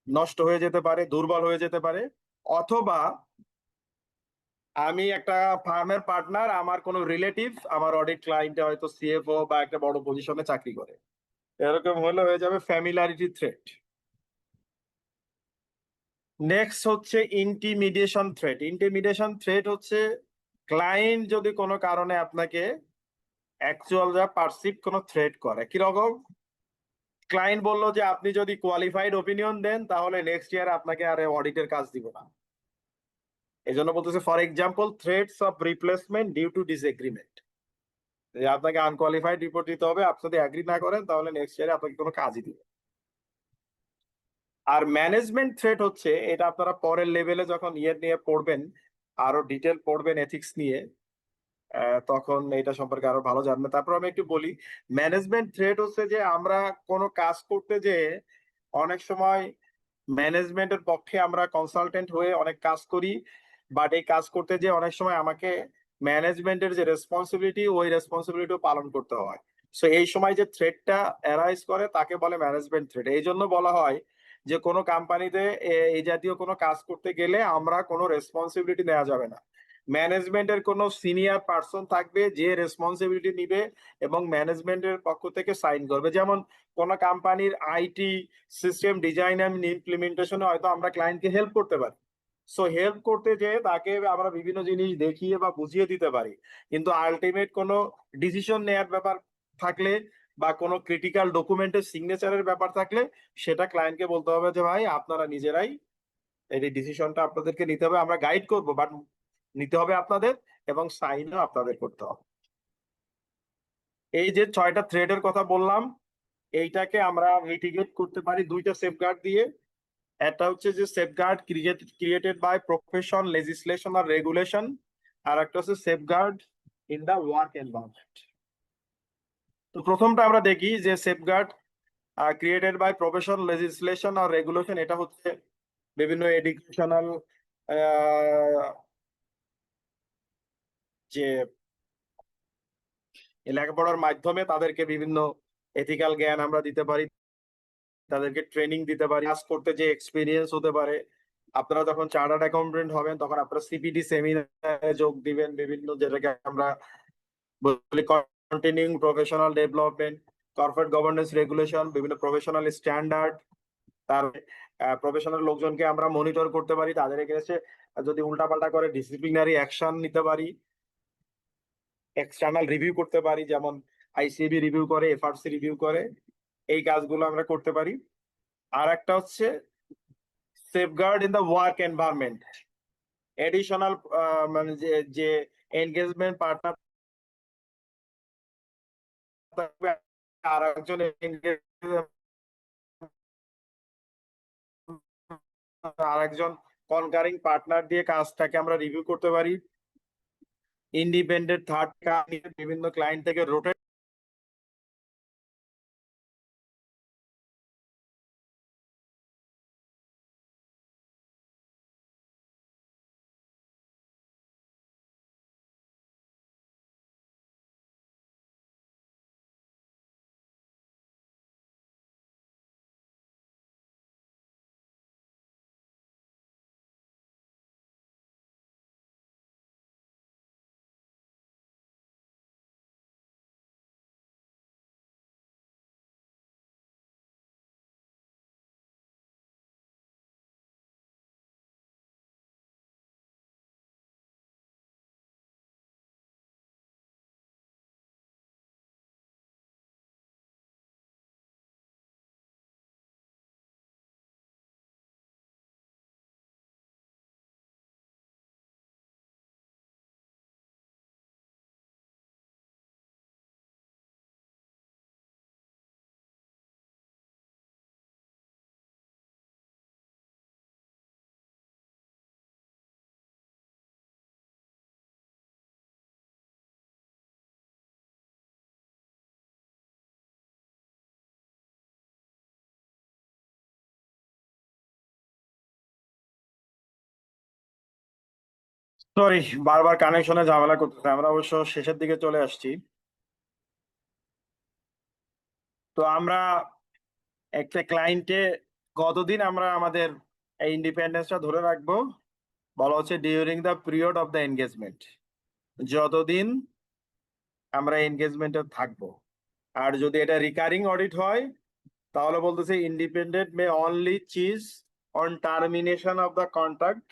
নষ্ট হয়ে যেতে পারে, দুর্বল হয়ে যেতে পারে। অথবা আমি একটা ফার্মের পার্টনার, আমার কোনো রিলেটিভ আমার অডিট ক্লায়েন্টে হয়তো সিএফও বা একটা বড় পজিশনে চাকরি করে, এরকম হলে হয়ে যাবে ফ্যামিলিয়ারিটি থ্রেট। নেক্সট হচ্ছে ইন্টিমিডিয়েশন থ্রেট। ইন্টিমিডিয়েশন থ্রেট হচ্ছে ক্লায়েন্ট যদি কোনো কারণে আপনাকে অ্যাকচুয়াল যা পারসিভ কোনো থ্রেট করে। কিরকম? ক্লায়েন্ট বললো যে আপনি যদি কোয়ালিফাইড ওপিনিয়ন দেন তাহলে নেক্সট ইয়ার আপনাকে আর অডিটের কাজ দিব না। এই জন্য বলতেছে for example threats of replacement due to disagreement, যে আপনাকে আনকোয়ালিফাইড রিপোর্ট দিতে হবে, আপনি যদি অ্যাগ্রি না করেন তাহলে নেক্সট ইয়ারে আপনাকে কোনো কাজই দিবে। আর ম্যানেজমেন্ট থ্রেট হচ্ছে, এটা আপনারা পরের লেভেলে যখন নিয়ে পড়বেন, আরো ডিটেল পড়বেন এথিক্স নিয়ে, তখন এটা সম্পর্কে আরো ভালো জানবেন। তারপর আমি একটু বলি, ম্যানেজমেন্ট থ্রেট হচ্ছে যে আমরা কোনো কাজ করতে যে অনেক সময় ম্যানেজমেন্টের পক্ষে আমরা কনসালটেন্ট হয়ে অনেক কাজ করি, বাট এই কাজ করতে যে অনেক সময় আমাকে ম্যানেজমেন্টের যে রেসপন্সিবিলিটি ওই রেসপন্সিবিলিটিও পালন করতে হয়। সো এই সময় যে থ্রেটটা অ্যারাইজ করে তাকে বলে ম্যানেজমেন্ট থ্রেট। এই জন্য বলা হয় যে কোনো কোম্পানিতে এই জাতীয় কোনো কাজ করতে গেলে আমরা কোনো রেসপন্সিবিলিটি নেওয়া যাবে না। ম্যানেজমেন্টের কোনো সিনিয়র পার্সন থাকবে যে রেসপন্সিবিলিটি নিবে এবং ম্যানেজমেন্টের পক্ষ থেকে সাইন করবে। যেমন কোনো কোম্পানির আইটি সিস্টেম ডিজাইন এন্ড ইমপ্লিমেন্টেশনে হয়তো আমরা ক্লায়েন্টকে হেল্প করতে পারি। সো হেল্প করতে যেয়ে তাকে আমরা বিভিন্ন জিনিস দেখিয়ে বা বুঝিয়ে দিতে পারি, কিন্তু আলটিমেট কোনো ডিসিশন নেয়ার ব্যাপার থাকলে বা কোনো ক্রিটিক্যাল ডকুমেন্টের সিগনেচারের ব্যাপার থাকলে সেটা ক্লায়েন্টকে বলতে হবে যে ভাই আপনারা নিজেরাই এই ডিসিশনটা আপনাদেরকে নিতে হবে, আমরা গাইড করব, বাট নিতে হবে আপনাদের এবং সাইনও আপনাদের করতে হবে। এই যে 6টা থ্রেডের কথা বললাম, এইটাকে আমরা মিটিগেট করতে পারি 2টা সেফগার্ড দিয়ে। একটা হচ্ছে যে safeguard created by profession, legislation আর রেগুলেশন, আর একটা হচ্ছে safeguard in the work environment. তো প্রথমটা আমরা দেখি যে safeguard created by profession, legislation আর রেগুলেশন, এটা হচ্ছে বিভিন্ন এডুকেশনাল যে লেখাপড়ার মাধ্যমে তাদেরকে বিভিন্ন এথিক্যাল জ্ঞান আমরা দিতে পারি, তাদেরকে ট্রেনিং দিতে পারি, কাজ করতে যে এক্সপিরিয়েন্স হতে পারে। আপনারা যখন চার্টার্ড অ্যাকাউন্টেন্ট হবেন তখন আপনারা সিপিডি সেমিনারে যোগ দিবেন, বিভিন্ন যেটাকে আমরা বলি continuing professional development, corporate governance regulation, বিভিন্ন প্রফেশনাল স্ট্যান্ডার্ড। তার প্রফেশনাল লোকজনকে আমরা মনিটর করতে পারি, তাদের এগেইনস্টে যদি উল্টাপাল্টা করে ডিসিপ্লিনারি অ্যাকশন নিতে পারি, এক্সটার্নাল রিভিউ করতে পারি, যেমন আইসিবি রিভিউ করে, এফআরসি রিভিউ করে, এই কাজগুলো আমরা করতে পারি। আর একটা হচ্ছে safeguard in the work environment, additional মানে যে এনগেজমেন্ট পার্টনার থাকবে আর একজন কনকারিং পার্টনার দিয়ে কাজটাকে আমরা রিভিউ করতে পারি। ইন্ডিপেন্ডেন্ট থার্ড বিভিন্ন ক্লায়েন্ট থেকে রোটেট সরি বারবার কানেকশনে ঝামেলা করতেছে, আমরা অবশ্য শেষের দিকে চলে আসছি। তো আমরা একটা ক্লায়েন্টে কতদিন আমরা আমাদের এই ইন্ডিপেন্ডেন্সটা ধরে রাখবো, বলা হচ্ছে during the period of the engagement, যতদিন আমরা এনগেজমেন্টে থাকবো। আর যদি এটা রিকারিং অডিট হয় তাহলে বলতেছে independent May only cheese on termination of the contract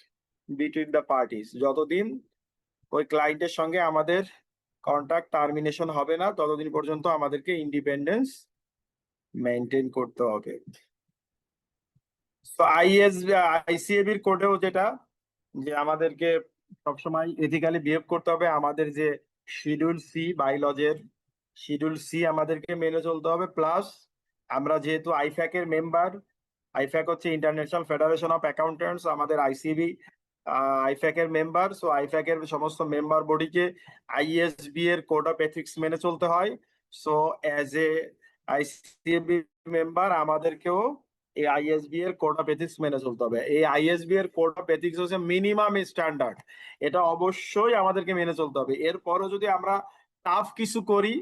between the parties, যতদিন ওই ক্লায়েন্টের সঙ্গে আমাদের কন্ট্রাক্ট টার্মিনেশন হবে না ততদিন পর্যন্ত আমাদেরকে ইন্ডিপেন্ডেন্স মেনটেন করতে হবে। তো আইসিএবির কোডেও যেটা, যে আমাদেরকে সবসময় এথিক্যালি বিহেভ করতে হবে, আমাদের যে শিডিউল সি বাইলজের শিডিউল সি আমাদেরকে মেনে চলতে হবে, প্লাস আমরা যেহেতু আইফ্যাক এর মেম্বার, আইফ্যাক হচ্ছে ইন্টারন্যাশনাল ফেডারেশন অফ অ্যাকাউন্টেন্টস, আমাদের আইসিবি আইফ্যাক এর মেম্বার, সো আইফ্যাক এর সমস্ত মেম্বার বডিকে আইএসবি এর কোড অফ এথিক্স মেনে চলতে হয়। So as a ICB member আমাদেরকেও এই আইএসবি এর কোড অফ এথিক্স মেনে চলতে হবে। এই আইএসবি এর কোড অফ এথিক্স হচ্ছে মিনিমাম স্ট্যান্ডার্ড, এটা অবশ্যই আমাদেরকে মেনে চলতে হবে। এরপরও যদি আমরা টাফ কিছু করি,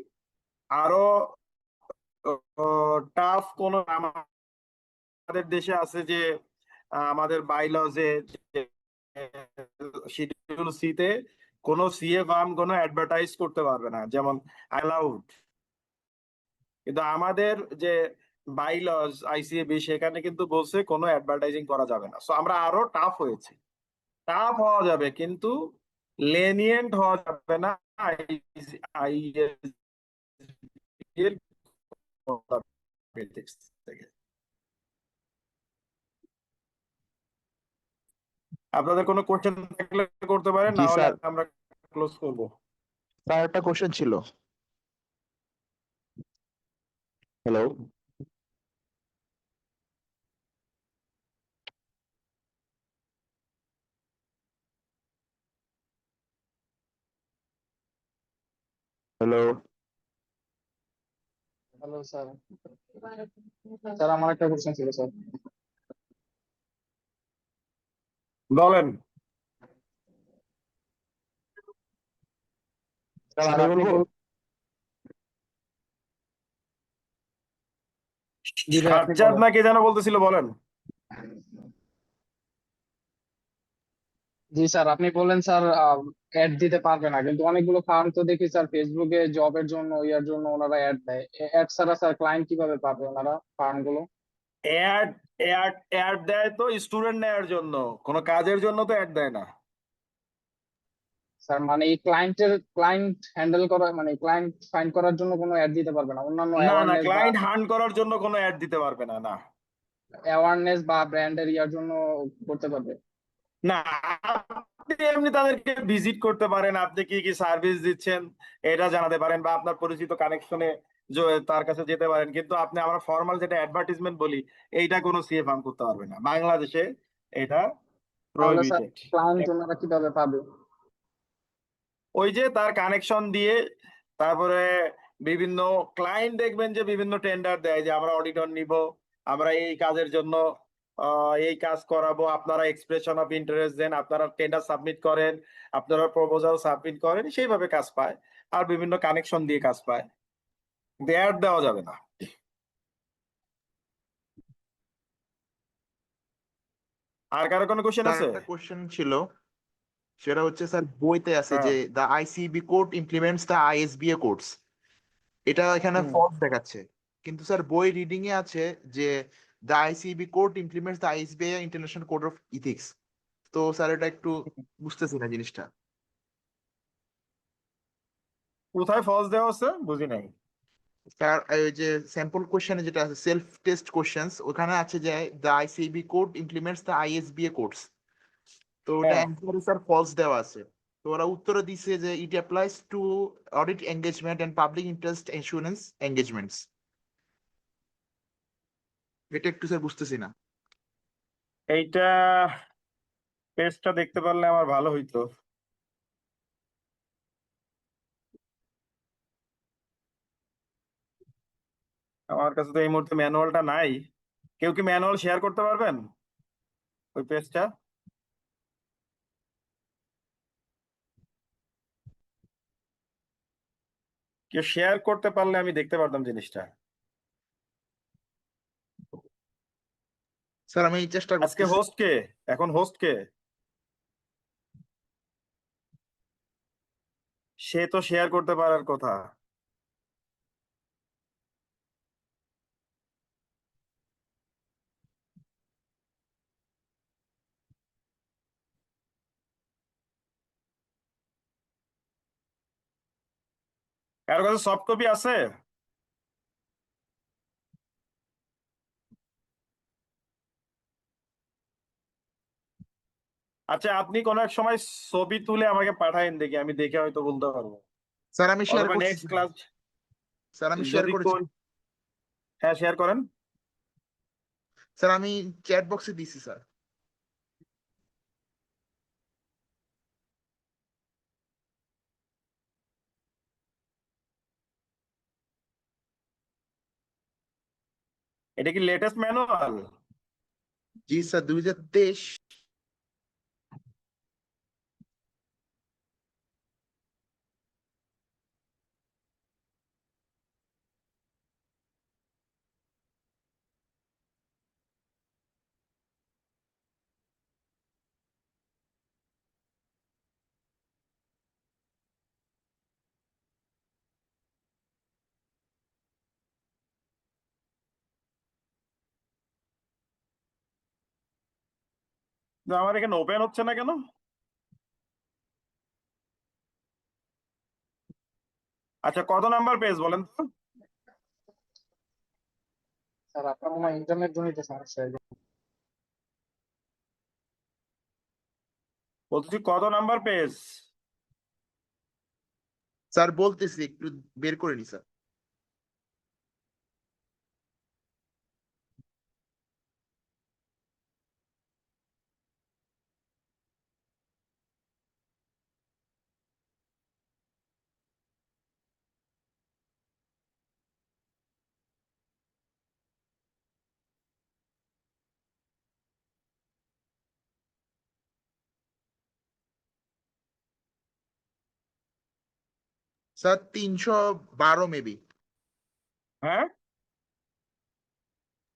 আরো টাফ কোন আমাদের দেশে আছে যে আমাদের বাইলজে শিডিউল সি তে কোনো সিএ ফার্ম কোনো অ্যাডভার্টাইজ করতে পারবে না, যেমন অ্যালাউড। কিন্তু আমাদের যে বাইলজ আইসিএবি সেখানে কিন্তু বলছে কোনো অ্যাডভার্টাইজিং করা যাবে না। সো আমরা আরো টাফ হয়েছে, টাফ হওয়া যাবে কিন্তু লেনিয়েন্ট হওয়া যাবে না। আইএসবি এর থেকে আপনাদের কোনো কোশ্চেন থাকলে করতে পারেন, জি না হলে স্যার, আমরা ক্লোজ করব। স্যার একটা কোশ্চেন ছিল। Hello, hello, hello sir. Sir আমার একটা কোশ্চেন ছিল স্যার। বলেন। স্যার স্যার আমি আপনি বলবো। জি ভাই আপনি সাজ্জাদ বলেন। না কে যেন বলতেছিল, বলেন। জি স্যার আপনি বললেন স্যার অ্যাড দিতে পারবে না, কিন্তু অনেকগুলো ফার্ম তো দেখি স্যার ফেসবুকে জবের জন্য ইয়ার জন্য ওনারা অ্যাড দেয়। অ্যাড ছাড়া স্যার ক্লায়েন্ট কিভাবে পাবে ওনারা ফার্ম গুলো? অ্যাড অ্যাড অ্যাড দেয় তো স্টুডেন্ট নেওয়ার জন্য, কোনো কাজের জন্য তো অ্যাড দেয় না। স্যার মানে এই ক্লায়েন্ট হ্যান্ডেল করা মানে ক্লায়েন্ট ফাইন্ড করার জন্য কোনো অ্যাড দিতে পারবে না, অন্যান্য না না, অ্যাওয়ারনেস বা ক্লায়েন্ট হান্ট করার জন্য কোনো অ্যাড দিতে পারবে না, না। ব্র্যান্ডের ইয়ার জন্য করতে পারবে? না, আপনি এমনি তাদেরকে ভিজিট করতে পারেন, আপনি কি কি সার্ভিস দিচ্ছেন এটা জানাতে পারেন, বা আপনার পরিচিত কানেকশনে তার কাছে যেতে পারেন, কিন্তু আপনি আমরা ফর্মাল যেটা অ্যাডভার্টিজমেন্ট বলি এইটা কোনো সিএ ফার্ম করতে পারবে না বাংলাদেশে, এটা তাহলে স্যার প্রহিবিটেড। ক্লায়েন্ট ওনারা কিভাবে পাবে? ওই যে তার কানেকশন দিয়ে, তারপরে বিভিন্ন ক্লায়েন্ট দেখবেন যে বিভিন্ন টেন্ডার দেয় যে আমরা অডিটর নিব, আমরা এই কাজের জন্য এই কাজ করাবো, আপনারা এক্সপ্রেশন অফ ইন্টারেস্ট দেন, আপনারা টেন্ডার সাবমিট করেন, আপনারা প্রপোজাল সাবমিট করেন, সেইভাবে কাজ পায়। আর বিভিন্ন কানেকশন দিয়ে কাজ পায়, অ্যাড দেওয়া যাবে না। আর কারো কোনো কোশ্চেন স্যার আছে? একটা কোশ্চেন ছিল, সেটা হচ্ছে স্যার বইতে আছে হ্যাঁ। যে the ICB code implements the IESBA codes, এটা এখানে হুম। ফলস দেখাচ্ছে। কিন্তু স্যার বই রিডিং এ আছে যে the ICB code implements the IESBA international code of ethics. তো স্যার এটা একটু বুঝতেছি না জিনিসটা। কোথায় ফলস দেওয়া আছে বুঝি নাই। স্যার ওই যে স্যাম্পল কোশ্চেনে যেটা আছে সেলফ টেস্ট কোশ্চেন্স, ওখানে আছে যে the ICB code implements the IESBA codes, তো ওটা হ্যাঁ, অ্যান্সারে স্যার ফলস দেওয়া আছে। তো ওরা উত্তরে দিছে যে it applies to audit engagement and public interest insurance engagements. এটা একটু স্যার বুঝতেছি না। এইটা পেজটা দেখতে পারলে আমার ভালো হইতো। আমার কাছে তো এই মুহূর্তে ম্যানুয়ালটা নাই। কেউ কি ম্যানুয়াল শেয়ার করতে পারবেন ওই পেজটা? কেউ শেয়ার করতে পারলে আমি দেখতে পারতাম জিনিসটা। স্যার আমি চেষ্টা আজকে করতেছি। হোস্ট কে? এখন হোস্ট কে? সে তো শেয়ার করতে পারার কথা। কারো কাছে সফট কপি আছে? আচ্ছা, আপনি কোন এক সময় ছবি তুলে আমাকে পাঠাইন, দেখি, আমি দেখে হয়তো বলতে পারবো। স্যার আমি শেয়ার অথবা করছি নেক্সট ক্লাস স্যার আমি শেয়ার যদি করেছি হ্যাঁ, শেয়ার করেন। স্যার আমি চ্যাট বক্সে দিছি স্যার। এটা কি লেটেস্ট ম্যানুয়াল? জি স্যার 2023। আমার এখানে ওপেন হচ্ছে না কেন? আচ্ছা, কত নাম্বার পেজ বলেন তো? স্যার আপনার মনে হয় ইন্টারনেট জনিত সমস্যা। বলছি কত নাম্বার পেজ? স্যার বলতেছি একটু বের করে নি স্যার। Sir 312 maybe. হ্যাঁ,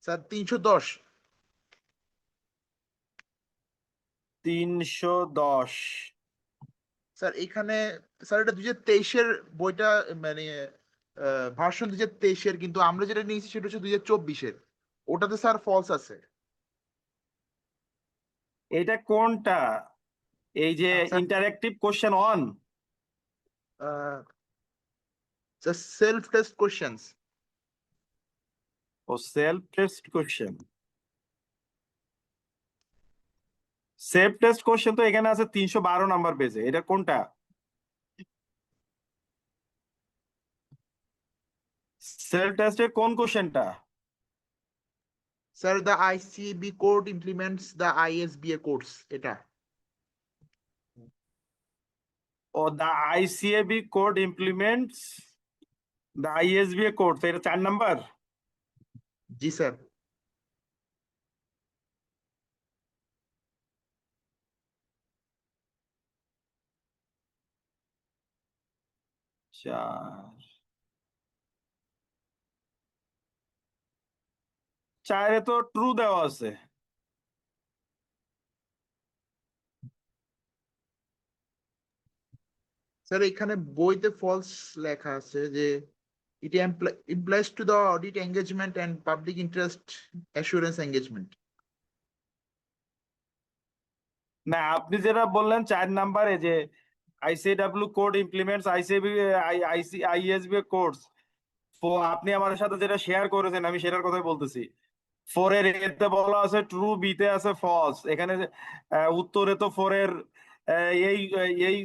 স্যার 310। 310। স্যার এখানে স্যার এটা 2023-এর বইটা, মানে ভার্সন 2023-এর, কিন্তু আমরা যেটা নিয়েছি সেটা হচ্ছে 2024-এর। ওটাতে স্যার ফলস আছে। এটা কোনটা? এই যে sir interactive question on? Self test questions. ও, self test question. Self test question তো এখানে আছে 312 নাম্বার পেজে। এটা কোনটা? সেলফ টেস্টের কোন কোশ্চেনটা? Sir the ICB code implements the IESBA codes, এটা। ও, the ICAB code implements the IESBA code, এটা 4 নাম্বার। জি স্যার। চারে তো ট্রু দেওয়া আছে। স্যার এখানে বইতে ফলস লেখা আছে যে it implies to the audit engagement and public interest assurance engagement. না, আপনি যেটা বললেন 4 নাম্বারে যে ICW code implements ICB IESB codes, তো আপনি আমার সাথে যেটা শেয়ার করেছেন আমি সেটার কথাই বলতেছি। 4 এর এতে বলা আছে ট্রু, বি তে আছে ফলস। এখানে উত্তরে তো 4 এর এই এই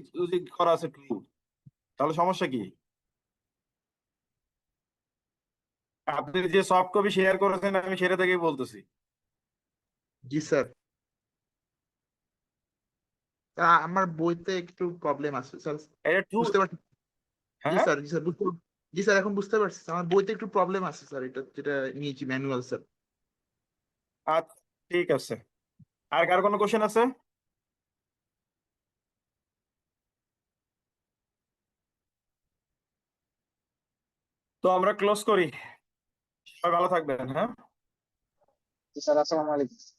করা আছে ট্রু। তাহলে সমস্যা কি? আপনি যে সফট কপি শেয়ার করেছেন আমি সেটা থেকেই বলতেছি। জি স্যার। আমার বইতে একটু প্রবলেম আছে স্যার। এটা ট্রু। বুঝতে পারছি। জি হ্যাঁ, স্যার, জি স্যার জি স্যার এখন বুঝতে পারছি। আমার বইতে একটু প্রবলেম আছে স্যার, এটা যেটা নিয়েছি ম্যানুয়াল স্যার। আচ্ছা, ঠিক আছে। আর কার কোনো কোশ্চেন আছে? তো আমরা ক্লোজ করি। সবাই ভালো থাকবেন। হ্যাঁ। স্যার আসসালামু আলাইকুম।